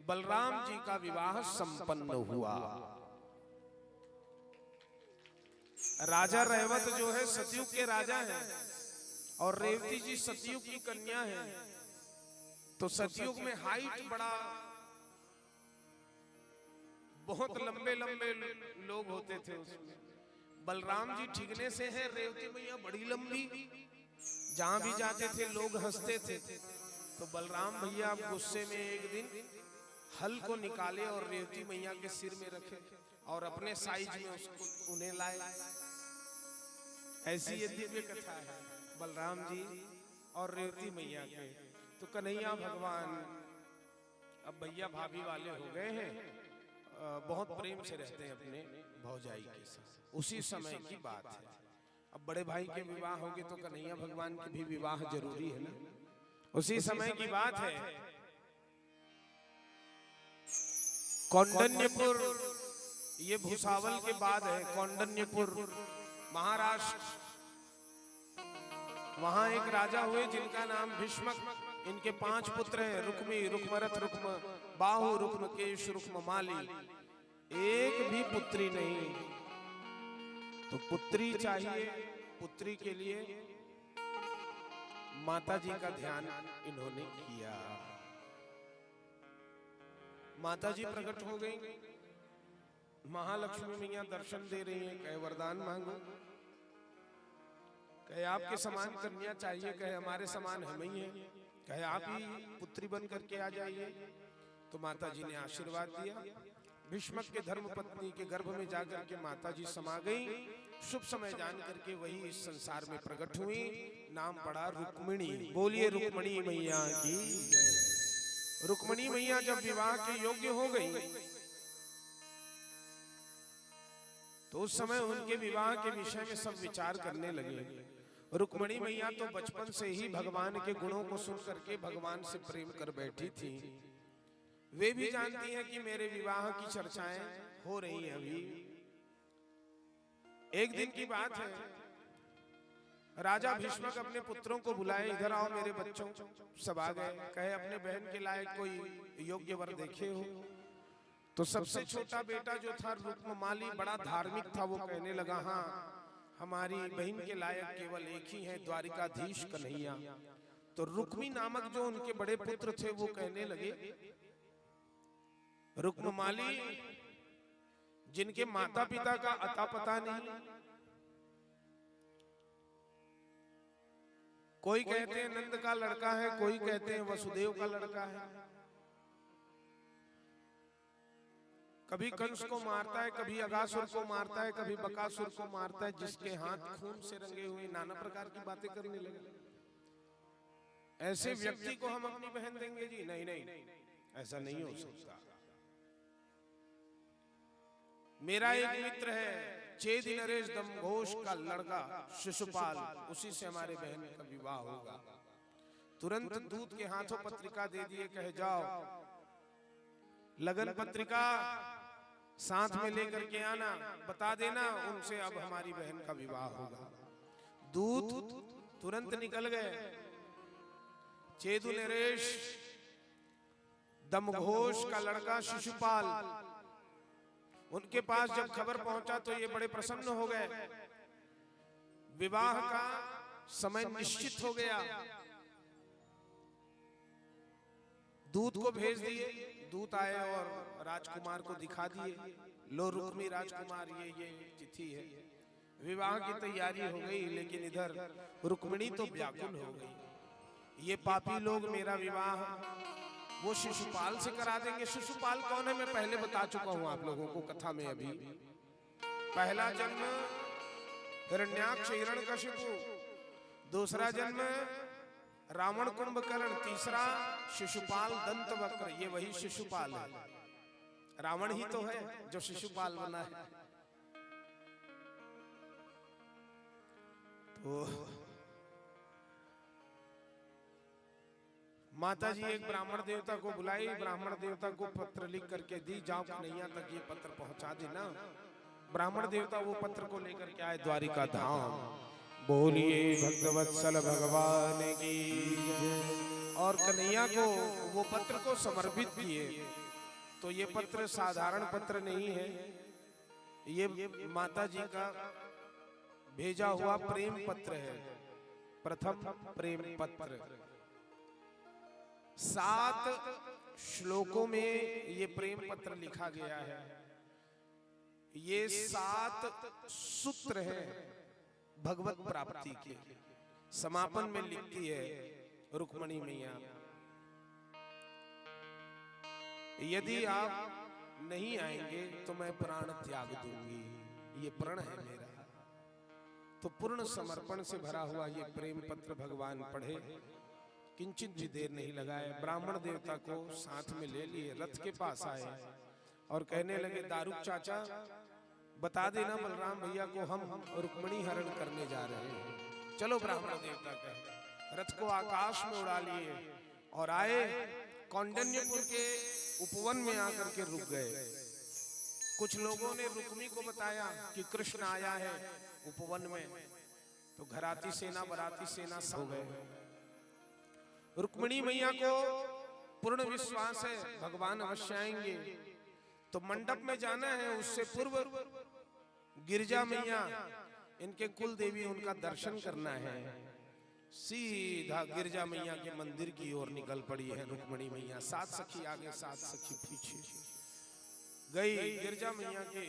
बलराम जी का विवाह संपन्न हुआ। राजा रैवत जो है सतयुग के राजा हैं और रेवती जी सतयुग की कन्या है। तो सतयुग में हाइट बड़ा, बहुत लंबे लंबे लोग होते थे उसमें। बलराम जी ठिकने से हैं, रेवती मैया बड़ी लंबी, जहां भी जाते थे लोग हंसते थे। तो बलराम भैया गुस्से में एक दिन हल को निकाले और रेवती मैया के सिर में रखे और अपने साइज में उसको उन्हें लाए। ऐसी ये दिव्य कथा है बलराम जी और रेवती मैया के। तो कन्हैया भगवान अब भैया भाभी वाले हो गए हैं, बहुत प्रेम से रहते हैं अपने भौजाई के साथ। उसी समय की बात है। अब बड़े भाई के विवाह होंगे तो कन्हैया भगवान के भी विवाह जरूरी है ना। उसी समय की बात है, कौंडन्यपुर, ये भूसावल के बाद है कौंडन्यपुर महाराष्ट्र। वहां एक राजा हुए जिनका नाम भीष्मक। इनके 5 पुत्र हैं, रुक्मी, रुक्मरथ, रुक्म बाहु, रुक्मकेश, रुक्ममाली। एक भी पुत्री नहीं। तो पुत्री चाहिए, पुत्री के लिए माता जी का ध्यान इन्होंने किया। माता जी प्रकट हो गई। महालक्ष्मी मैया दर्शन दे रही हैं, कहे वरदान मांगो, कहे आपके समान कन्या चाहिए, कहे हमारे समान हम ही हैं, कहे आप ही पुत्री बन करके आ जाइए। तो माता जी ने आशीर्वाद दिया। भीष्मक के धर्म पत्नी के गर्भ में जाकर के माता जी समा गई। शुभ समय जान करके वही इस संसार में प्रकट हुई। नाम पड़ा रुक्मिणी। बोलिए रुक्मिणी मैया की। रुक्मिणी मैया जब विवाह के योग्य हो गई तो उस समय उनके विवाह के विषय में सब विचार करने लगे। रुक्मिणी मैया तो बचपन से ही भगवान के गुणों को सुन करके भगवान से प्रेम कर बैठी थी। वे भी जानती हैं कि मेरे विवाह की चर्चाएं हो रही हैं अभी। एक दिन की बात है, राजा भीष्मक अपने पुत्रों को बुलाए, इधर आओ मेरे बच्चों। सब आ गए। कहे अपने बहन के लायक कोई योग्य वर देखे हो। तो सबसे छोटा बेटा जो था रुक्ममाली बड़ा धार्मिक था। वो कहने लगा, हाँ हमारी बहन के लायक केवल एक ही है, द्वारिकाधीश कन्हैया। तो रुक्मी नामक जो उनके बड़े पुत्र थे वो कहने लगे, रुक्ममाली जिनके माता पिता का अता पता नहीं, कोई कहते हैं नंद का लड़का है, कोई कहते हैं वसुदेव का लड़का है। कभी कंस को मारता है, कभी अगासुर को मारता है, कभी बकासुर को मारता है, जिसके हाथ खून से रंगे हुए। नाना प्रकार की बातें करने लगे। ऐसे व्यक्ति को हम अपनी बहन देंगे जी? नहीं नहीं, ऐसा नहीं हो सकता। मेरा एक मित्र है चेदि नरेश दमघोष का लड़का शिशुपाल, उसी से हमारे बहन का विवाह होगा। तुरंत दूत के हाथों पत्रिका दे दिए, कहे जाओ लगन पत्रिका साथ में लेकर के आना, बता देना उनसे अब हमारी बहन का विवाह होगा। दूत तुरंत निकल गए। चेदु नरेश दमघोष का लड़का शिशुपाल, उनके पास जब खबर पहुंचा तो ये बड़े प्रसन्न हो गए। विवाह का समय निश्चित हो गया। दूत को भेज दिए, दूत आए और राजकुमार को दिखा दिए, लो रुक्मी राजकुमार ये तिथि है। विवाह की तैयारी हो गई, लेकिन इधर रुक्मिणी तो व्याकुल हो गई। ये पापी लोग मेरा विवाह वो शिशुपाल से करा देंगे। शिशुपाल कौन है मैं पहले बता चुका हूं आप लोगों को कथा में। अभी पहला जन्म हिरण्याक्ष हिरण्यकशिपु, दूसरा जन्म रावण कुंभकर्ण, तीसरा शिशुपाल दंतवक्र। ये वही शिशुपाल है, रावण ही तो है जो शिशुपाल बना है। तो माता जी एक ब्राह्मण देवता को बुलाई, ब्राह्मण देवता को पत्र लिख करके दी, जाओ कन्हैया तक ये पत्र पहुंचा देना। ब्राह्मण देवता वो पत्र को लेकर के आए द्वारिका धाम। बोलिए भक्तवत्सल भगवान की। और कन्हैया को वो पत्र को समर्पित किए। तो ये पत्र साधारण पत्र नहीं है, ये माता जी का भेजा हुआ प्रेम पत्र है, प्रथम प्रेम पत्र। 7 श्लोकों में ये प्रेम पत्र लिखा गया है। ये 7 सूत्र हैं भगवत प्राप्ति के। समापन में लिखती है रुक्मिणी मैया, यदि आप नहीं आएंगे तो मैं प्राण त्याग दूंगी। ये प्रण है मेरा। तो पूर्ण समर्पण से भरा हुआ ये प्रेम पत्र भगवान पढ़े, किंचित भी देर नहीं लगाए, ब्राह्मण देवता को साथ में ले लिए, रथ के पास आए और कहने लगे, दारुक चाचा बता देना बलराम भैया को हम रुक्मिणी हरण करने जा रहे हैं। चलो ब्राह्मण देवता कहे। रथ को आकाश में उड़ा लिए और आए कौंडिन्यपुर के उपवन में आकर के रुक गए। कुछ लोगों ने रुक्मी को बताया कि कृष्ण आया है उपवन में, तो घराती सेना बराती सेना सब हो गए। रुक्मिणी मैया को पूर्ण विश्वास है भगवान अवश्य आएंगे, तो मंडप में जाना है। उससे पूर्व गिरजा मैया इनके कुल देवी, उनका दर्शन करना है। सीधा गिरजा मैया के मंदिर की ओर निकल पड़ी है रुक्मिणी मैया। 7 सखी आगे 7 सखी पीछे गई गिरजा मैया के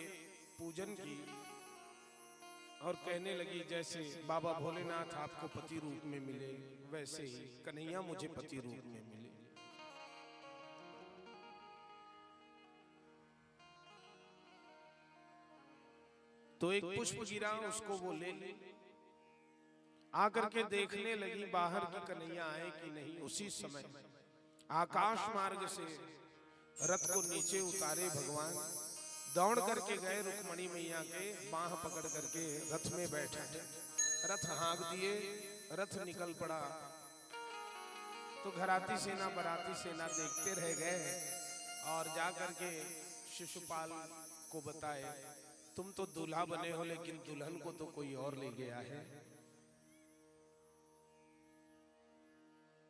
पूजन की और कहने लगी, जैसे बाबा भोलेनाथ आपको पति रूप में मिले, वैसे ही कन्हैया मुझे पति रूप में मिले। तो एक पुष्प गिरा, उसको वो ले ली, आकर के देखने लगी बाहर की कन्हैया आए कि नहीं। उसी समय आकाश मार्ग से रथ को नीचे उतारे भगवान, दौड़ करके गए रुक्मिणी मैया के बाह पकड़ करके रथ में बैठे, रथ हाँक दिए, रथ निकल पड़ा। तो घराती सेना बराती सेना देखते रह गए और जा करके शिशुपाल को बताए, तुम तो दूल्हा बने हो लेकिन दुल्हन को तो कोई और ले गया है।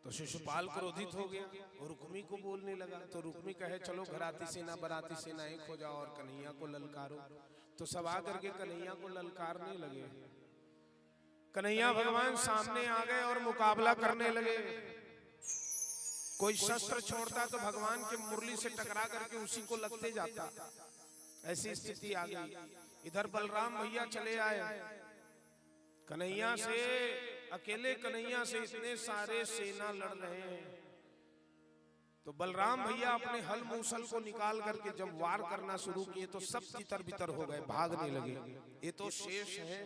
तो शिशुपाल क्रोधित हो गया और रुक्मी को बोलने लगा। तो रुक्मी कहे, चलो घराती सेना बराती सेना एक हो जाओ और कन्हैया को ललकारो। तो सब आकर के कन्हैया को ललकारने लगे। कन्हैया भगवान सामने आ गए और मुकाबला करने लगे। कोई शस्त्र छोड़ता तो भगवान के मुरली से टकरा करके उसी को लगते जाता। ऐसी स्थिति आ गई। इधर बलराम भैया चले आए, कन्हैया से अकेले कन्हैया से इतने सारे सेना लड़ रहे हैं। तो बलराम भैया अपने हल मूसल को निकाल करके जब वार करना शुरू किए तो सब तितर बितर हो गए, भागने लगे। ये तो शेष है,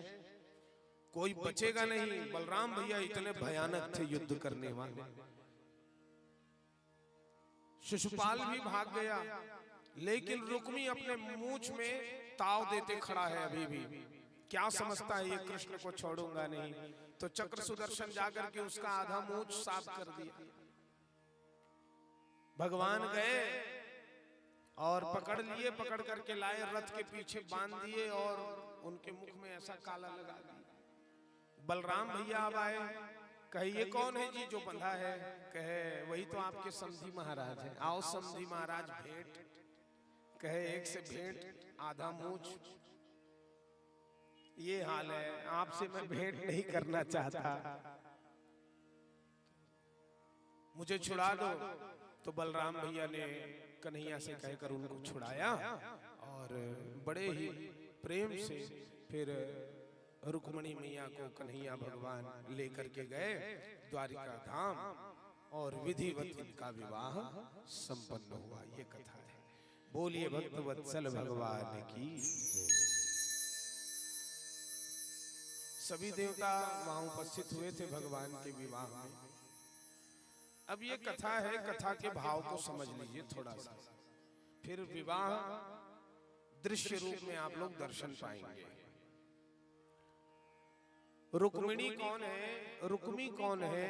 कोई बचेगा नहीं। बलराम भैया इतने भयानक थे युद्ध करने वाले। शिशुपाल भी भाग गया, लेकिन रुक्मी अपने मूंछ में ताव देते खड़ा है अभी भी। क्या समझता है ये कृष्ण को छोड़ूंगा नहीं। तो चक्र सुदर्शन जाकर के उसका आधा मूंछ साफ कर दिया। भगवान गए और पकड़ लिए, पकड़ करके लाए, रथ के पीछे बांध दिए और उनके मुख में ऐसा काला लगा दिया। बलराम भैया अब आए, कहे ये कौन है जी जो बंधा है। कहे वही तो आपके समधी महाराज है। आओ समधी महाराज भेंट। कहे एक से भेंट, आधा मूंछ। ये हाल है, आपसे मैं भेंट नहीं करना चाहता, मुझे छुड़ा दो। तो बलराम भैया ने कन्हैया से कहकर उनको छुड़ाया और बड़े ही प्रेम से फिर रुक्मणी मैया को कन्हैया भगवान लेकर के गए द्वारिका धाम और विधिवत इनका विवाह संपन्न हुआ। ये कथा है। बोलिए भक्त वत्सल भगवान की। सभी देवता वहां उपस्थित हुए थे भगवान के विवाह में। अब ये कथा है, कथा के भाव को समझ लीजिए थोड़ा सा, फिर विवाह दृश्य रूप में आप लोग दर्शन पाएंगे। रुक्मिणी कौन है, रुक्मी कौन है,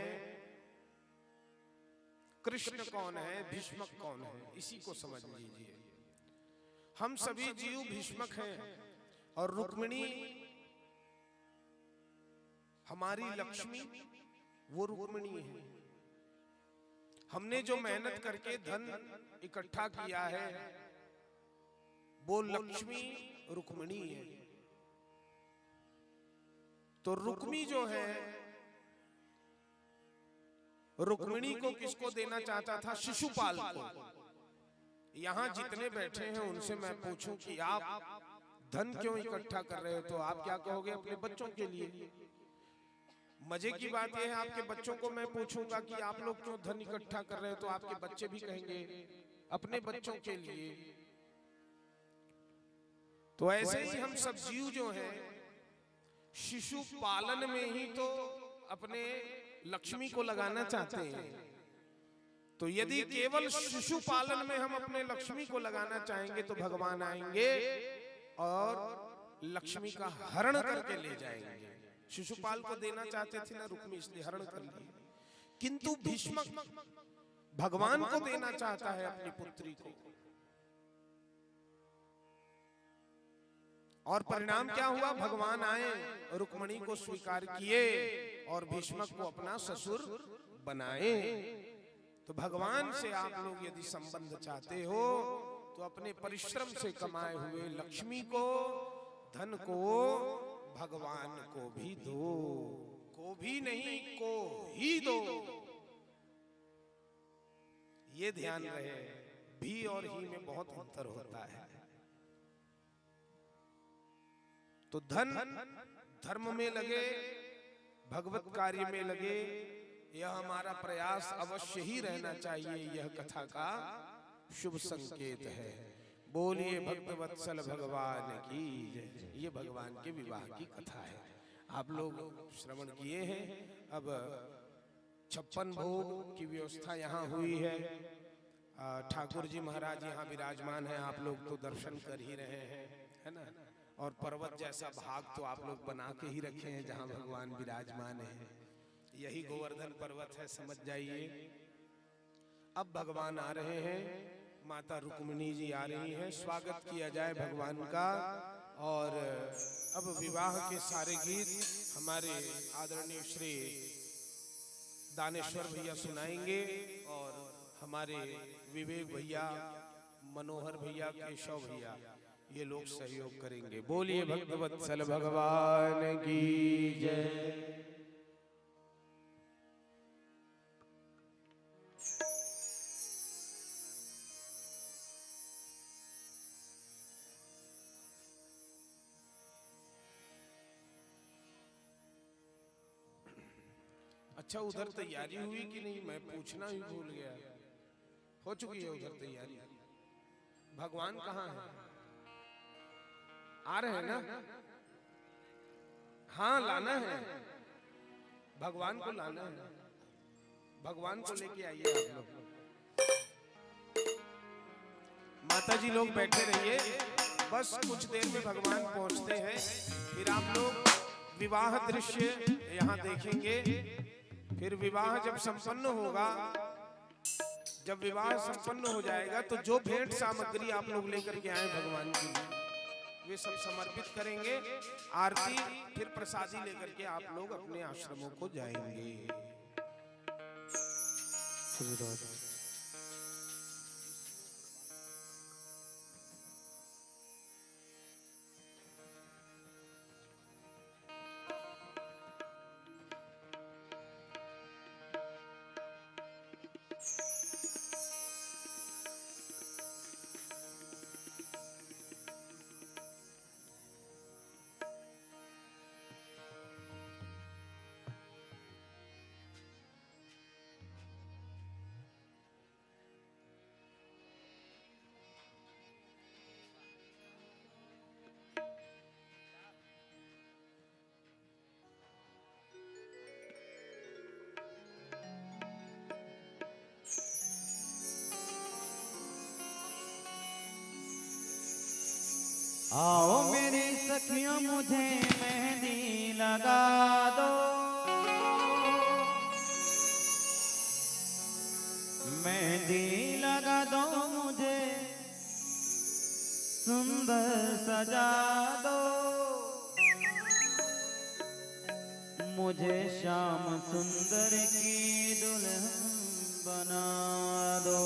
कृष्ण कौन है, भीष्मक कौन है, इसी को समझ लीजिए। हम सभी जीव भीष्मक हैं और रुक्मिणी हमारी लक्ष्मी वो रुक्मिणी है। हमने जो मेहनत करके धन इकट्ठा किया है वो लक्ष्मी रुक्मिणी है। तो रुक्मी जो है, रुक्मिणी को किसको देना चाहता था? शिशुपाल को। यहां जितने बैठे हैं उनसे मैं पूछूं कि आप धन क्यों इकट्ठा कर रहे हो, तो आप क्या कहोगे? अपने बच्चों के लिए। मजे की बात यह है, आपके बच्चों को मैं पूछूंगा कि आप लोग क्यों धन इकट्ठा कर रहे हो, तो आपके बच्चे भी कहेंगे अपने बच्चों के लिए। तो ऐसे ही हम सब जीव जो हैं शिशु पालन में ही तो अपने लक्ष्मी को लगाना चाहते हैं। तो यदि केवल शिशु पालन में हम अपने लक्ष्मी को लगाना चाहेंगे तो भगवान आएंगे और लक्ष्मी का हरण करके ले जाएंगे। शिशुपाल को देना चाहते थे ना रुक्मी, इसलिए हरण कर लिए। किंतु भीष्मक भगवान को देना चाहता है अपनी पुत्री को। और परिणाम क्या हुआ? भगवान आए, रुक्मिणी को स्वीकार किए और भीष्मक को अपना ससुर बनाए। तो भगवान से आप लोग यदि संबंध चाहते हो तो अपने परिश्रम से कमाए हुए लक्ष्मी को, धन को भगवान को भी दो। को भी नहीं, को ही दो। ये ध्यान रहे, भी और ही में बहुत अंतर होता है। तो धन धर्म में लगे, भगवत कार्य में लगे, यह हमारा प्रयास अवश्य ही रहना चाहिए। यह कथा का शुभ संकेत है। बोलिए भक्तवत्सल भगवान की जय। ये भगवान के विवाह की कथा है, आप लोग श्रवण किए हैं। अब 56 भोग की व्यवस्था यहाँ हुई है। ठाकुर जी महाराज यहाँ विराजमान हैं, आप लोग तो दर्शन कर ही रहे हैं, है ना। और पर्वत जैसा भाग तो आप लोग बना के ही रखे हैं जहाँ भगवान विराजमान है। यही गोवर्धन पर्वत है, समझ जाइए। अब भगवान आ रहे हैं, माता रुक्मिणी जी आ रही हैं, स्वागत किया जाए भगवान का। और अब विवाह के सारे गीत हमारे आदरणीय श्री दानेश्वर भैया सुनाएंगे और हमारे विवेक भैया, मनोहर भैया, केशव भैया ये लोग सहयोग करेंगे। बोलिए भक्तवत्सल भगवान की जय। अच्छा, उधर तैयारी हुई कि नहीं? मैं पूछना ही भूल गया। हो चुकी है उधर तैयारी? भगवान कहाँ है? आ रहे हैं ना? हाँ, लाना है, भगवान को लाना है। भगवान को लेके आइए आप लोग। माता जी लोग बैठे रहिए। बस कुछ देर में भगवान पहुंचते हैं। फिर आप लोग विवाह दृश्य यहाँ देखेंगे। फिर विवाह जब संपन्न होगा, जब विवाह संपन्न हो जाएगा तो जो भेंट सामग्री आप लोग लेकर के आए भगवान के लिए वे सब समर्पित करेंगे। आरती फिर प्रसादी लेकर के आप लोग अपने आश्रमों को जाएंगे। आओ मेरी सखियों मुझे मेहंदी लगा दो, मेहंदी लगा दो मुझे, सुंदर सजा दो, मुझे श्याम सुंदर की दुल्हन बना दो।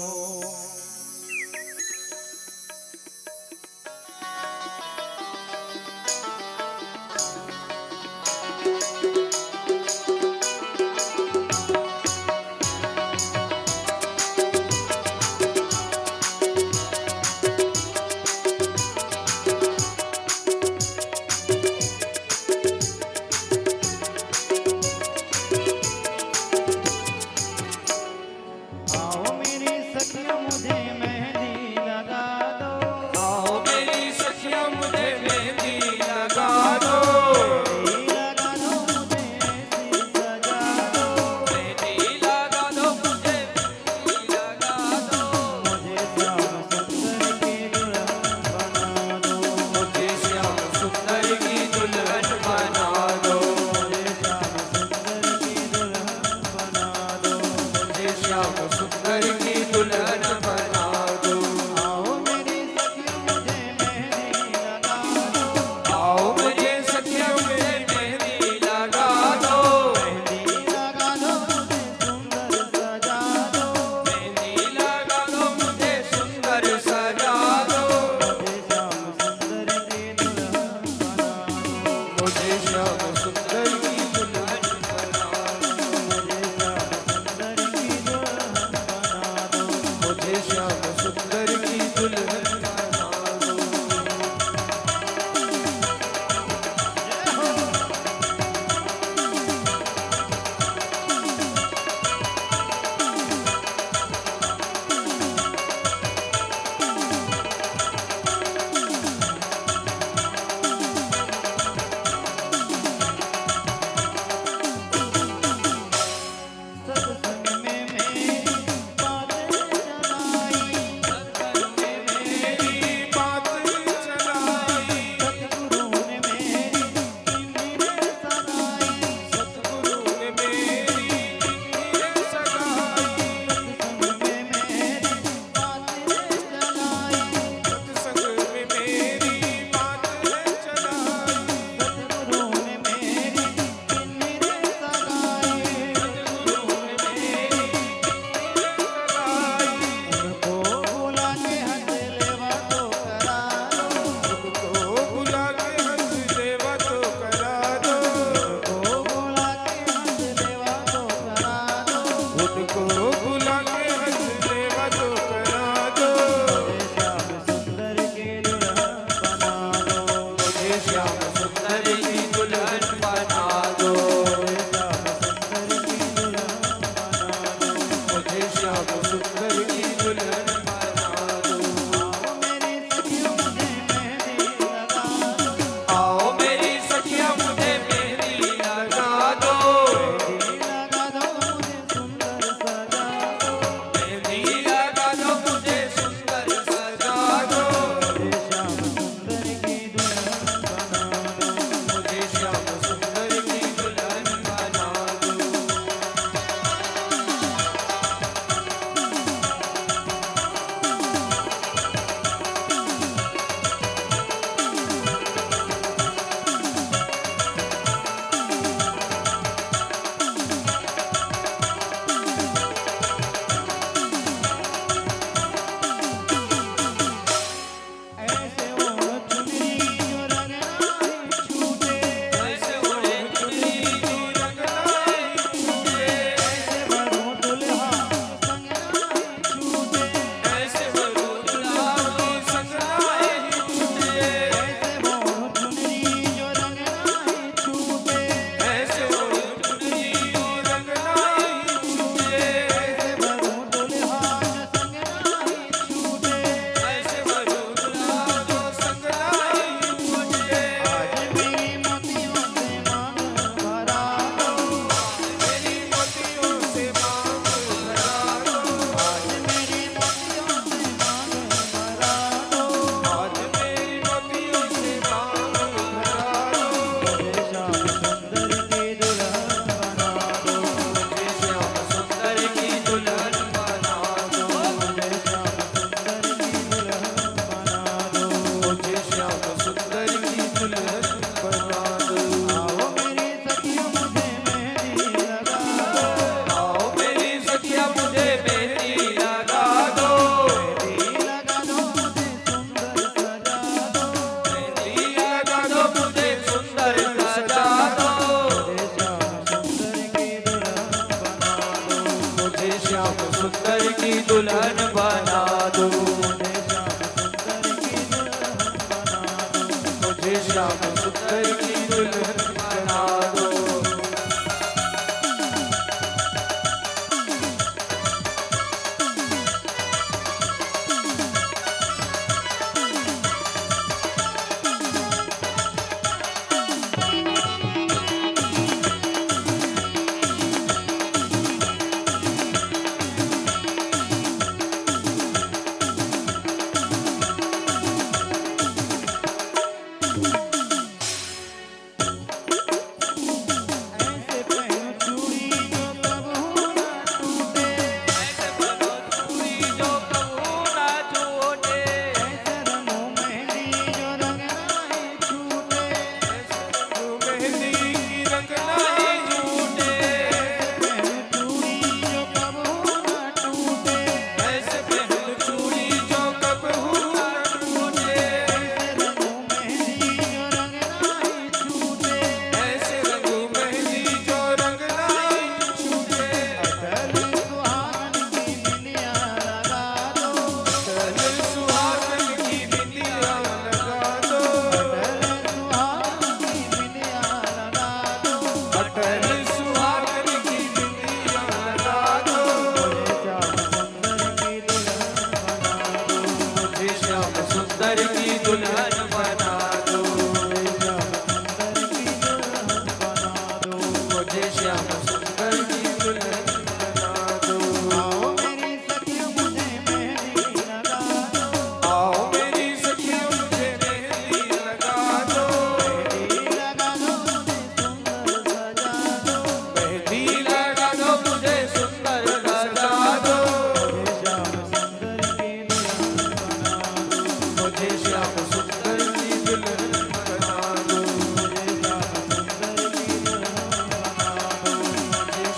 मुझे श्याम सुंदर की दुल्हन बना दो, मुझे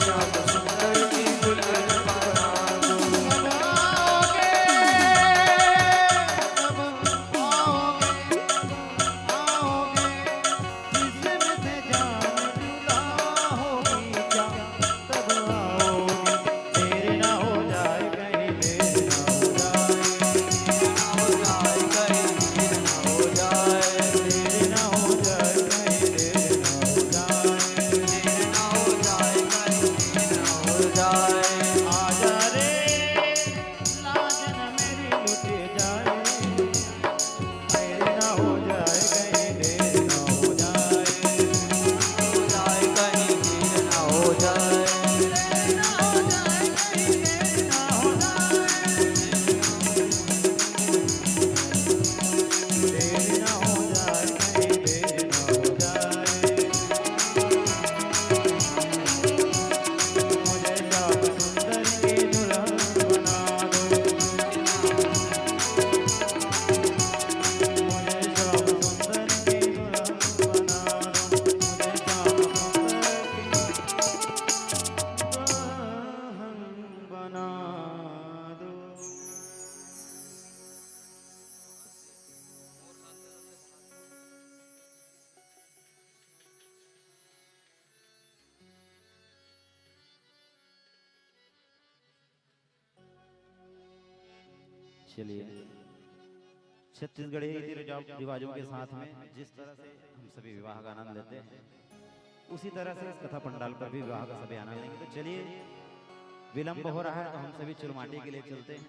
श्याम सुंदर की दुल्हन बना दो। चलिए, छत्तीसगढ़ी रीति रिवाजों के साथ में जिस तरह से हम सभी विवाह का आनंद लेते हैं, उसी तरह से इस कथा पंडाल पर भी विवाह का सभी आनंद लेंगे। तो चलिए, विलंब हो रहा है तो हम सभी चुलमाटी के लिए चलते हैं।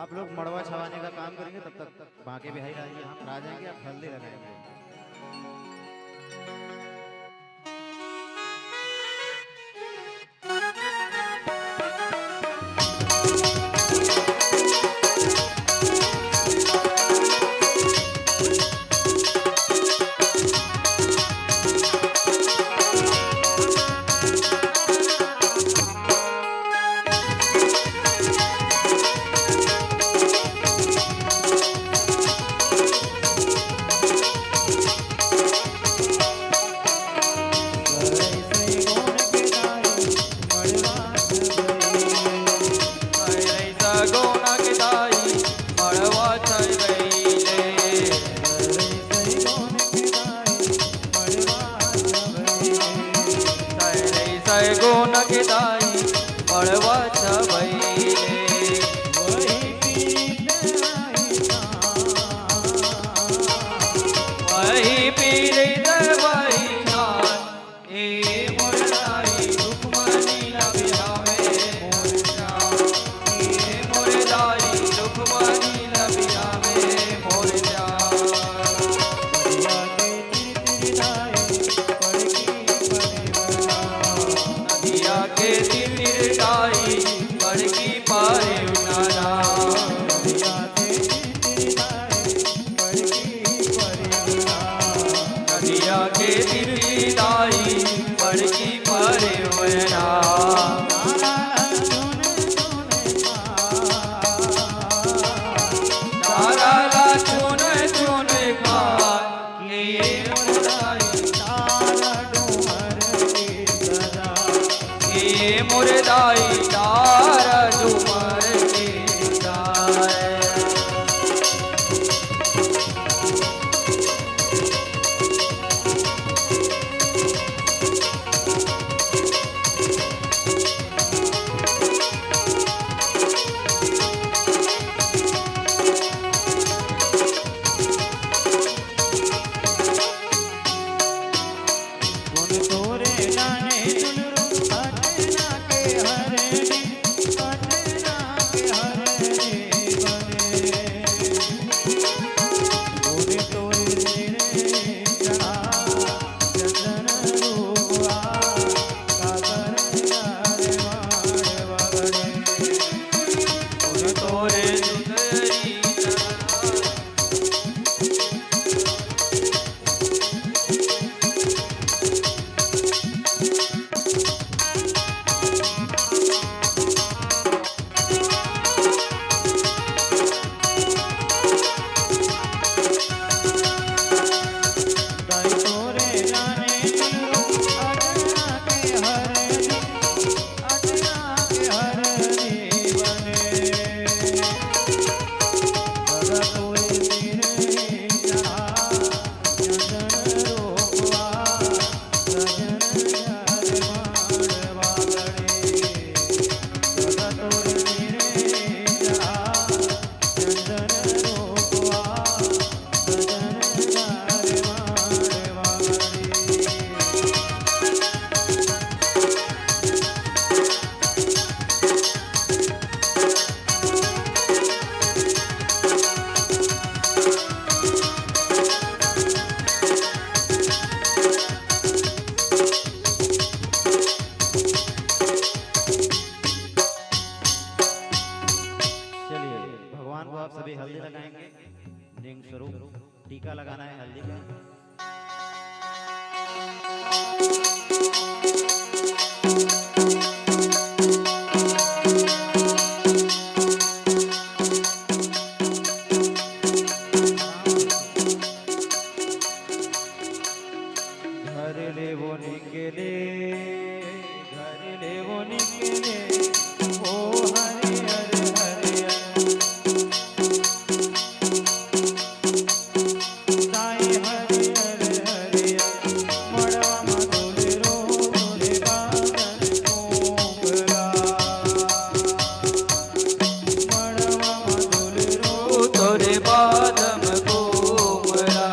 आप लोग मड़वा छवाने का काम करेंगे, तब तक बांके बिहारी राज जी यहाँ पर आ जाएंगे, आप हल्दी लगाएंगे। गुण किदाई मड़वा छवैले वही पीर दवाई खान ए मुरदाई रुक्मणी लबियावे ए मुरदाई रुक्मणी लबियावे मोर के तिरगाई पड़की पारे उनारा नदिया के तिरगाई पड़की पारे उनारा तारा ला चुन चुन खा के मुरदाई तारा डूमर के तारे सभी हल्दी लगाएंगे, लिंग स्वरूप टीका लगाना है हल्दी का। घर ले वो निकले, घर ले वो निकले, ओ हरे हरे हरे साई हरे हरे हरे मड़वा मधुरे रो रे बादल कोंगला मड़वा मधुरे रो तोरे बादम कोमरा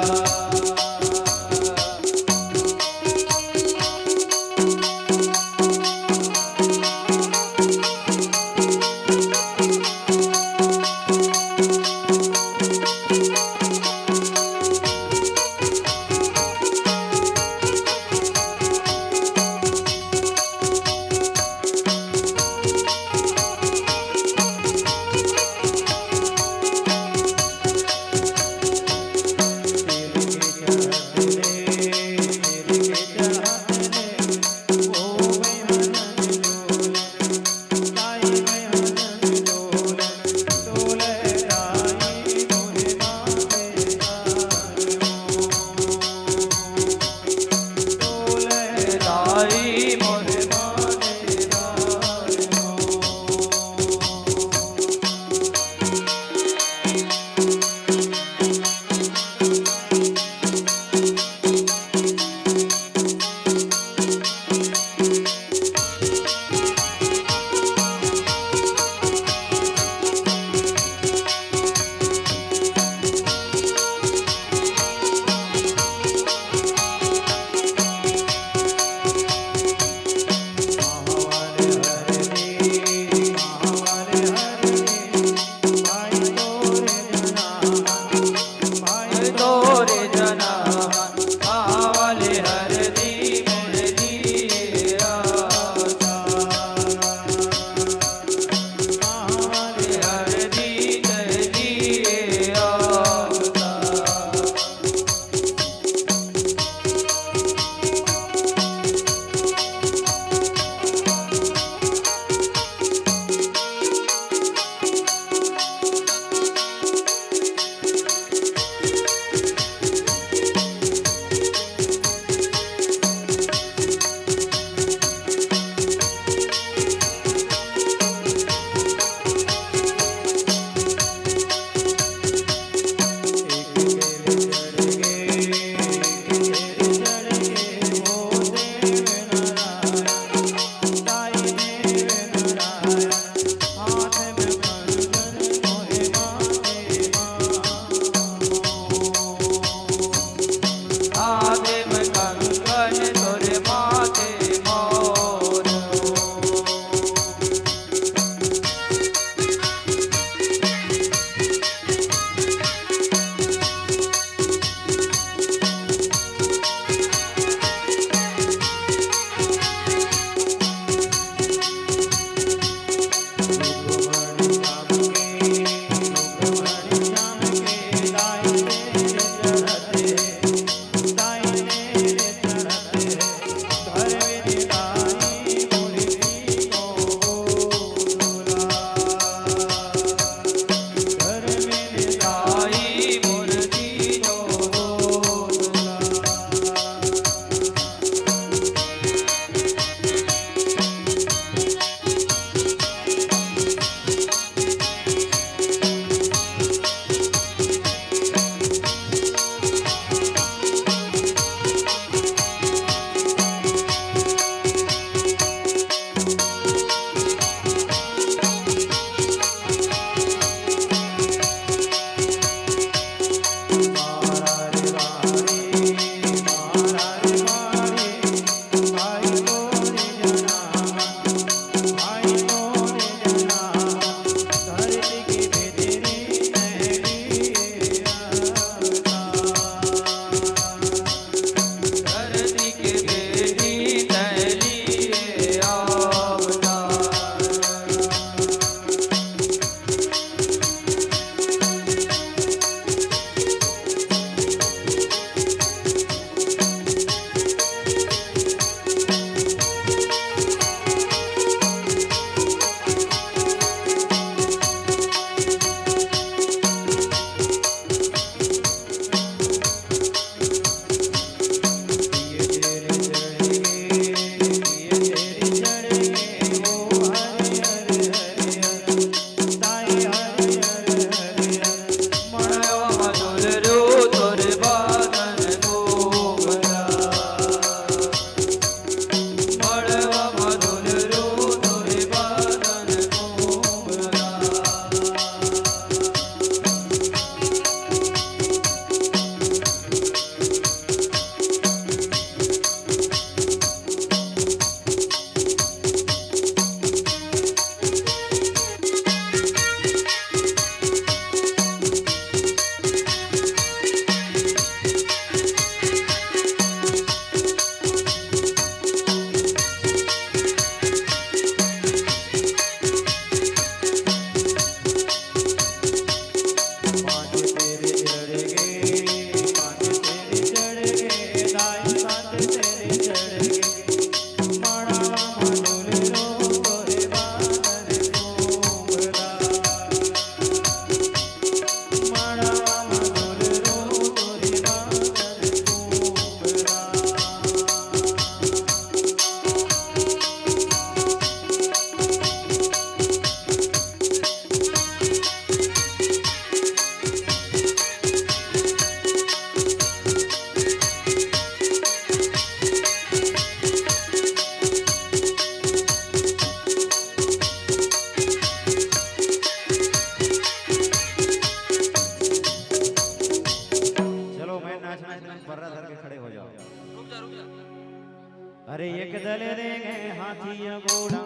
अरे एक दल देंगे हाथी या घोड़ा,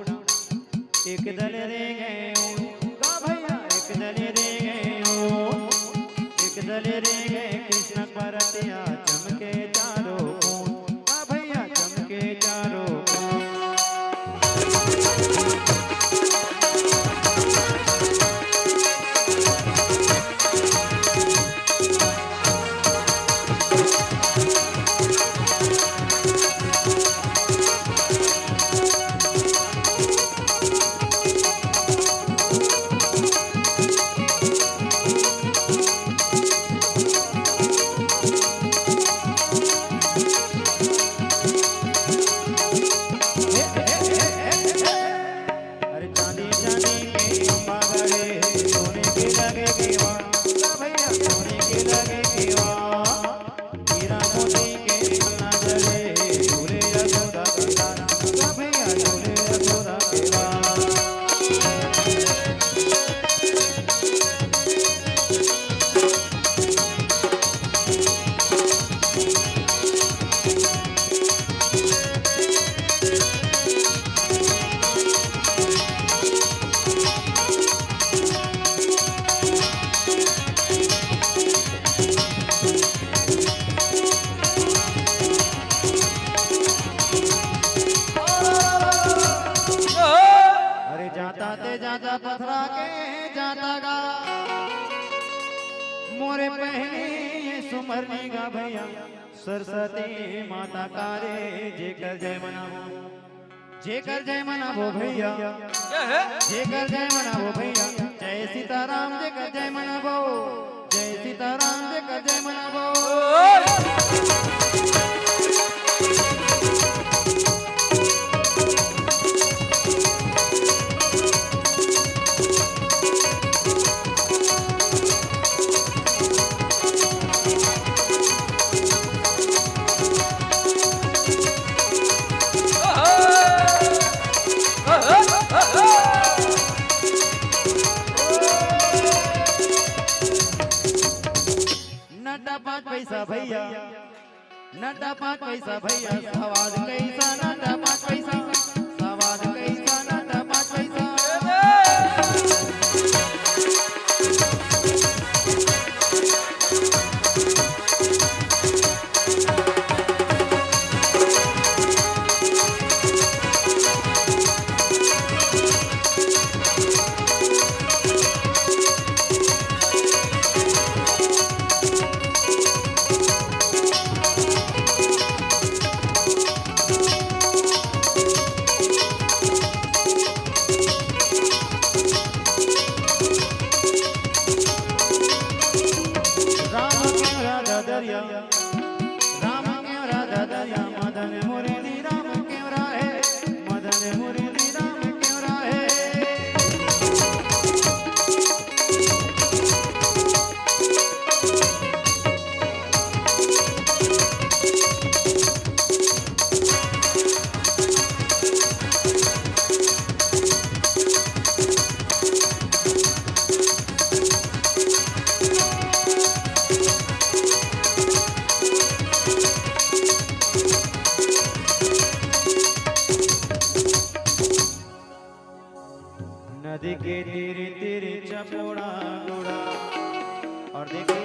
एक दल देंगे ऊँट का भैया, एक दल देंगे ऊँट, एक दल देंगे कृष्ण परतिया चमके चारों कोण का भैया, चमके चारों कोण। जाता पथरा के जाता गा मोरे पहले ये सुमरनी गा भैया, सरस्वती माता कारे जेकर जय मनावो, जेकर जय मनावो भैया, जेकर जय मनावो भैया, जय सीताराम जेकर जय मनावो, जय सीताराम जेकर जय मनावो। नटा 5 पैसा भैया, नटा 5 पैसा भैया, सवाद कैसा नटा 5 पैसा, सवाद कैसा नटा 5 पैसा। राम क्यों राधा दरिया, मदन मुरली राम क्यों राहे, मदन मुरली राम क्यों राहे। नदी के तीरे तीरे चपोड़ा गोड़ा। और देखिए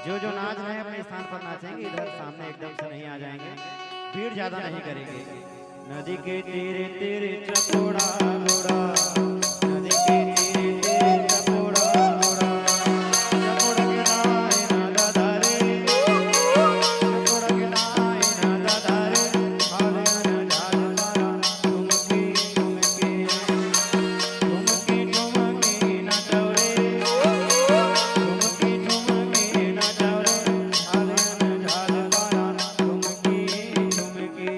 जो नाच रहे हैं अपने स्थान पर नाचेंगे, इधर सामने एकदम से नहीं आ जाएंगे, भीड़ ज्यादा नहीं करेंगे। नदी के तीरे तीरे चपोड़ा गोड़ा, नदी के तीरे तीरे चपोड़ा गोड़ा, चपोड़ा के नाय नादा धारे, चपोड़ा के नाय नादा धारे, हाले न जाल मारा तुमकी तुमकी, तुमकी तुमकी ना चौरे, तुमकी तुमकी ना चौरे, हाले न जाल मारा तुमकी तुमकी।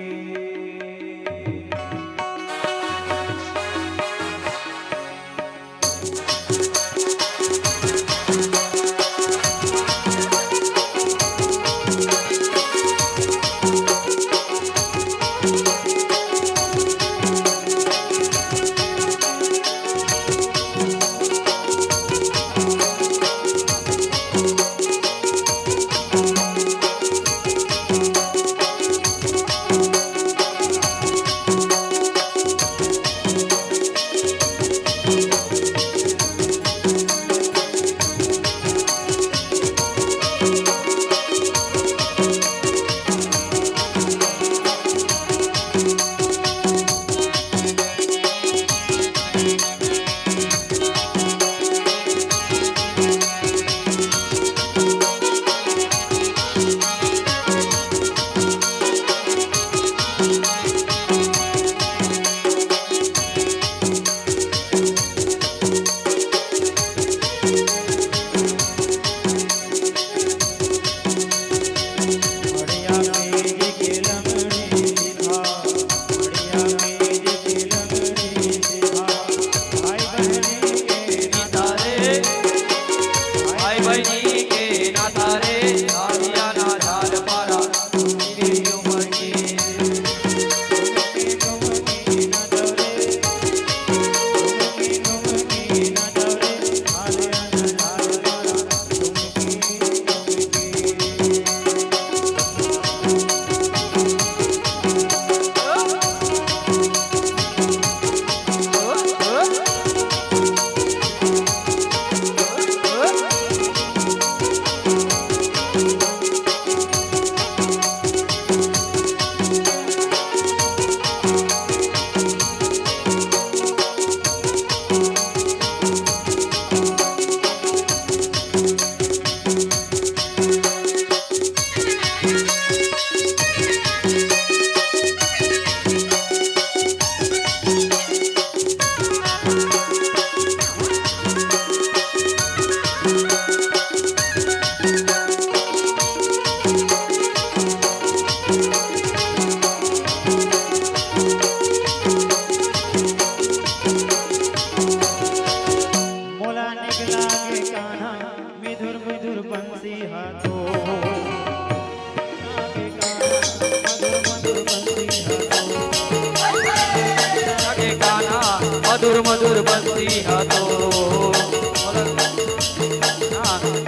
जागे गाना मधुर मधुर बंसी हाथो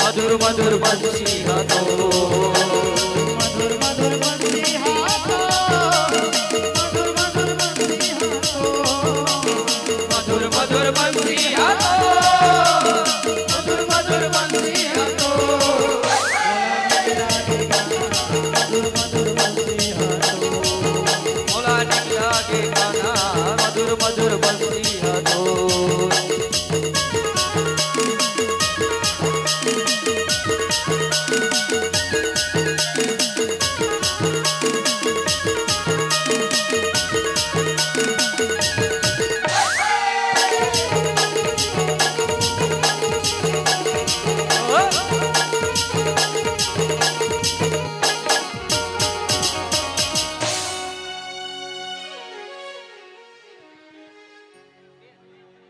मधुर मधुर बंसी हाथो मधुर मधुर बंसी हाथों, मधुर मधुर बंसी हाथों, मधुर मधुर बंसी हाथो मधुर मधुर बंसी हाथो मधुर मधुर बंसी हाथों। मोला निकला के गाना मधुर मधुर बंसी हाथो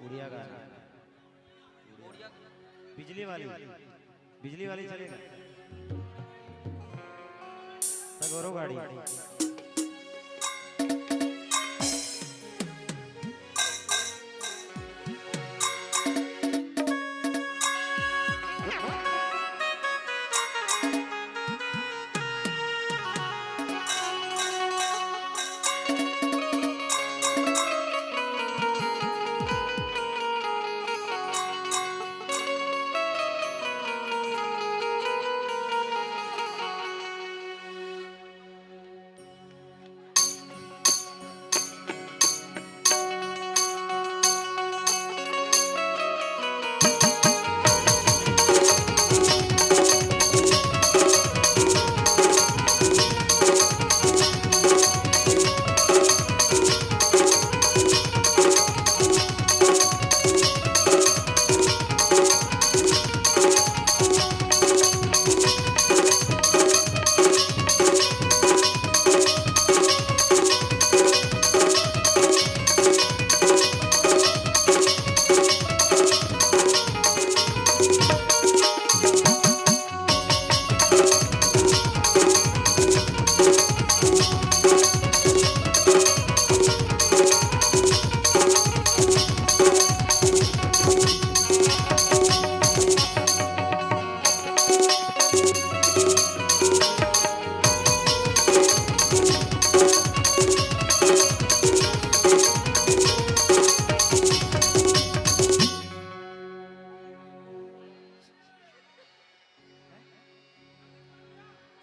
उड़िया गाना, बिजली वाली चलेगा। सगोरो गाड़ी।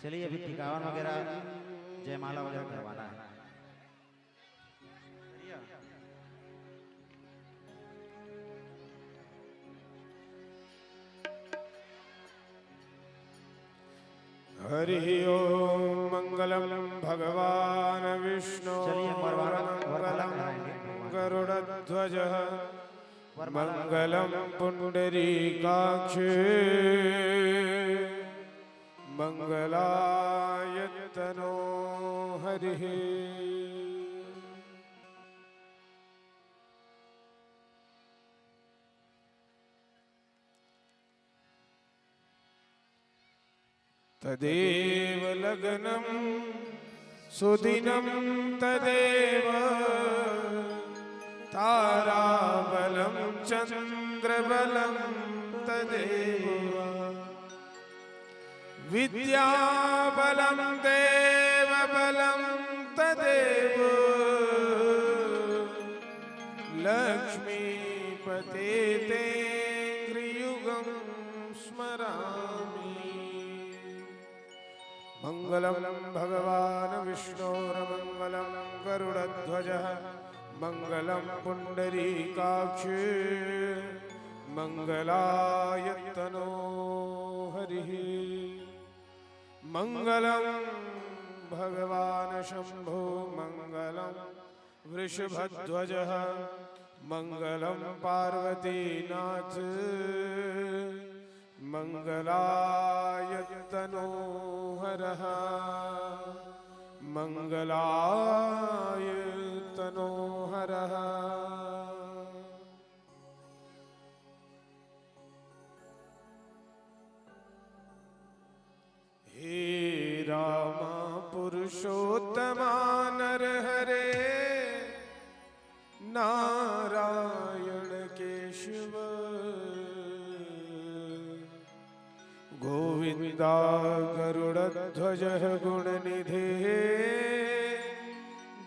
चलिए अभी टिकावन वगैरह जयमाला वगैरह करवाना है। हरि ओम मंगलम भगवान विष्णु चलिए मंगलम गरुड़ध्वज मंगलम पुंडरीकाक्ष मंगलायतनो हरिः तदेव लग्नं सुदिनं तदेव ताराबलं चन्द्रबलं तदेव विद्याबलं देवबलं तदेव लक्ष्मीपते तेऽङ्घ्रियुगं स्मरामि मंगलम भगवान विष्णोर्मंगलम गरुड़ध्वजः मंगलम पुंडरीकाक्ष मंगलायतनो हरिः मंगलम भगवान शंभो मंगलम वृषभध्वजः मंगलम पार्वतीनाथ मंगलायतनो हरः मंगलायतनो हरः रामा पुरुषोत्तमा नरहरे नारायण केशव गोविंदा गरुड़ध्वज गुणनिधे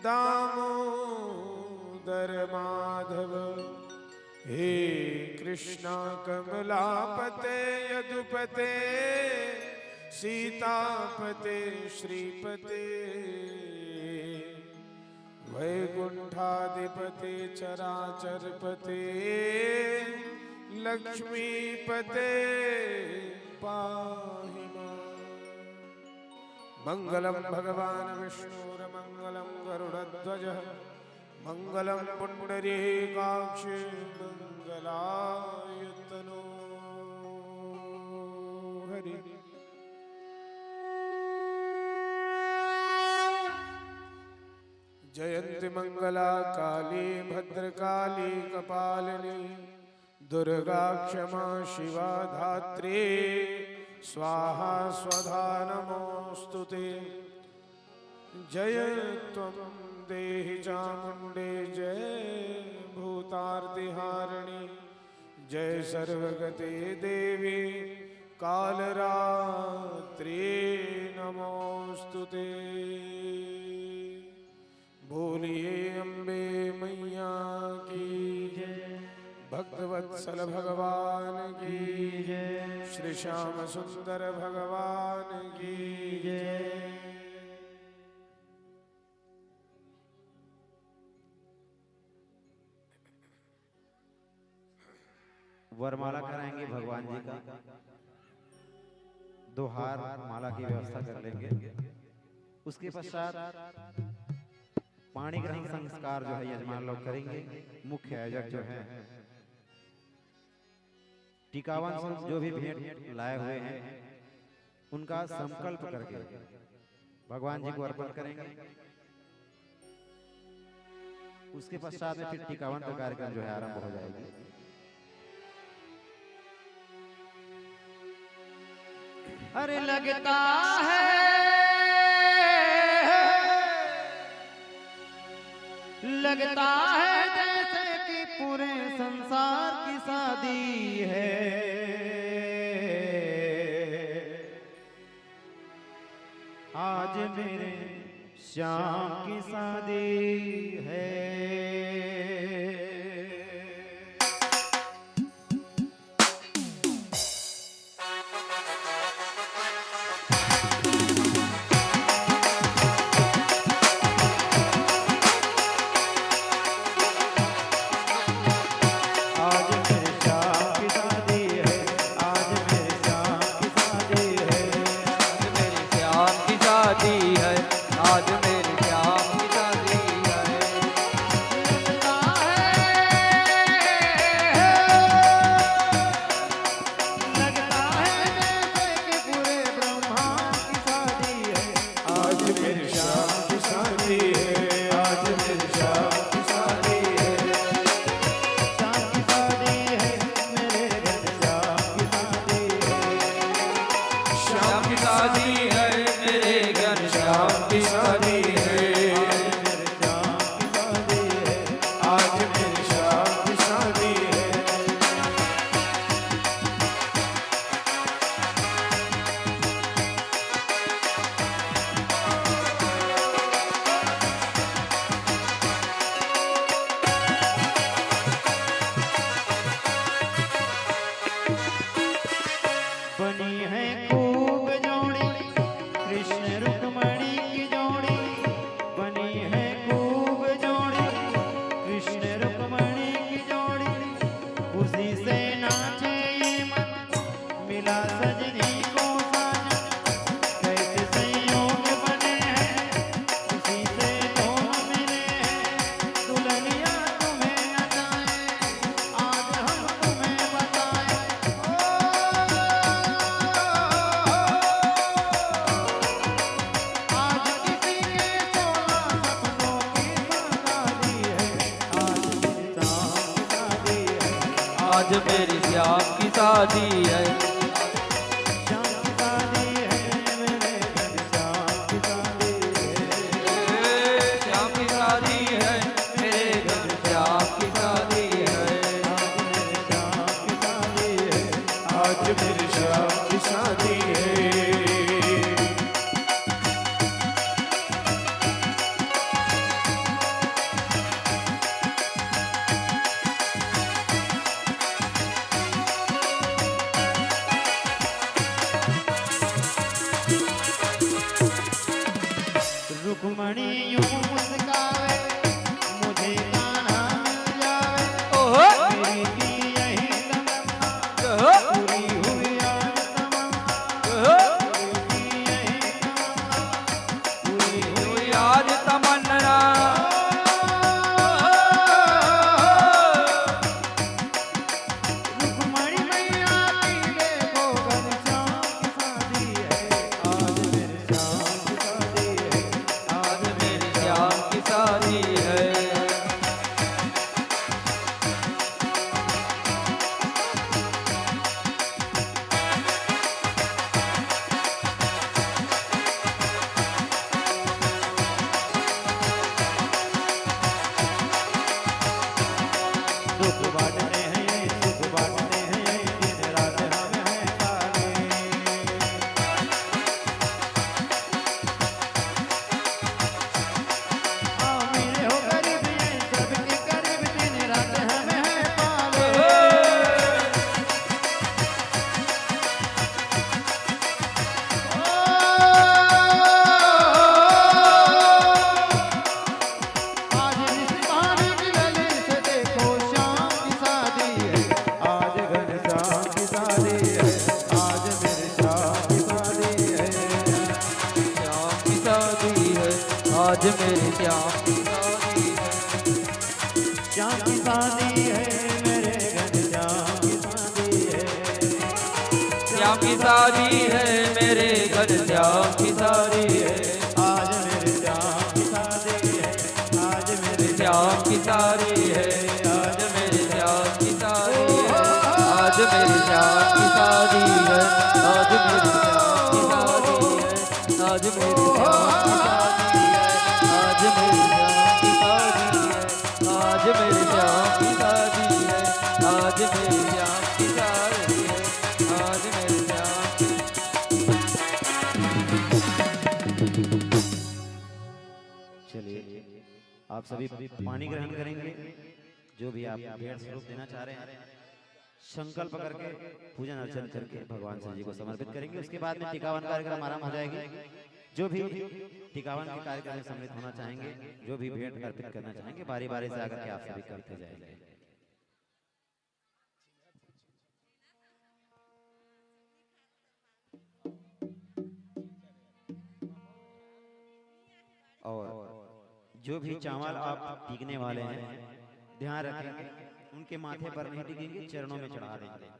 दामोदर माधव हे कृष्णा कमलापते यदुपते सीतापते श्रीपते वैकुंठाधिपते चराचरपते लक्ष्मीपते पाहि मां। मंगलम भगवान विष्णुर्मंगलम गरुड़ध्वजः मंगलम पुंडरीकाक्ष मंगलायतनो हरि। जयंती मंगला काली भद्रकाली कपालिनी दुर्गा क्षमा शिवा धात्री स्वाहा स्वधा नमोस्तुते। जय त्वं देहि चामुंडे जय भूतार्तिहारिणी जय सर्वगते देवी कालरात्रि नमोस्तुते। बोलिए अम्बे मैया की जय, भक्तवत्सल भगवान की जय, श्री श्याम सुंदर भगवान की जय। वरमाला कराएंगे भगवान जी का, दो हार माला की व्यवस्था कर लेंगे। उसके पश्चात पाणी ग्रहण संस्कार जो है यजमान लोग करेंगे। मुख्य आयोजक जो है टीकावन जो भी भेंट लाए हुए हैं उनका संकल्प करके भगवान जी को अर्पण करेंगे। उसके पश्चात में फिर टीकावन का कार्यक्रम जो है आरंभ हो जाएगा। अरे लगता है जैसे कि पूरे संसार की शादी है। आज मेरे श्याम की शादी है। आज मेरी श्याम की शादी है। श्याम की शादी है, मेरे घर श्याम रुक्मणी यूं मुस्कावे मुझे कान्हा मिल जावे ओहो मेरी की यही तमन्ना ओहो पूरी हुई आज तमन्ना ओहो मेरी की यही तमन्ना पूरी हुई याद तमन्ना रुक्मणी मैया की देखो घनश्याम की शादी है आज मेरे श्याम की शादी है आज मेरी श्याम की शादी है दुख बांटते हैं सुख बांटते हैं दिन रात हम हैं काले आओ मेरे हो गरीब हैं सबके करीब दिन रात हम हैं पाले आज निस्तारी की गली से देखो श्याम की शादी है आज घनश्याम की शादी है आज मेरे श्याम की शादी है श्याम की शादी है आज मेरी श्याम की शादी है श्याम की शादी है मेरे घनश्याम की शादी है श्याम की शादी है मेरे घनश्याम की शादी है आज मेरे श्याम की शादी है आज मेरे श्याम की शादी है आज मेरे श्याम की शादी है आज मेरी श्याम की शादी है आज मेरी श्याम की शादी है आज मेरी श्याम की शादी है आज मेरी श्याम की शादी है आज मेरी श्याम की शादी है आज मेरी श्याम की शादी है आज मेरी श्याम की चलिए आप सभी पानी ग्रहण करेंगे जो भी आप भेंट स्वरूप देना चाह रहे हैं संकल्प करके पूजन अर्चन करके भगवान शिव जी को समर्पित करेंगे उसके बाद में टीकावन कार्यक्रम आरंभ हो जाएगी जो भी टीकावन के कार्यक्रम में सम्मिलित होना चाहेंगे जो भी भेंट अर्पित करना चाहेंगे बारी बारी से आकर के आप सभी करते जाएंगे और जो भी चावल आप टीकने वाले हैं ध्यान रखेंगे उनके माथे पर नहीं टिकेंगे चरणों में चढ़ा देंगे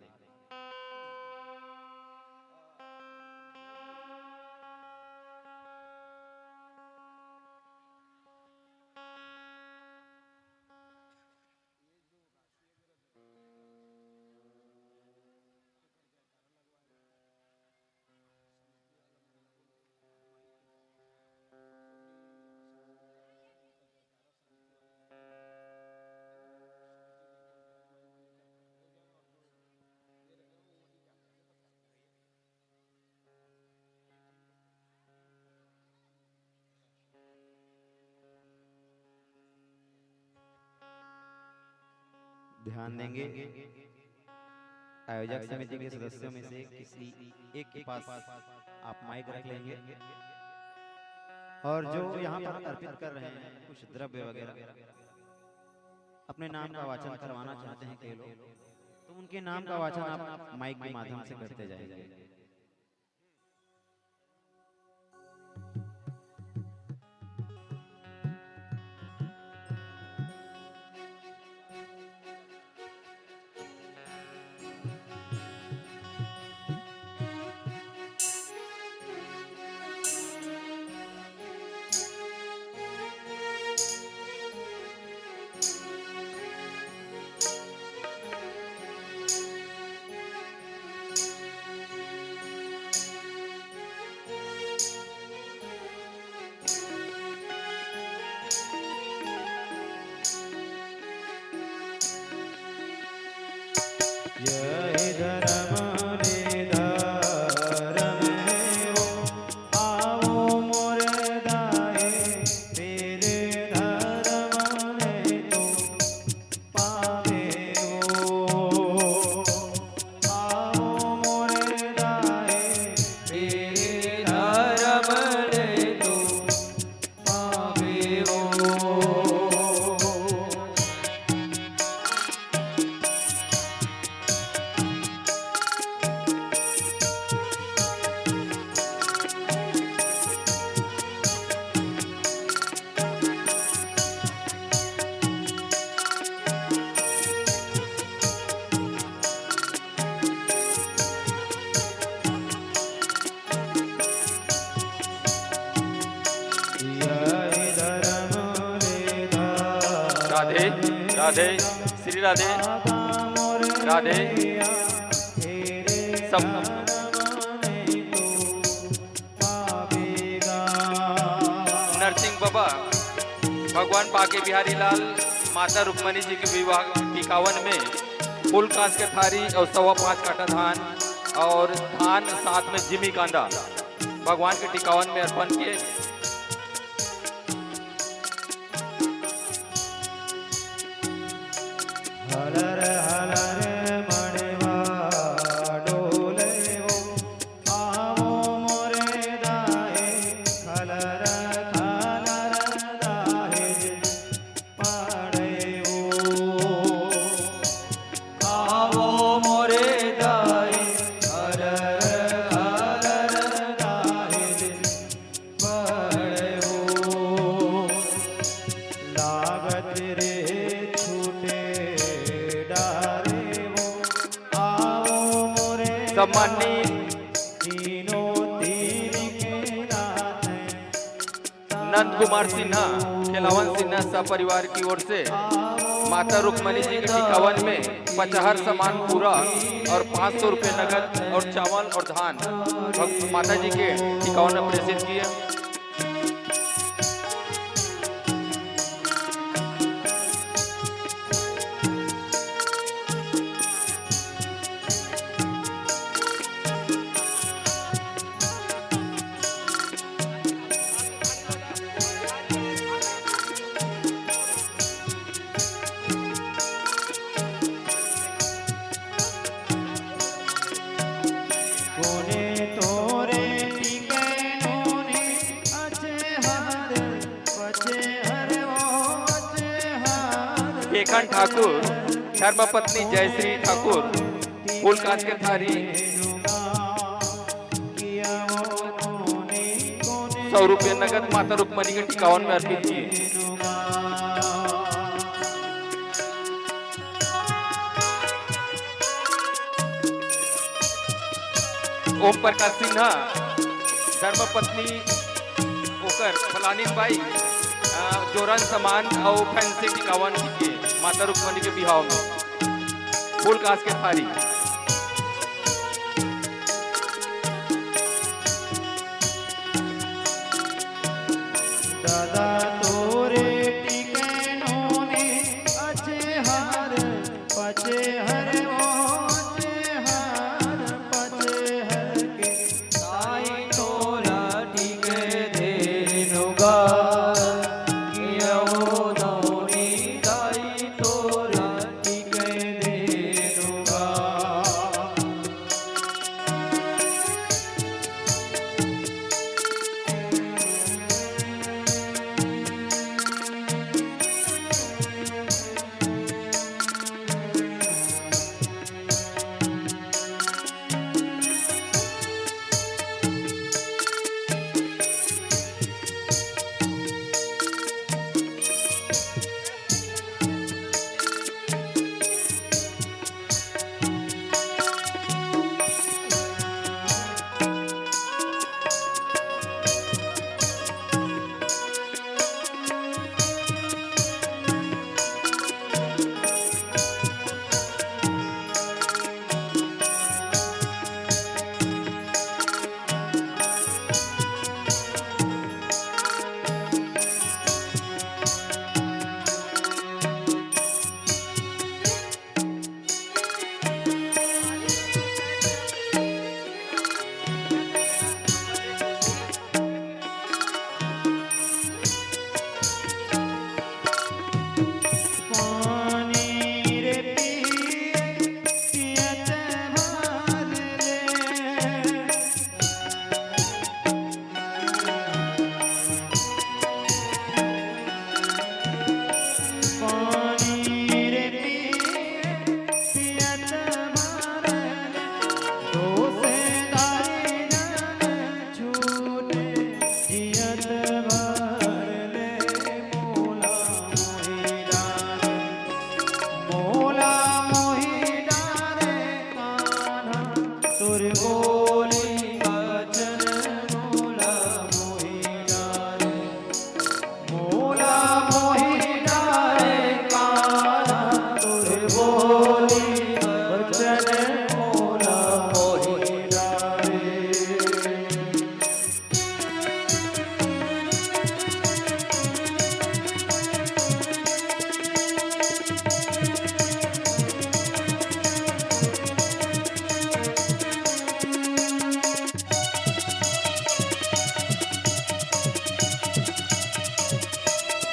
ध्यान देंगे आयोजक समिति के सदस्यों में से किसी एक के पास आप माइक रख लेंगे और जो यहाँ पर अर्पित कर रहे हैं कुछ द्रव्य वगैरह अपने नाम का वाचन करवाना चाहते हैं कई लोग तो उनके नाम का वाचन आप माइक के माध्यम से करते जाएंगे जय धर्म धर्म आओ मोर दाए तेरे धर्म तो पावे आओ मोर दाए तेरे धर्म ले तो पावे राधे राधे श्री राधे राधे सब नरसिंह बाबा भगवान बाके बिहारी लाल माता रुक्मणी जी के विवाह टिकावन में फूल कांच के थारी और 5.25 काटा धान और धान साथ में जिमी कांदा भगवान के टिकावन में अर्पण किए। हलर हलर मणिवा डोले वो आवो मोरे दाए हलर हलर दाए पड़े वो आवो मोरे दाए हलर हलर दाए पड़े वो लागत रे सम्मानित नंद कुमार सिन्हा खिलावन सिन्हा सपरिवार की ओर से माता रुक्मणी जी के टिकावन में 50 सामान पूरा और 500 रुपये नगद और चावल और धान माता जी के टिकावन में प्रेषित किए। केकन ठाकुर धर्मपत्नी जयश्री ठाकुर फूल कांच के थारी 100 रुपये नगद माता रुक्मणी के टिकावन में अर्पित किए। ओम प्रकाश सिन्हा धर्मपत्नी होकर फलानी बाई जोरन सामान और फैंसी टिकावन के माता रुक्मणी के बिहाव में फूल कांच के थारी। दादा तोरे टिकैनों ने अच्छे हार पचे हर वो अच्छे हार पचे हर के साई तोरा टिके धेनुगा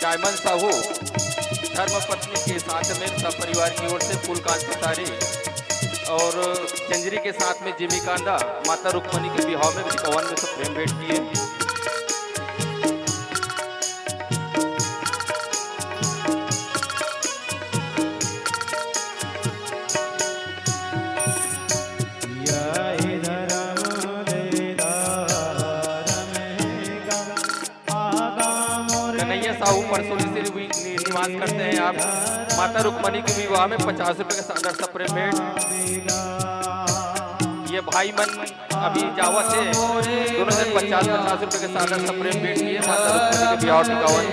जायमन साहू धर्मपत्नी के साथ में सपरिवार की ओर से फूलकांत पतारी और चंजरी के साथ में जिमी कांदा माता रुक्मणी के विवाह में पवन में सब प्रेम भेंट किए। साहू परसोली से निवास करते हैं आप। माता रुक्मणी के विवाह में 50 रुपए का सादर सप्रेम भेंट। ये भाई मन अभी जावत है, दोनों ने 50-50 रुपए के सादर सप्रेम भेंट किए माता रुक्मणी के विवाह टिकावन।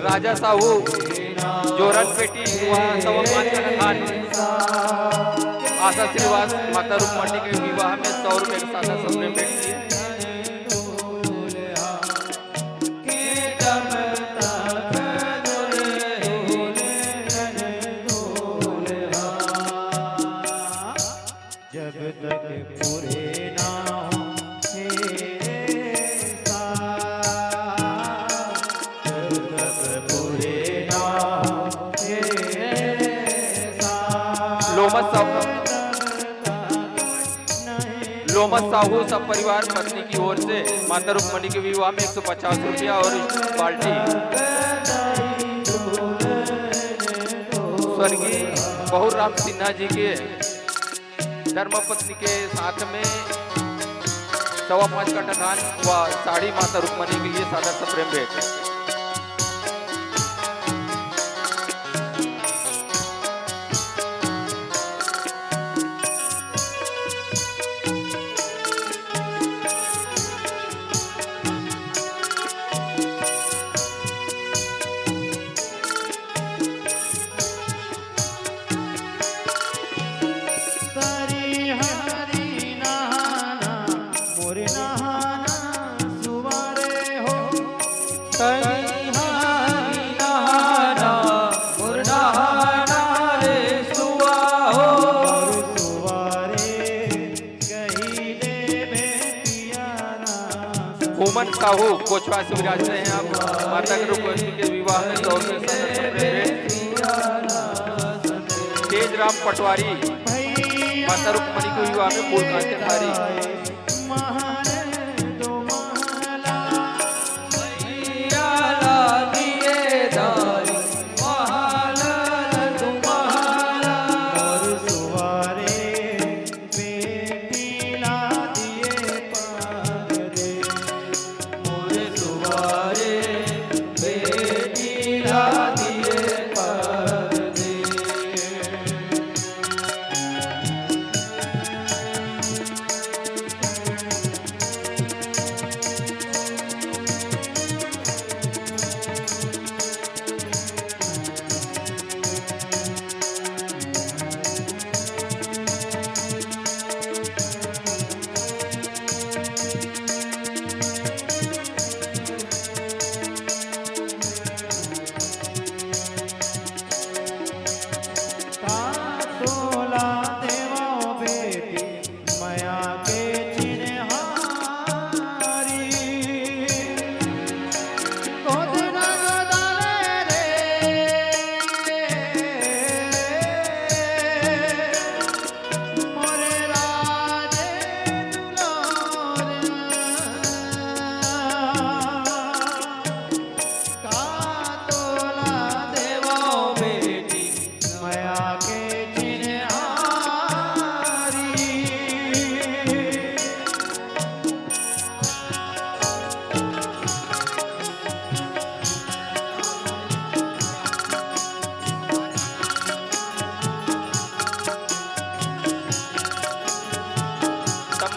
राजा साहू जोरन पेटी वहाँ 5.25 का खान आशा श्रीवास माता रुक्मणी के विवाह में 100 रुपए के साथ सप्रेम भेंट किए। लोमस साहू सब परिवार पत्नी की ओर से माता रुक्मणी के विवाह में 150 रुपया और बाल्टी स्वर्गीय बहुराम सिन्हा जी के धर्मपत्नी के साथ में 5.25 का टठान व साड़ी माता रुक्मणी के लिए सादर सप्रेम भेंट। हुमन साहू कोचवा से विराजते हैं आप। माता के रुक्मणी के विवाह में 100 रुपए तेज राम पटवारी माता रुक्मणी के विवाह में फूलकांत पतारी।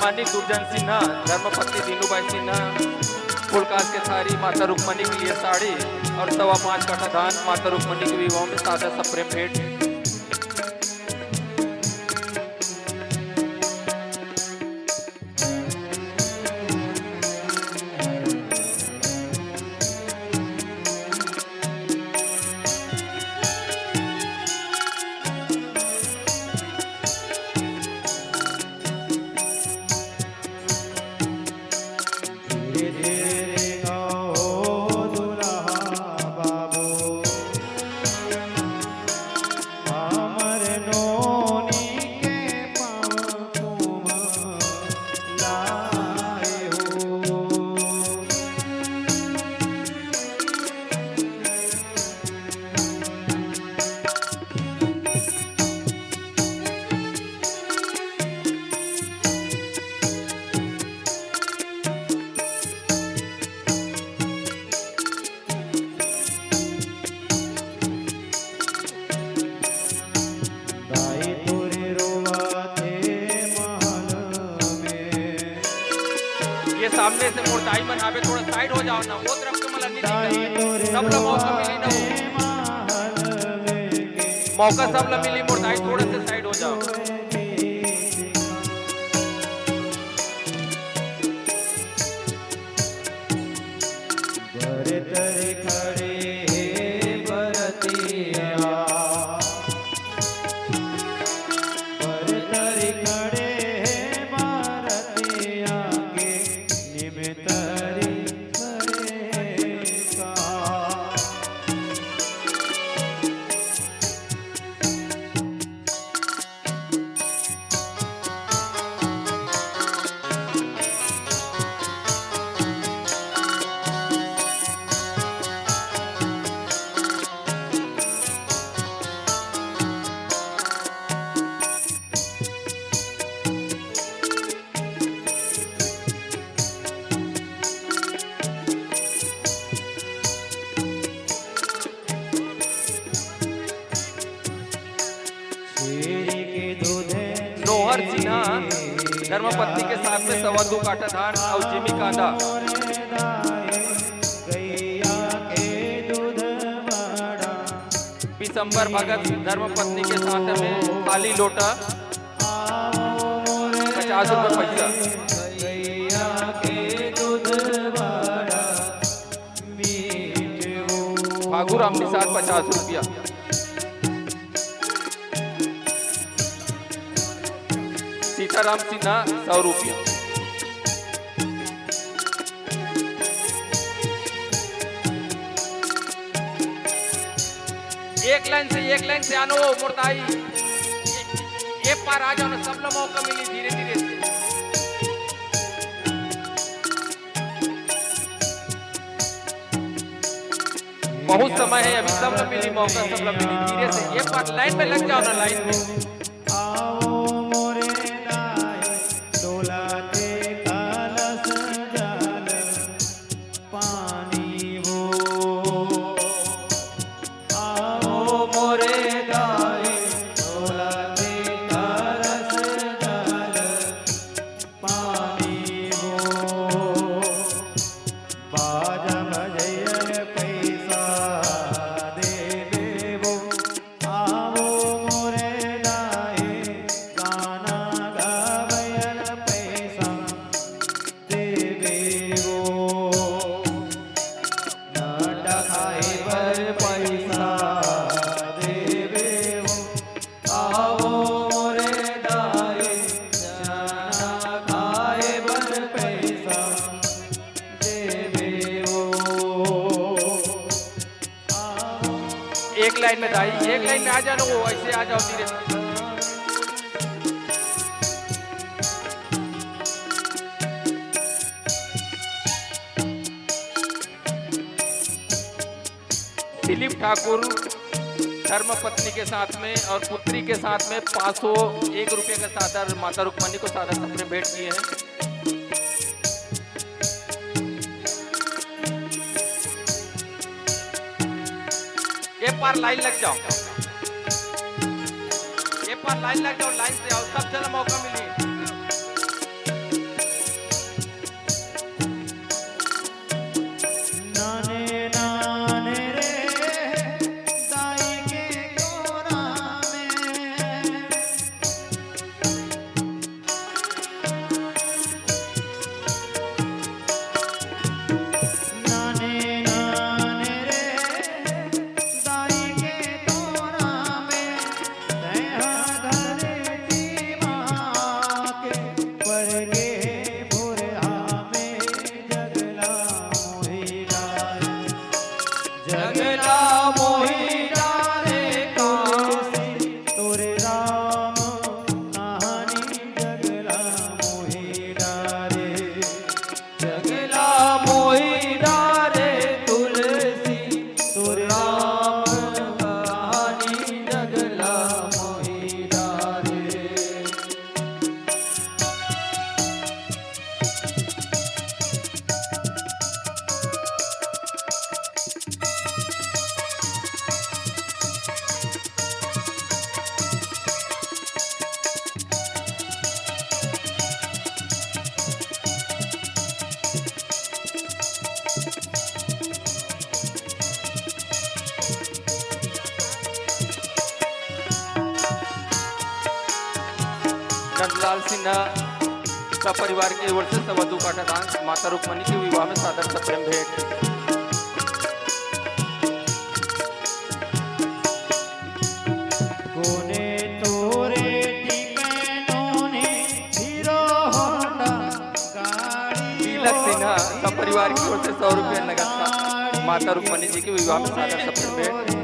मानिक दुर्जन सिन्हा, धर्मपत्नी दीनूबाई सिन्हा, फुलकाश के थारी माता रुक्मणी के लिए साड़ी और 5.25 काठा धान माता रुक्मणी के विवाह में सादा सप्रेम भेंट। सामने से मोटाई बनावे, थोड़ा साइड हो जाओ ना, वो तरफ के मलनी सब लोग मौका मिली ना, मौका सब लोग मिली, मोटाई थोड़े से साइड हो जाओ। नोहर सिन्हा धर्मपत्नी के साथ में 2.25 काठा धान और जिमी कांदा। पिसंबर भगत धर्मपत्नी के साथ में खाली लोटा 50 रुपये पैसा। फागुराम निषाद 50 रुपया। सीताराम सिन्हा 100 रुपया। एक लाइन से आनो मुर्दाई, एक पार आ जाओ ना, सब लोग मौका मिली धीरे धीरे से। बहुत समय है अभी, सब लोग मिली मौका, सब लोग मिली धीरे से, एक बार लाइन में लग जाओ ना, लाइन में। एक लाइन में दाई, एक लाइन में आ जाओ, वो ऐसे आ जाओ धीरे से। दिलीप ठाकुर धर्मपत्नी के साथ में और पुत्री के साथ में 501 रुपये का सादर माता रुक्मणी को सादर सपने भेंट किए हैं। एक बार लाइन लग जाओ, एक बार लाइन लग जाओ, लाइन से आओ, सब जगह मौका मिली। लाल सिन्हा परिवार की ओर से सवधु काटा दान माता रुक्मणी के विवाह में सादर सप्रेम भेंट। परिवार की ओर से 100 रुपये नगद माता रुक्मणी जी के विवाह में सादर सप्रेम भेंट।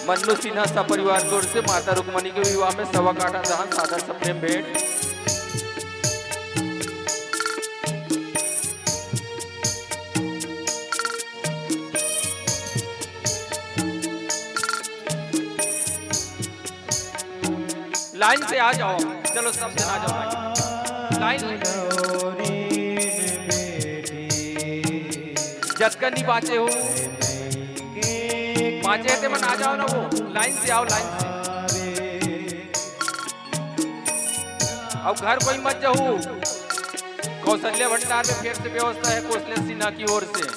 मन्नू सिन्हा सपरिवार की ओर से माता रुक्मणी के विवाह में 1.25 काठा धान सादर सप्रेम भेंट। लाइन से आ जाओ, चलो सब जन आ जाओ भाई लाइन। जतकनी बाचे हो पांचे थे मन आ जाओ ना, वो लाइन से आओ लाइन से। अब घर कोई मत जाओ, कौशल्या भंडार में फिर से व्यवस्था है कौशल्या सिन्हा की ओर से।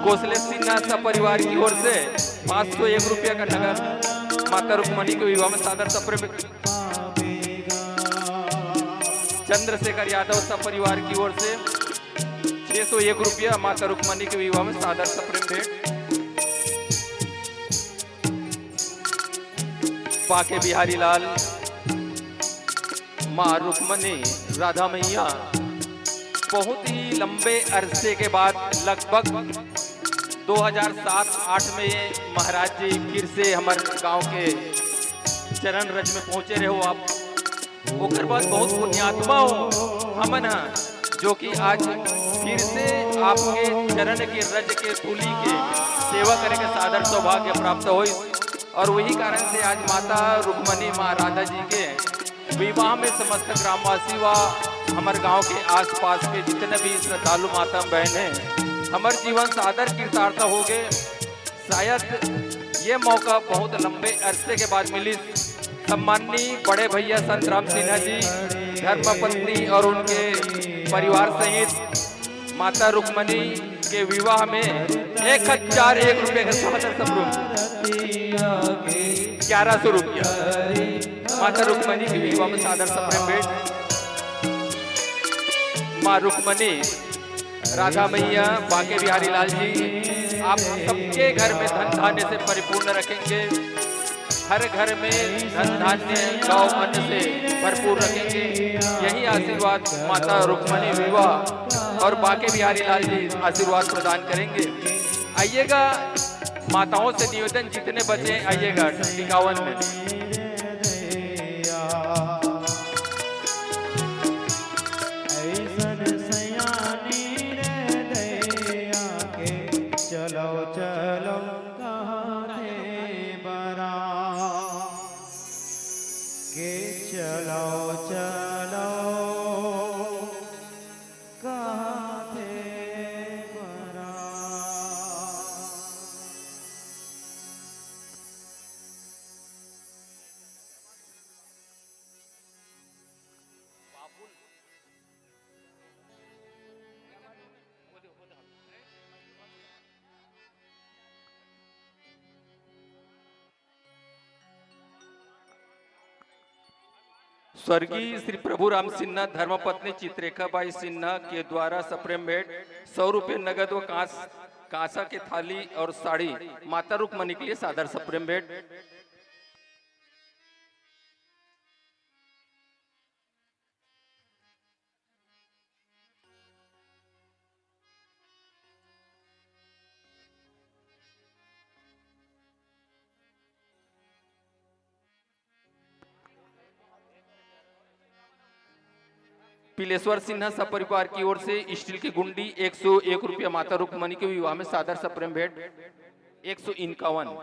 कौशल्या सिन्हा परिवार की ओर से 501 रुपया का नगद माता रुक्मणी के विवाह में सादर सप्रेम। चंद्रशेखर यादव सपरिवार की ओर से 601 रुपया माता रुक्मणी के विवाह में सादर सप्रेम भेंट। बाके बिहारी लाल माँ रुक्मणी राधा मैया बहुत ही लंबे अरसे के बाद लगभग 2007-8 में महाराज जी फिर से हमारे गांव के चरण रज में पहुंचे रहे हो आप। ओकर बाद बहुत पुण्यात्मा हो हमन जो कि आज फिर से आपके चरण के रज के धूलि के सेवा करे के सादर सौभाग्य प्राप्त हो। और वही कारण से आज माता रुक्मणी माँ राधा जी के विवाह में समस्त ग्रामवासी व हमारे गांव के आसपास के जितने भी श्रद्धालु माता बहन हैं हमारे जीवन सादर कृतार्थ हो गए। शायद ये मौका बहुत लंबे अरसे के बाद मिली। सम्माननीय बड़े भैया संत राम सिन्हा जी धर्मपत्नी और उनके परिवार सहित माता रुक्मणी के विवाह में 1001 रुपये का सादर सप्रेम 1100 रुपया माता रुक्मणी के विवाह में सादर सप्रेम भेंट। माँ रुक्मणी राधा मैया बाके बिहारी लाल जी आप सबके घर में धन धान्य से परिपूर्ण रखेंगे। हर घर में धन धान्य गौ अन्न से भरपूर रखेंगे। यही आशीर्वाद माता रुक्मणी विवाह और बाके बिहारी लाल जी आशीर्वाद प्रदान करेंगे। आइएगा माताओं से निवेदन जितने बचे आइएगा 51 में। के चलो चलो कहाँ थे परा। स्वर्गीय श्री प्रभु राम सिन्हा धर्मपत्नी चित्रेखा बाई सिन्हा के द्वारा सप्रेम भेंट 100 रुपये नगद व कांसा के थाली और साड़ी माता रुक्मणी के लिए सादर सप्रेम भेंट। पिलेश्वर सिन्हा सपरिवार की ओर से स्टील की गुंडी 101 रुपया माता रुक्मणी के विवाह में सादर सप्रेम भेंट 151।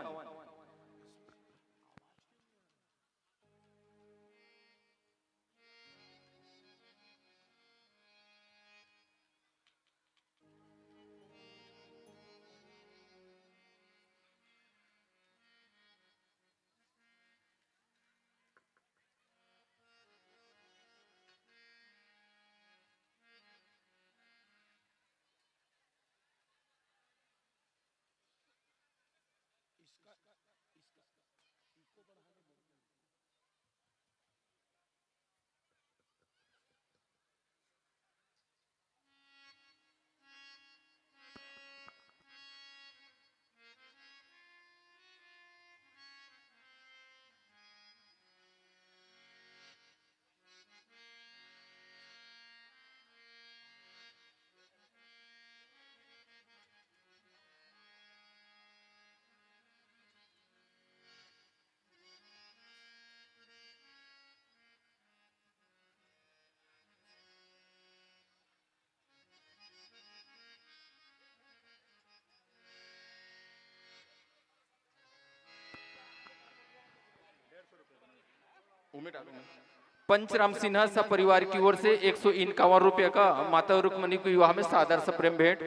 पंचराम सिन्हा सपरिवार की ओर से 151 रुपये का माता रुक्मणी के विवाह में सादर सप्रेम भेंट।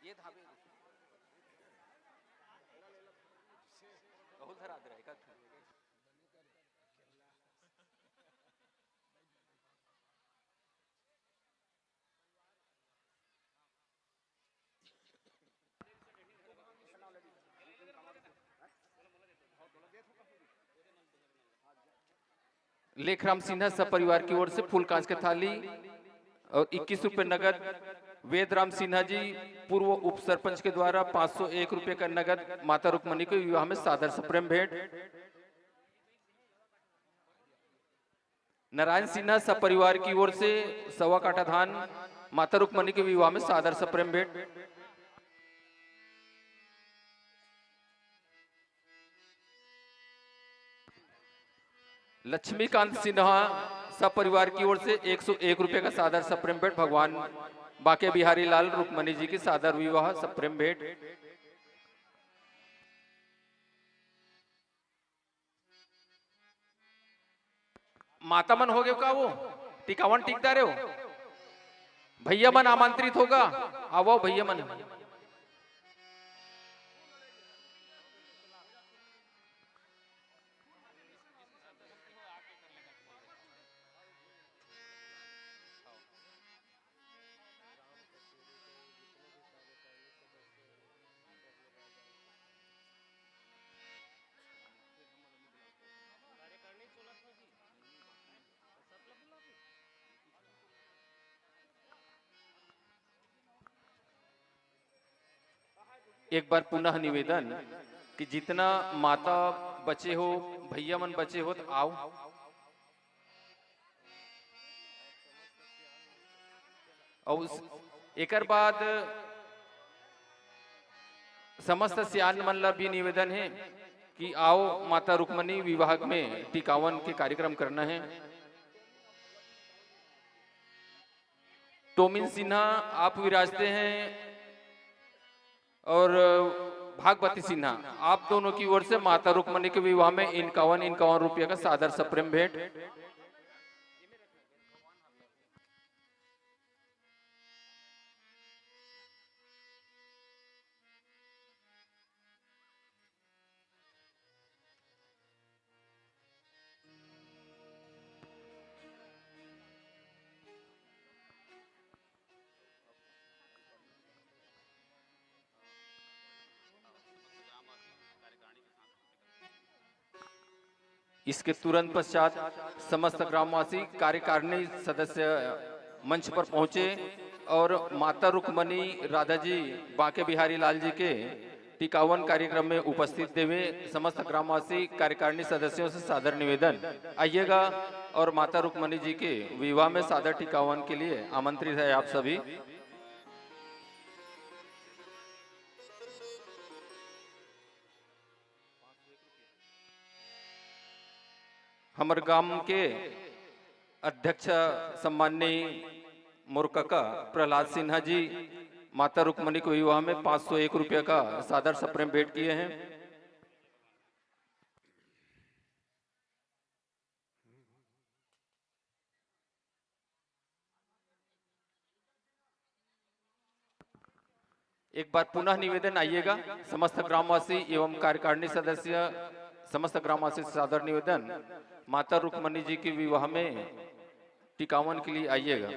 ये धाबे बहुत सारा आदर है का लेखराम सिन्हा सपरिवार की ओर से फूल कांच की थाली और 21 रुपये नगद। वेदराम सिन्हा जी पूर्व उप सरपंच के द्वारा 501 रुपये का नगद माता रुक्मणी के विवाह में सादर सप्रेम भेंट। नारायण सिन्हा सपरिवार की ओर से 1.25 काठा धान माता रुक्मणी के विवाह में सादर सप्रेम भेंट। लक्ष्मीकांत सिन्हा सपरिवार की ओर से 101 रुपये का सादर सप्रेम भेंट भगवान बाके बिहारी लाल रुक्मणी जी की सादर विवाह सप्रेम भेंट। माता मन हो गए का वो टिकावन टिकता रहे हो भैया मन आमंत्रित होगा आओ भैया मन। एक बार पुनः निवेदन कि जितना माता बचे हो, भैया मन बचे हो तो आओ। और एकर बाद समस्त सियान मन ला भी निवेदन है कि आओ माता रुक्मणी विवाह में टिकावन के कार्यक्रम करना है। टोमिन सिन्हा आप विराजते हैं और भागवती सिन्हा आप दोनों की ओर से माता रुक्मणी के विवाह में 51 रुपये का सादर सप्रेम भेंट। इसके तुरंत पश्चात समस्त ग्रामवासी कार्यकारिणी सदस्य मंच पर पहुंचे और माता रुक्मणी राधा जी बांके बिहारी लाल जी के टिकावन कार्यक्रम में उपस्थित देवे समस्त ग्रामवासी कार्यकारिणी सदस्यों से सादर निवेदन आइएगा और माता रुक्मणी जी के विवाह में सादर टिकावन के लिए आमंत्रित है आप सभी। हमारे गांव के अध्यक्ष सम्माननीय मोर काका प्रहलाद सिन्हा जी माता रुक्मणी के विवाह में 501 रुपये का सादर सप्रेम भेंट किए हैं। एक बार पुनः निवेदन आइएगा समस्त ग्रामवासी एवं कार्यकारिणी सदस्य समस्त ग्रामवासी से सादर निवेदन माता रुक्मणी जी के विवाह में टिकावन के लिए आइएगा।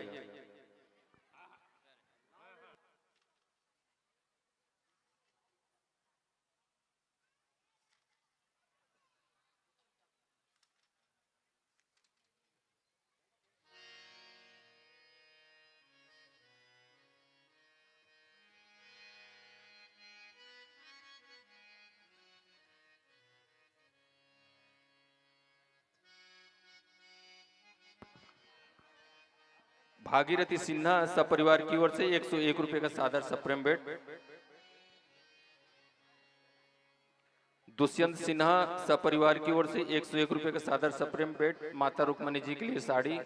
भागीरथी सिन्हा सपरिवार की ओर से 101 रुपये का सादर सप्रेम भेंट। दुष्यंत सिन्हा सपरिवार की ओर से 101 रुपये का सादर सप्रेम भेंट माता रुक्मणी जी के लिए साड़ी।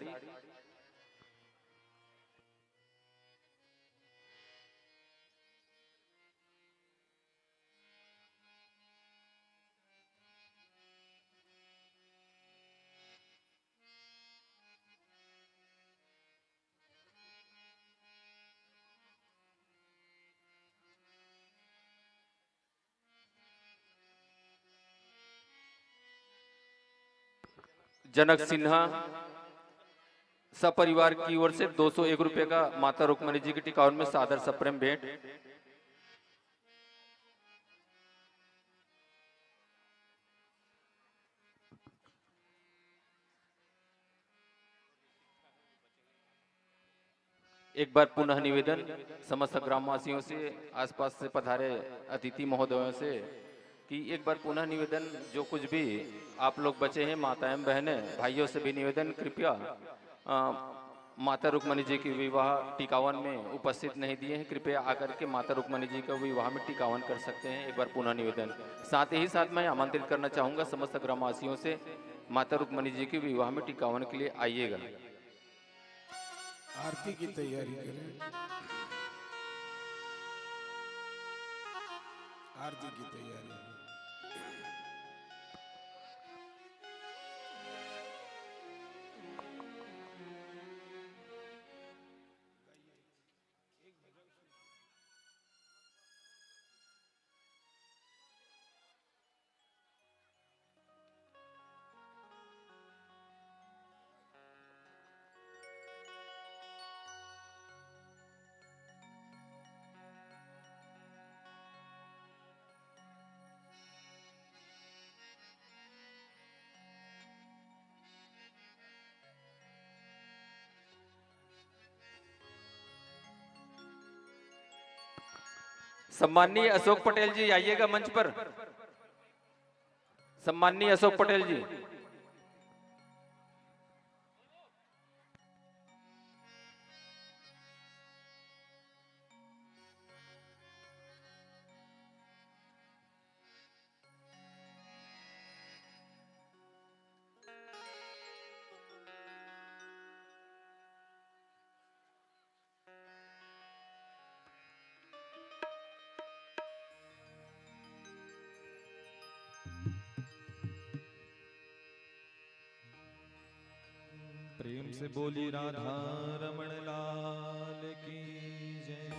जनक सिन्हा सपरिवार की ओर से 201 रुपये का माता रुक्मणी जी के टिकावन में सादर सप्रेम भेंट। एक बार पुनः निवेदन समस्त ग्रामवासियों से आसपास से पधारे अतिथि महोदयों से कि एक बार पुनः निवेदन जो कुछ भी आप लोग बचे हैं माताएं बहनें भाइयों से भी निवेदन कृपया माता रुक्मणी जी के विवाह टिकावन में उपस्थित नहीं दिए हैं कृपया आकर के माता रुक्मणी जी का विवाह में टिकावन कर सकते हैं। एक बार पुनः निवेदन साथ ही साथ मैं आमंत्रित करना चाहूंगा समस्त ग्रामवासियों से माता रुक्मणी जी के विवाह में टिकावन के लिए आइएगा। आरती की तैयारी करें। आरती की तैयारी सम्माननीय अशोक पटेल जी आइएगा मंच पर। सम्माननीय अशोक पटेल जी। प्रेम से बोली राधा रमण लाल की जय।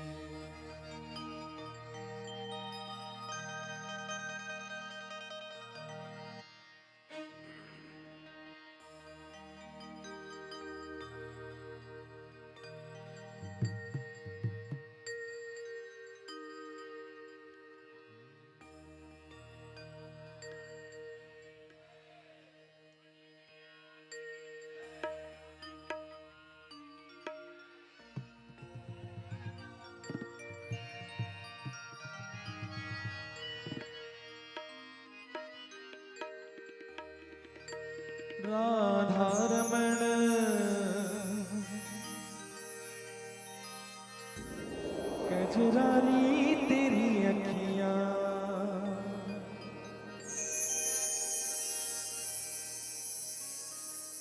राधा रमण कजरारी तेरी अखियां,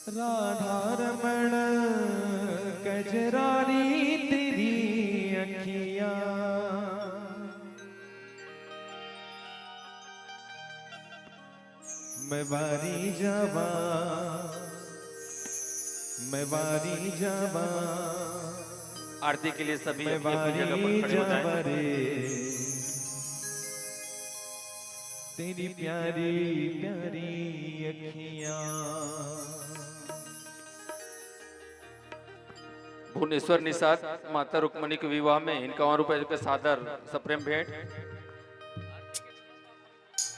राधा रमण कजरारी तेरी अखियां, मैं वारी जावा, मैं वारी जावा, आरती के लिए सभी मैं अपनी अपनी जगह पर वारी खड़े हो जावा जाएं। रे, तेरी प्यारी प्यारी अखियां। भुवनेश्वर निषाद माता रुक्मणी के विवाह में 51 रुपए के सादर सप्रेम भेंट।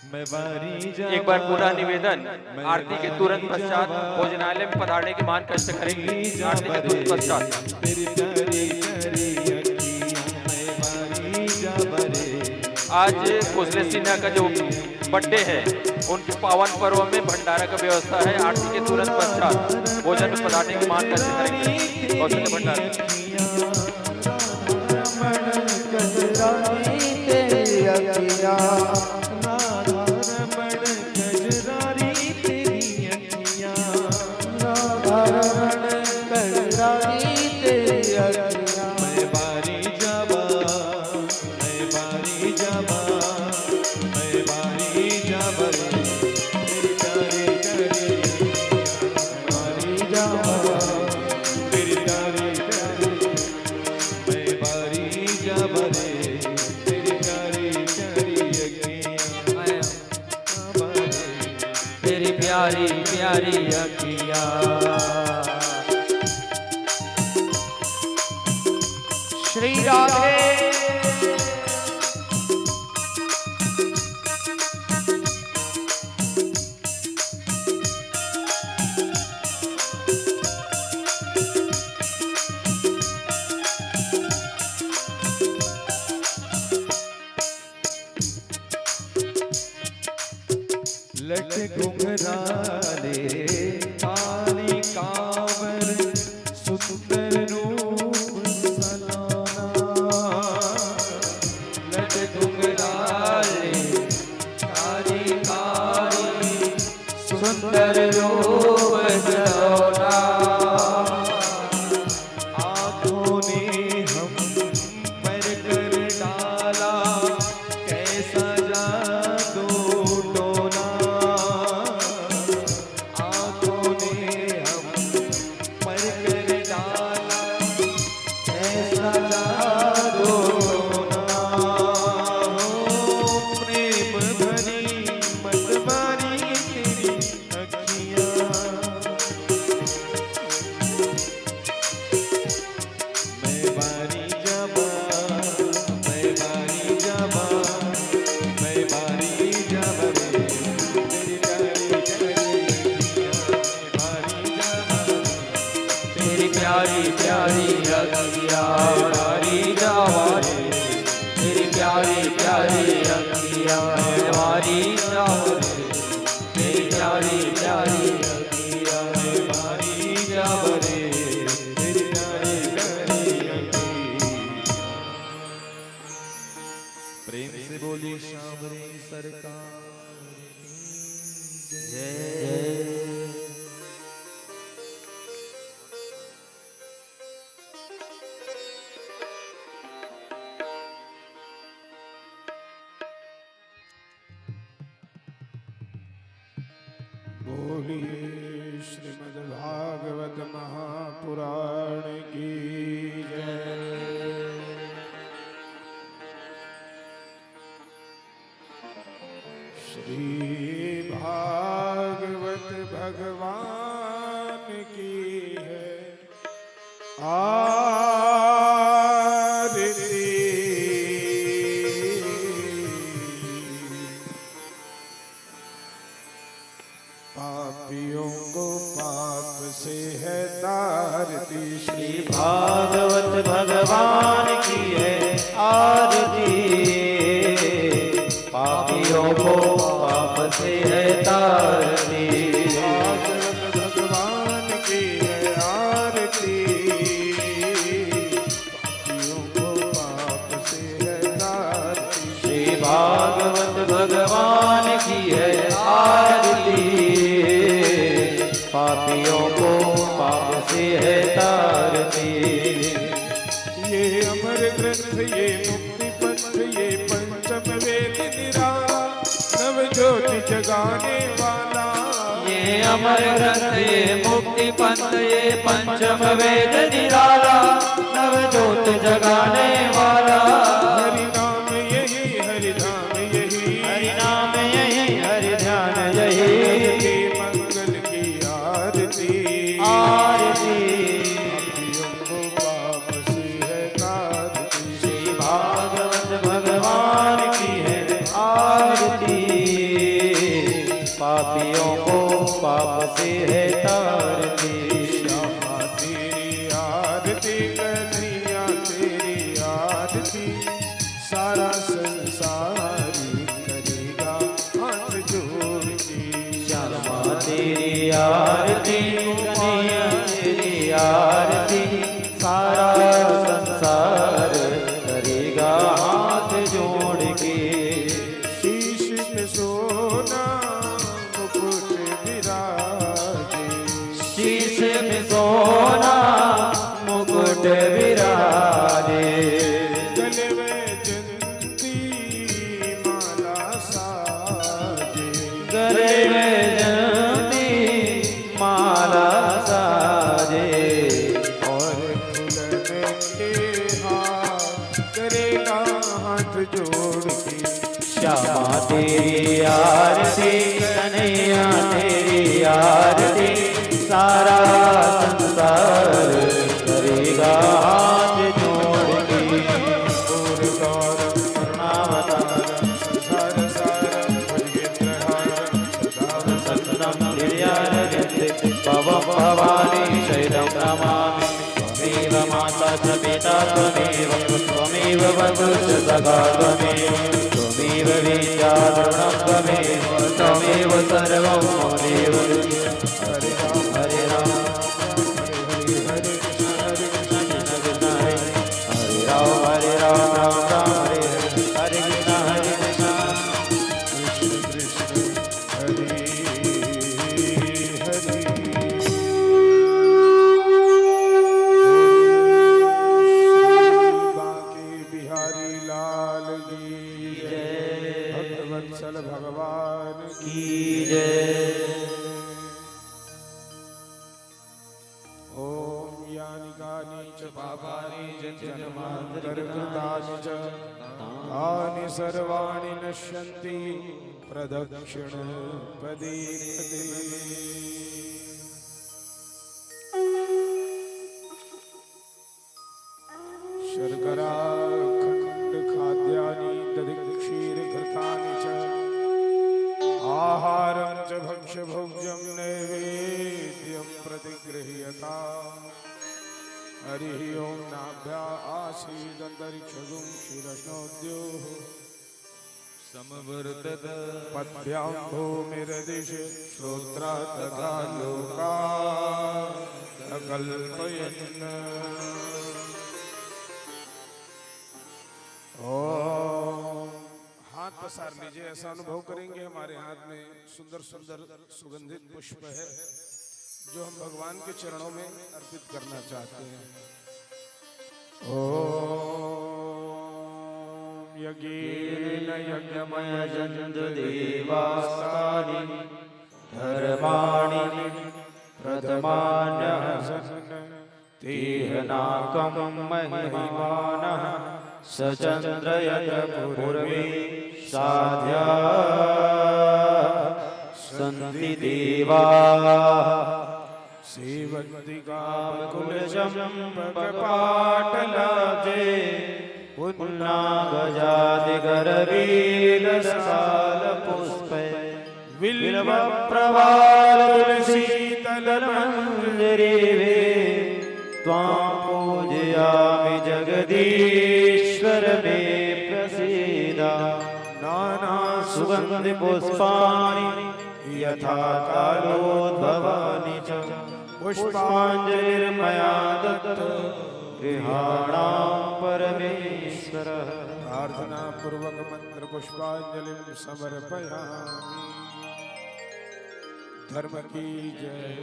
मैं वारी जावा, एक बार पुनः निवेदन, मैं आरती के तुरंत वारी पश्चात जावा, भोजनालय में पधारने की मान कष्ट करेंगे। आरती के तुरंत पश्चात तेरी प्यारी प्यारी अखियां, मैं वारी जावा रे। आज कुशले सिन्हा का जो बर्थडे है, उनके पावन पर्व में भंडारा का व्यवस्था है। आरती के तुरंत पश्चात भोजन में पधारने की मान कष्ट करेंगे। कौशल्य भंडारा मैं बारी जावा, मैं बारी जावा, मैं बारी जावा रे, तेरी प्यारी प्यारी बारी जावा, तेरी प्यारी प्यारी, मैं बारी जावा रे, तेरी प्यारी प्यारी अखियां, तेरी प्यारी प्यारी अखियां। श्री राधे। लट घुंघराले काली कांवर, सुंदर रूप सलाना। लट घुंघराले काली काली, सुंदर रूप सलोना। आँखों ने हम पर कर डाला, कैसा जादू टोना। बोलिए शामरी सरकार की जय। बोलिए श्रीमद् भागवत महापुराण की जय। श्री भागवत भगवान की है आरती। पापियों को पाप से है तारती। श्री भागवत भगवान की है आरती, पापियों को पाप से है तारती। भागवत भगवान की है आरती, पापियों को पाप से है तारती। श्री भागवत भगवान की है आरती, पापियों को पाप से है तारती। ये अमर ग्रंथ ये मुक्ति पंथ ये पंचम वेद निराला, नव ज्योति जगाने वाला। ये अमर ग्रंथ ये मुक्ति पंथ ये पंचम वेद निराला, नव ज्योत जगाने वाला। हरि नाम यही हरि धाम यही, हरि नाम यही हरि ध्यान यही, के मंगल की आरती। आरती। पापियों को पाप से है तारती। श्री भागवत भगवान की है आरती, पापियों को पाप से है तारती। श्यामा तेरी आरती कन्हैया तेरी आरती, सारा संसारी करेगा हाथ जोड़ के। श्यामा तेरी आरती कन्हैया तेरी आरती, सारा संसार करेगा हाथ जोड़ के। शीश पे सोना मुकुट विराजे, शीश में सोना मुकुट विराजे, गले में जंती माला साजे। गले में जयंती माला साजे, और फूलन के हाथ करेगा हाथ जोड़ के। श्यामा तेरी आरती कन्हैया तेरी आरती, सारा संसार करेगा हाथ जोड़ के। और गौरव करुणावतारम संसार सारम भजगेन्द्रहारम सदा सततं निर्यारविन्दे भवं भवानी शैलं नमामि। त्वमेव माता च पिता त्वमेव, त्वमेव बन्धुः च सखा त्वमेव, त्वमेव विद्या द्रविणं त्वमेव, त्वमेव सर्वं मम देव। हरे राम हरे राम हरे कृष्ण हरे कृष्ण कृष्ण कृष्ण हरे हरे राम हरे राम राम राम हरे हरे, हरे कृष्ण हरे कृष्ण कृष्ण कृष्ण हरे हरे। बांके बिहारी लाल की जय। भक्तवत्सल भगवान की जय। ओम यानि कानि च पापानि जन्मान्तरकृतानि च तानि सर्वाणि नश्यन्ति प्रदक्षिण पदे पदे। शर्करा खंड खाद्यानि दधिक्षीर घृतानि च आहारं च भक्ष्य भोज्यं नैवेद्यं प्रतिगृह्यता। हरिः ओं नाभ्या आसीदन्तरिक्षगुं शिरस्नोद्योः समवर्तत पद्भ्यां भूमिरदिश श्रोत्रा तथा लोका अकल्पयन्। ओम हाथ पसार लीजिए, ऐसा अनुभव करेंगे हमारे हाथ में सुंदर सुंदर सुगंधित पुष्प है जो हम भगवान के चरणों में अर्पित करना चाहते हैं। ओम यज्ञेन यज्ञमय यजन्त देवास्तानि धर्माणि प्रथमान्यः तेह नाकं महिमानः सचन्द्रयत पूर्वे साध्या सन्ति देवाः सेवन्ति कामकुलचम्पकपाटलाब्जे पुन्नागजादिगरवीरसालपुष्पै बिल्वप्रवालतुलसीतलमञ्जरीवे त्वां पूजयामि जगदीश्वर मे प्रसीद। नाना सुगन्धिपुष्पाणि यथा कालोद्भवानि च पुष्पाञ्जलिर्मया दत्त गृहाणां परमेश्वरः। प्रार्थना पूर्वक मंत्र पुष्पांजलि समर्पयामि। धर्म की जय,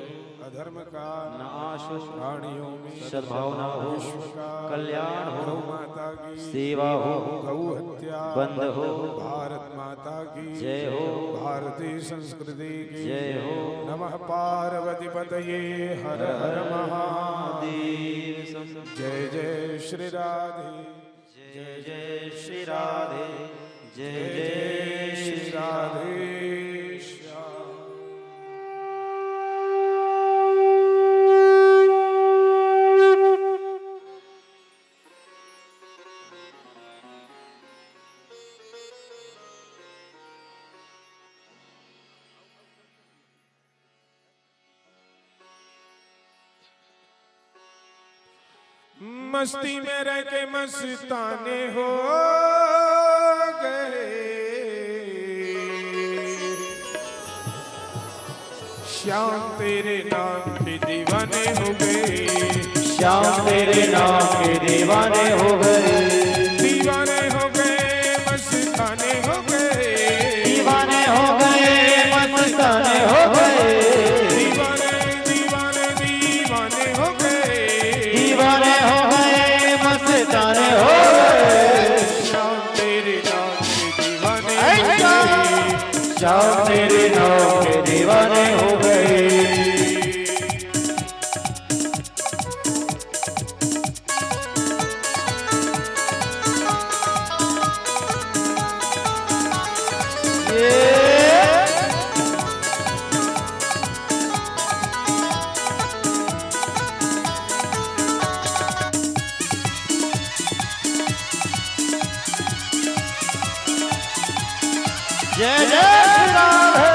अधर्म का नाश हो, प्राणियों में सद्भावना हो, विश्व का कल्याण हो, गौ माता की सेवा हो, गौ हत्या बंद हो, भारत माता की जय हो, भारतीय संस्कृति की जय हो। नमः पार्वती पतये हर हर महादेव। जय जय श्री राधे, जय जय श्री राधे, जय जय श्री श्री राधे। मस्ती में रह के मस्ताने हो गए, श्याम तेरे नाम के दीवाने हो गए, श्याम तेरे नाम के दीवाने हो गए, दीवाने हो गए मस्ताने हो गए, दीवाने हो गए मस्ताने हो गए, दीवाने दीवाने दीवाने हो गए, दीवाने हो गए मस्ताने हो गए। श्याम तेरे नाम के दीवाने हो ऐसा गए। श्याम तेरे नाम के दीवाने हो गए। जय जय श्री राधे।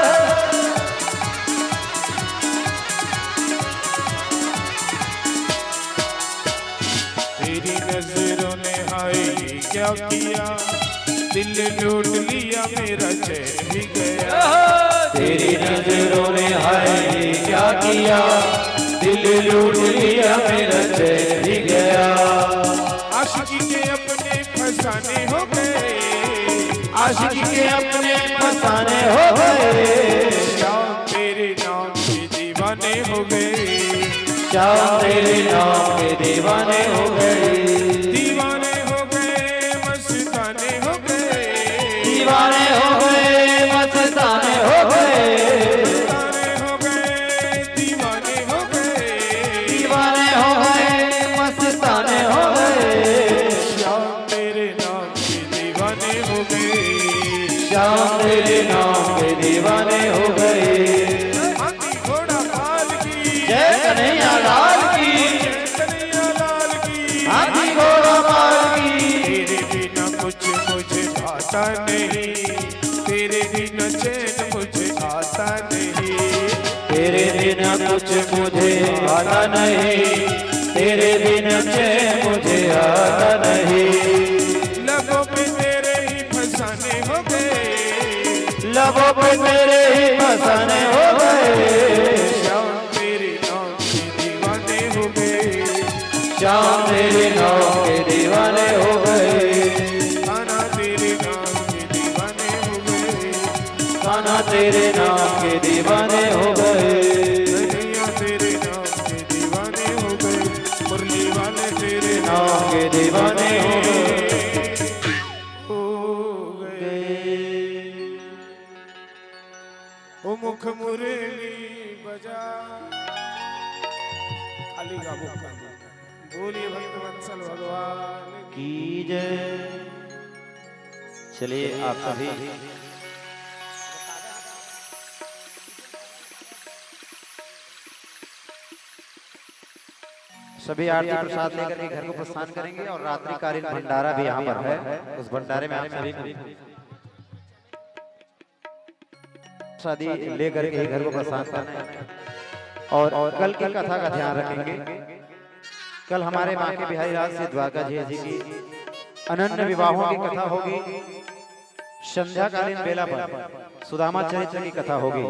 तेरी नजरों ने हाय ये क्या किया, दिल लूट लिया मेरा चैन भी गया। तेरी नजरों ने हाय ये क्या किया, दिल लूट लिया मेरा चैन भी गया। आशिकी के अपने फसाने हो गए, आशिकी के अपने फसाने हो गए, श्याम तेरे नाम के दीवाने हो गए, श्याम तेरे नाम के दीवाने हो गए, दीवाने हो गए मस्ताने हो गए, दीवाने हो गए मस्ताने हो गए, मस्ताने हो गए दीवाने हो गए, दीवाने हो गए मस्ताने हो गए, श्याम तेरे नाम के दीवाने हो गए। श्याम तेरे नाम के दीवाने हो गए। हाथी घोड़ा पाल की जय कन्हैया लाल की, जय कन्हैया लाल की। हाथी घोड़ा पाल की। तेरे बिना कुछ मुझे भाता नहीं, तेरे बिना चैन मुझे आता नहीं, तेरे बिना कुछ मुझे आता नहीं, तेरे बिना चैन मुझे आता नहीं। लबों पे तेरे ही फसाने हो गए, लबों पे मेरे ही फसाने हो गए, श्याम तेरे नाम के दीवाने हो गए, श्याम तेरे नाम के दीवाने हो गए, खाना तेरे नाम के दीवाने हो तेरे नाम के दीवाने हो गए, कन्हैया तेरे नाम के दीवाने हो गए, मुरली वाले तेरे नाम के दीवाने हो गए। ओ मुख मुरली बजा, खाली का मुख का बोलिए भक्त वत्सल भगवान की जय। चलिए आप सभी आरती प्रसाद लेकर के घर को प्रस्थान करेंगे और रात्रिकालीन भंडारा भी यहाँ पर है। उस भंडारे में आप सभी शादी लेकर के घर को प्रस्थान करना है। और कल की कथा का ध्यान रखेंगे। कल हमारे माँ के बिहारी राज से द्वारका जी की अनन्य विवाहों की कथा होगी। संध्याकालीन बेला पर सुदामा चरित्र की कथा होगी।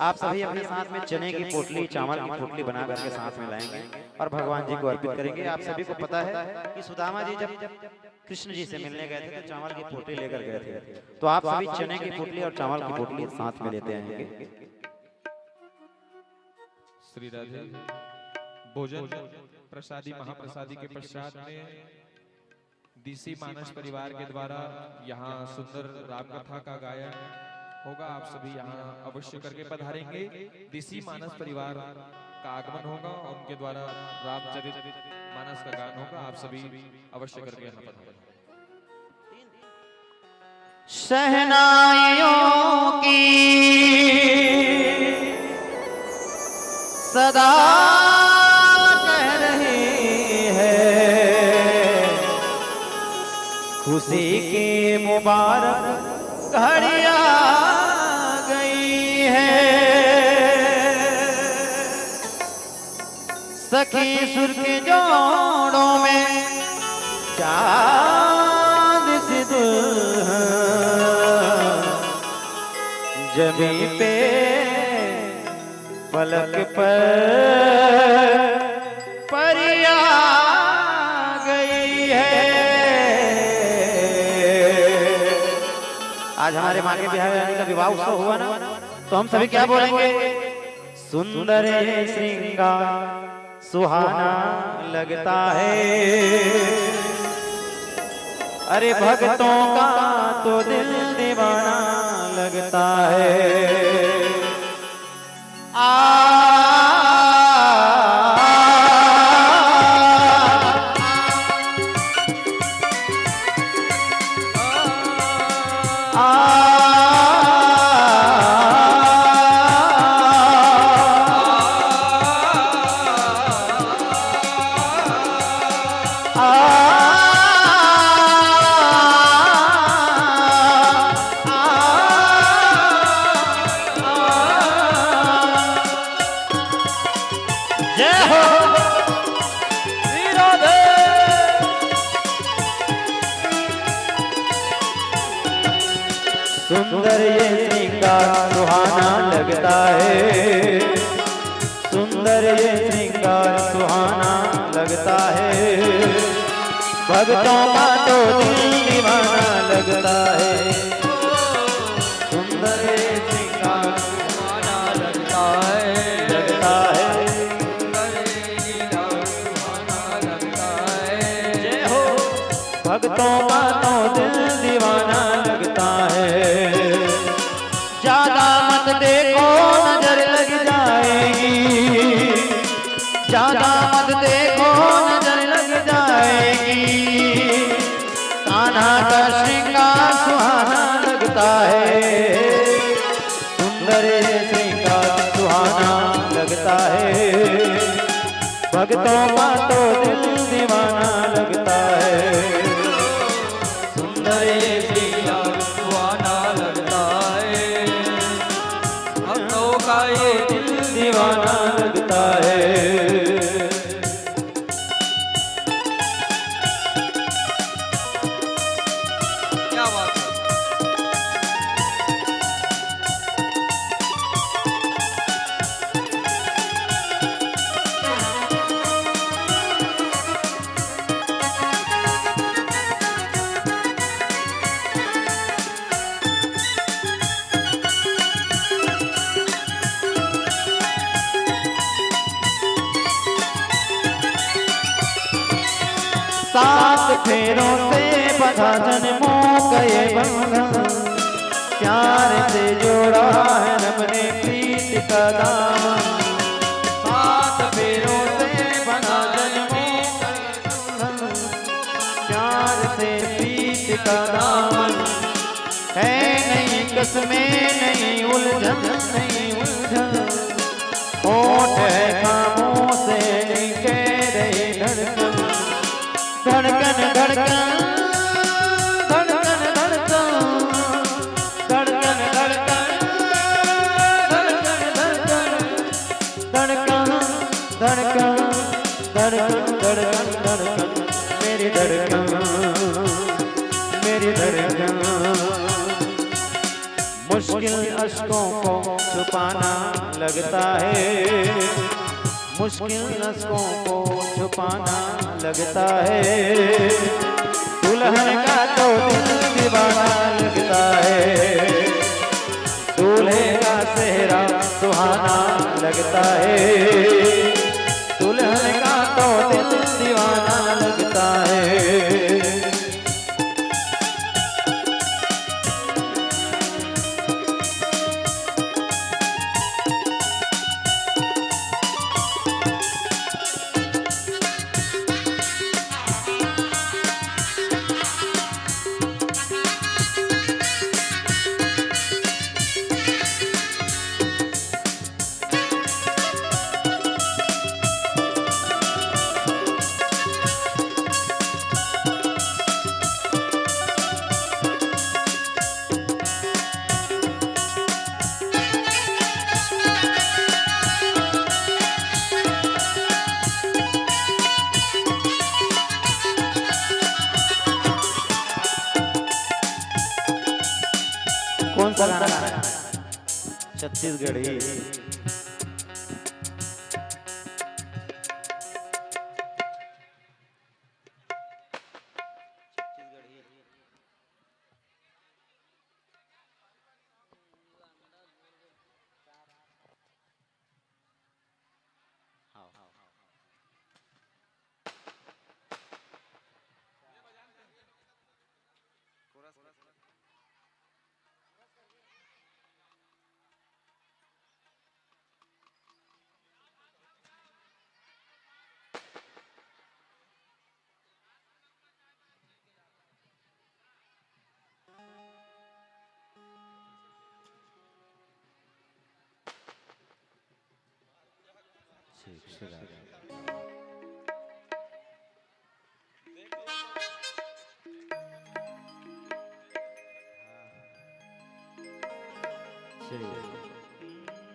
आप सभी अपने साथ में चने की पोटली, चावल की पोटली बना करके साथ में लाएंगे और भगवान जी को अर्पित करेंगे। आप सभी को पता है कि सुदामा जी जब कृष्ण जी से मिलने गए थे तो चावल की पोटली लेकर गए थे, तो आप सभी चने की पोटली और चावल की पोटली साथ में लेते आएंगे। श्री राधे। भोजन प्रसादी महाप्रसादी के पश्चात में डीसी मानस परिवार के द्वारा यहाँ सुंदर राम कथा का गायन होगा। आप सभी यहाँ अवश्य करके पधारेंगे। डीसी मानस परिवार का आगमन होगा और उनके द्वारा रामचरित मानस का गान होगा। आप सभी अवश्य करके यहाँ पधारेंगे। शहनाइयों की सदा कह रही है, खुशी की मुबारक घड़िया गई है। सखी सुर के जोड़ों में चांद सी दुल्हन जमीन पे पलक पर परिया गई है। आज हमारे माँ के बिहार रानी का विवाह उत्सव हुआ ना, तो हम सभी क्या बोलेंगे? सुंदर श्रृंगार सुहाना लगता है, अरे भक्तों का तो दिल दीवाना लगता है। सुंदर ये श्रृंगार सुहाना लगता है, सुंदर ये श्रृंगार सुहाना लगता है। भक्तों का तो दिल दीवाना लगता है। सुंदर ये श्रृंगार सुहाना लगता है, लगता है। जय हो, भक्तों का तो दिल दीवाना लगता है। ज्यादा मत देखो नजर लग जाएगी, ज्यादा मत देखो नजर लग जाएगी। कान्हा का श्रृंगार सुहाना लगता है, सुंदर श्रृंगार सुहाना लगता है। भक्तों का तो दिल दीवाना लगता है। सुंदर श्रृंगार सुहाना लगता है, भक्तों का ये दिल दीवाना लगता है। क्या बात है। बंधा जन्मों का ये बंधन, प्यार से जोड़ा है रब ने प्रीत का दामन। सात फेरों से बंधा जन्मों का ये बंधन, प्यार से प्रीत का दामन। है नहीं कसमें नहीं उलझन नहीं उलझन, होठ है खामोश नहीं कह रहे धड़कन। धड़कन धड़कन धड़कन धड़कन धड़कन धड़कन धड़कन धड़कन धड़कन धड़कन धड़कन मेरी धड़कन मेरी धड़कन। मुश्किल अश्कों को छुपाना लगता है, मुश्किल अश्कों को छुपाना लगता है। दुल्हन का तो दिल दीवाना लगता है, दूल्हे का सेहरा सुहाना लगता है। दुल्हन का तो दिल दीवाना लगता है। कौन सा गाना गाना है? छत्तीसगढ़ी।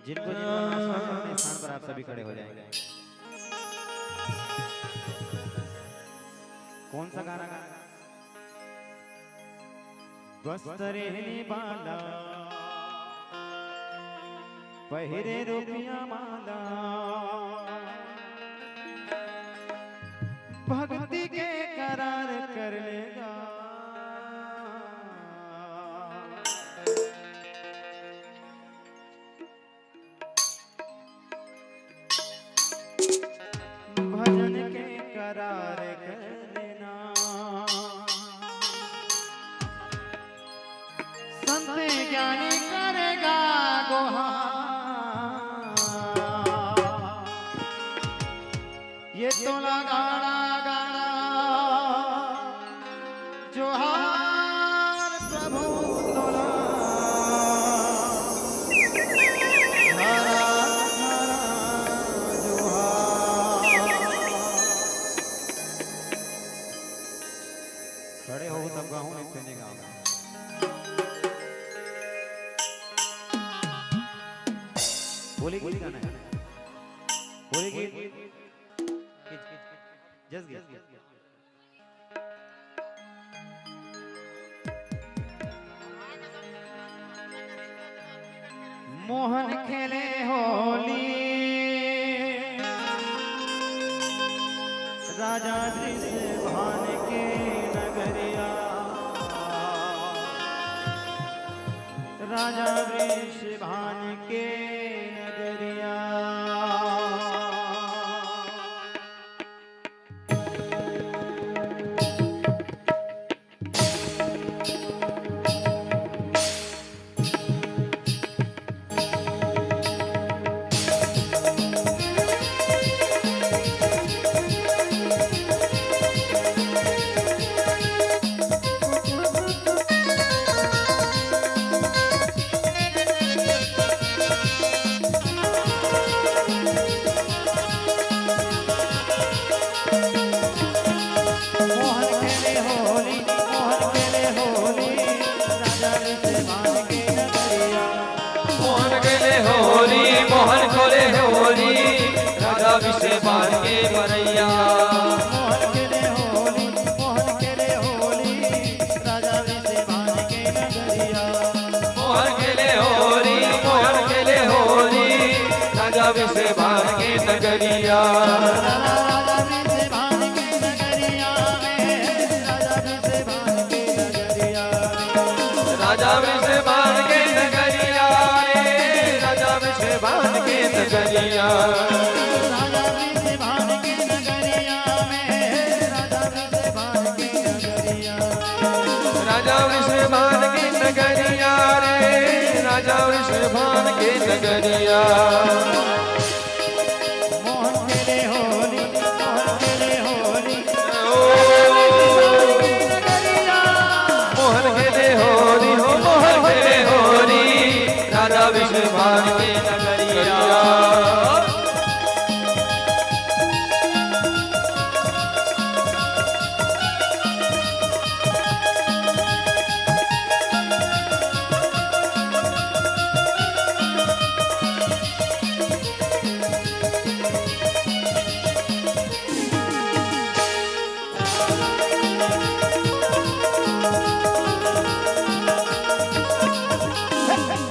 जिनको अपने स्थान पर आप सभी खड़े हो जाएंगे। कौन सा गाना गाना? बस्तरे बाला पहिरे रुपिया माला, भक्ति के करार कर लेगा। भजन के करार कर लेना, संत ज्ञानी करेगा गुहार। ये तो लगाना गाना जोहार प्रभु तोला। खड़े हो तब गाऊं नहीं तो नहीं गाऊंगा। होली गीत गाना है, होली गीत जस गीत। मोहन खेले होली राजा भान के नगरिया, राजा भान के नगरिया। बांध के मरैया मोहन खेले होली, मोहन खेले होली, राजा विषे बांध के नगरिया। मोहन खेले होली, मोहन खेले होली, राजा विषे बांध के नगरिया। राजा विषे बांध के नगरिया में, राजा विषे बांध के नगरिया में। राजा विषे बांध के नगरिया रे, राजा विषे बांध के नगरिया। राजा विषे बांध के नगरिया में, राजा विषे बांध के नगरिया में। राजा विषे बांध के नगरिया रे, राजा विषे बांध के नगरिया। मोहन खेले होली, मोहन खेले होली, मोहन खेले होली हो, मोहन खेले होली, राजा विषे बांध के नगरिया।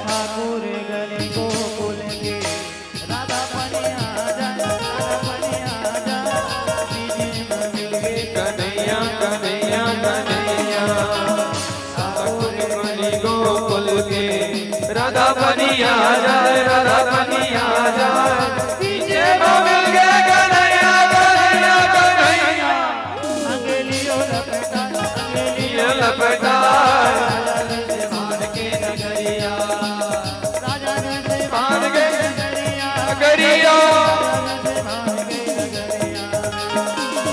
ठाकुर गली गोकुल के राधा बनिया जा, राधा बनिया जा, बीजे में मिल गए कन्हैया कन्हैया कन्हैया, ठाकुर बनी गोकुल के राधा बनिया जाए, राधा बनिया जाए, पीछे में मिल गए कन्हैया कन्हैया कन्हैया। अंगलियों लपटा, ये लपटा राजा विषे बांध के नगरिया, राजा विषे बांध के नगरिया, नगरिया, राजा विषे बांध के नगरिया।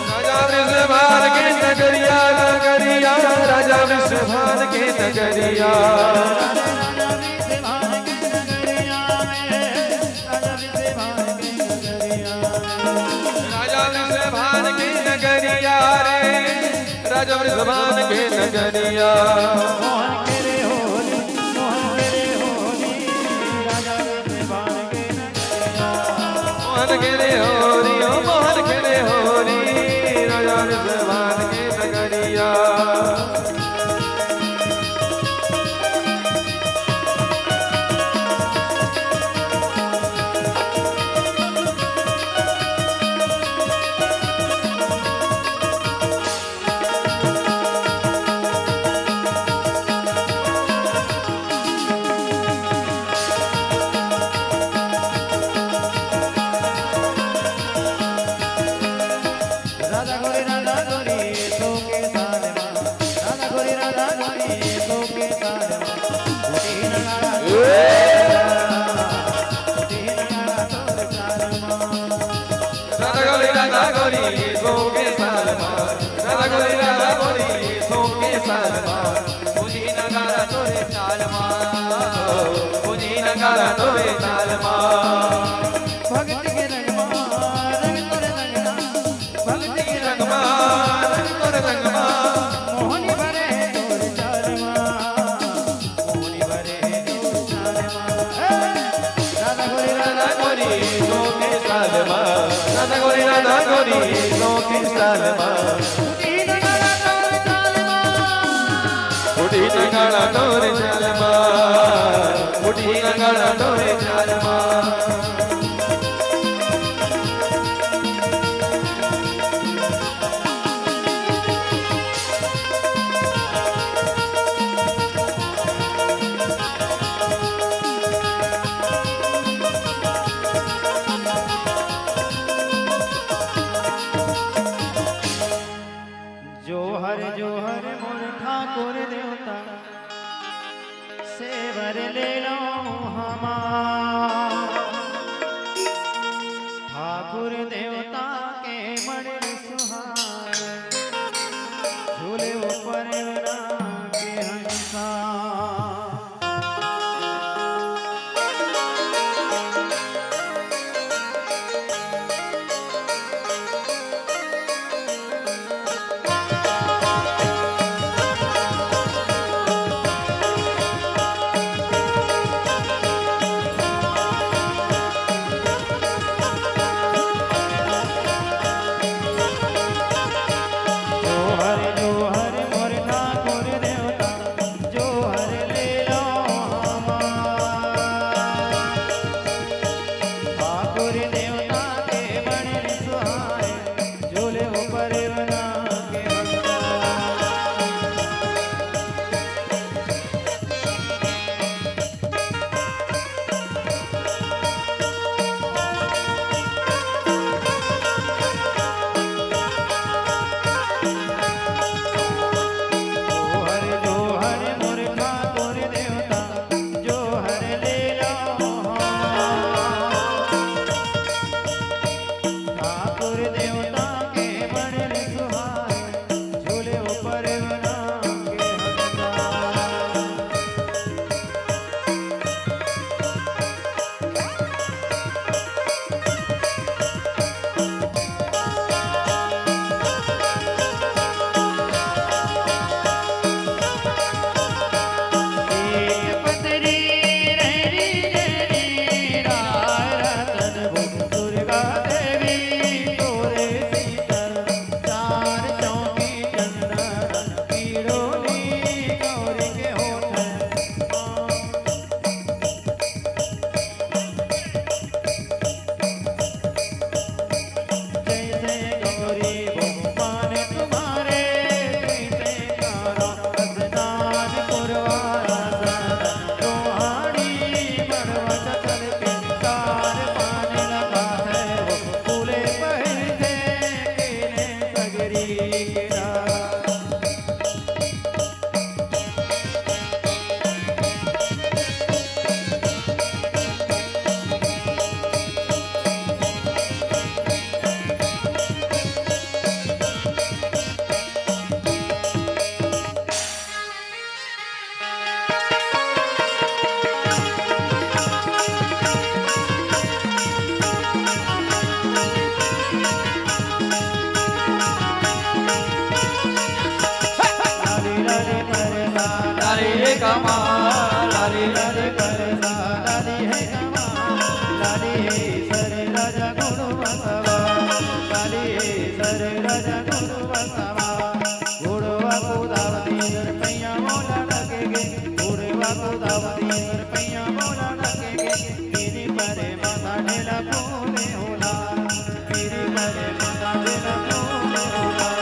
राजा विषे बांध के नगरिया, राजा विषे बांध के नगरिया। राजा विषे बांध के नगरिया, राजा विषे बांध के नगरिया में, राजा विषे बांध के नगरिया। राजा विषे बांध के नगरिया। मोहन खेले होली, मोहन खेले होली, राजा विषे बांध के नगरिया। मोहन खेले होली हो, मोहन खेले होली, राजा विषे बांध के नगरिया। राधा गोरी सो के साथ माँ, राधा गोरी सो के साथ माँ, टूटी नगाड़ा तोर चाल माँ। राधा गोरी सो के सालमा, राधा गोरी सो के सालमा, मुझी नगारा तोरे तालमा, मुझी नगारा तोरे तालमा। भगत के रंगमा रंग तोरे रंगना, भगत के रंगमा रंग तोरे रंगमा, मोहनी भरे तोर चाल माँ, मोहनी भरे तोर चाल माँ। राधा गोरी सो के सालमा, राधा गोरी सो के सालमा, टूटी नगाड़ा तोर चाल माँ। मुझी नगारा तोरे तालमा, मुझी नगारा तोरे तालमा। जोहर मोर ठाकुर देवता, सेवर ले लो हमार। ठाकुर देवता के मण सुहार, झूले ऊपर के हंसा। लाली परसा लाली है कमाल लाली लाली परसा लाली है कमाल लाली है सर राजा गुण बसवा लाली है सर राजा गुण बसवा गुड़वा गोदावरी रुपया मोला लगेगे गुड़वा गोदावरी रुपया मोला लगेगे गिरी परे माता ढेला फूले होला गिरी परे माता ढेला फूले होला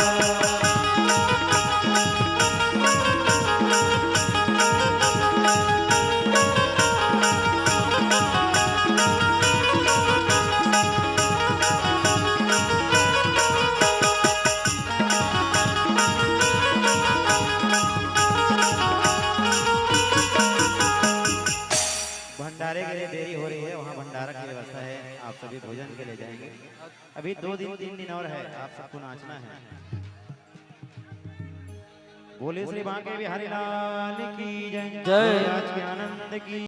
भंडारे के लिए देरी हो रही है वहाँ भंडारा की व्यवस्था है आप सभी भोजन के लिए जाएंगे अभी 2 दिन 3 दिन और है आप सबको नाचना है बोले श्री बांके बिहारी लाल की जय जय। आज के आनंद की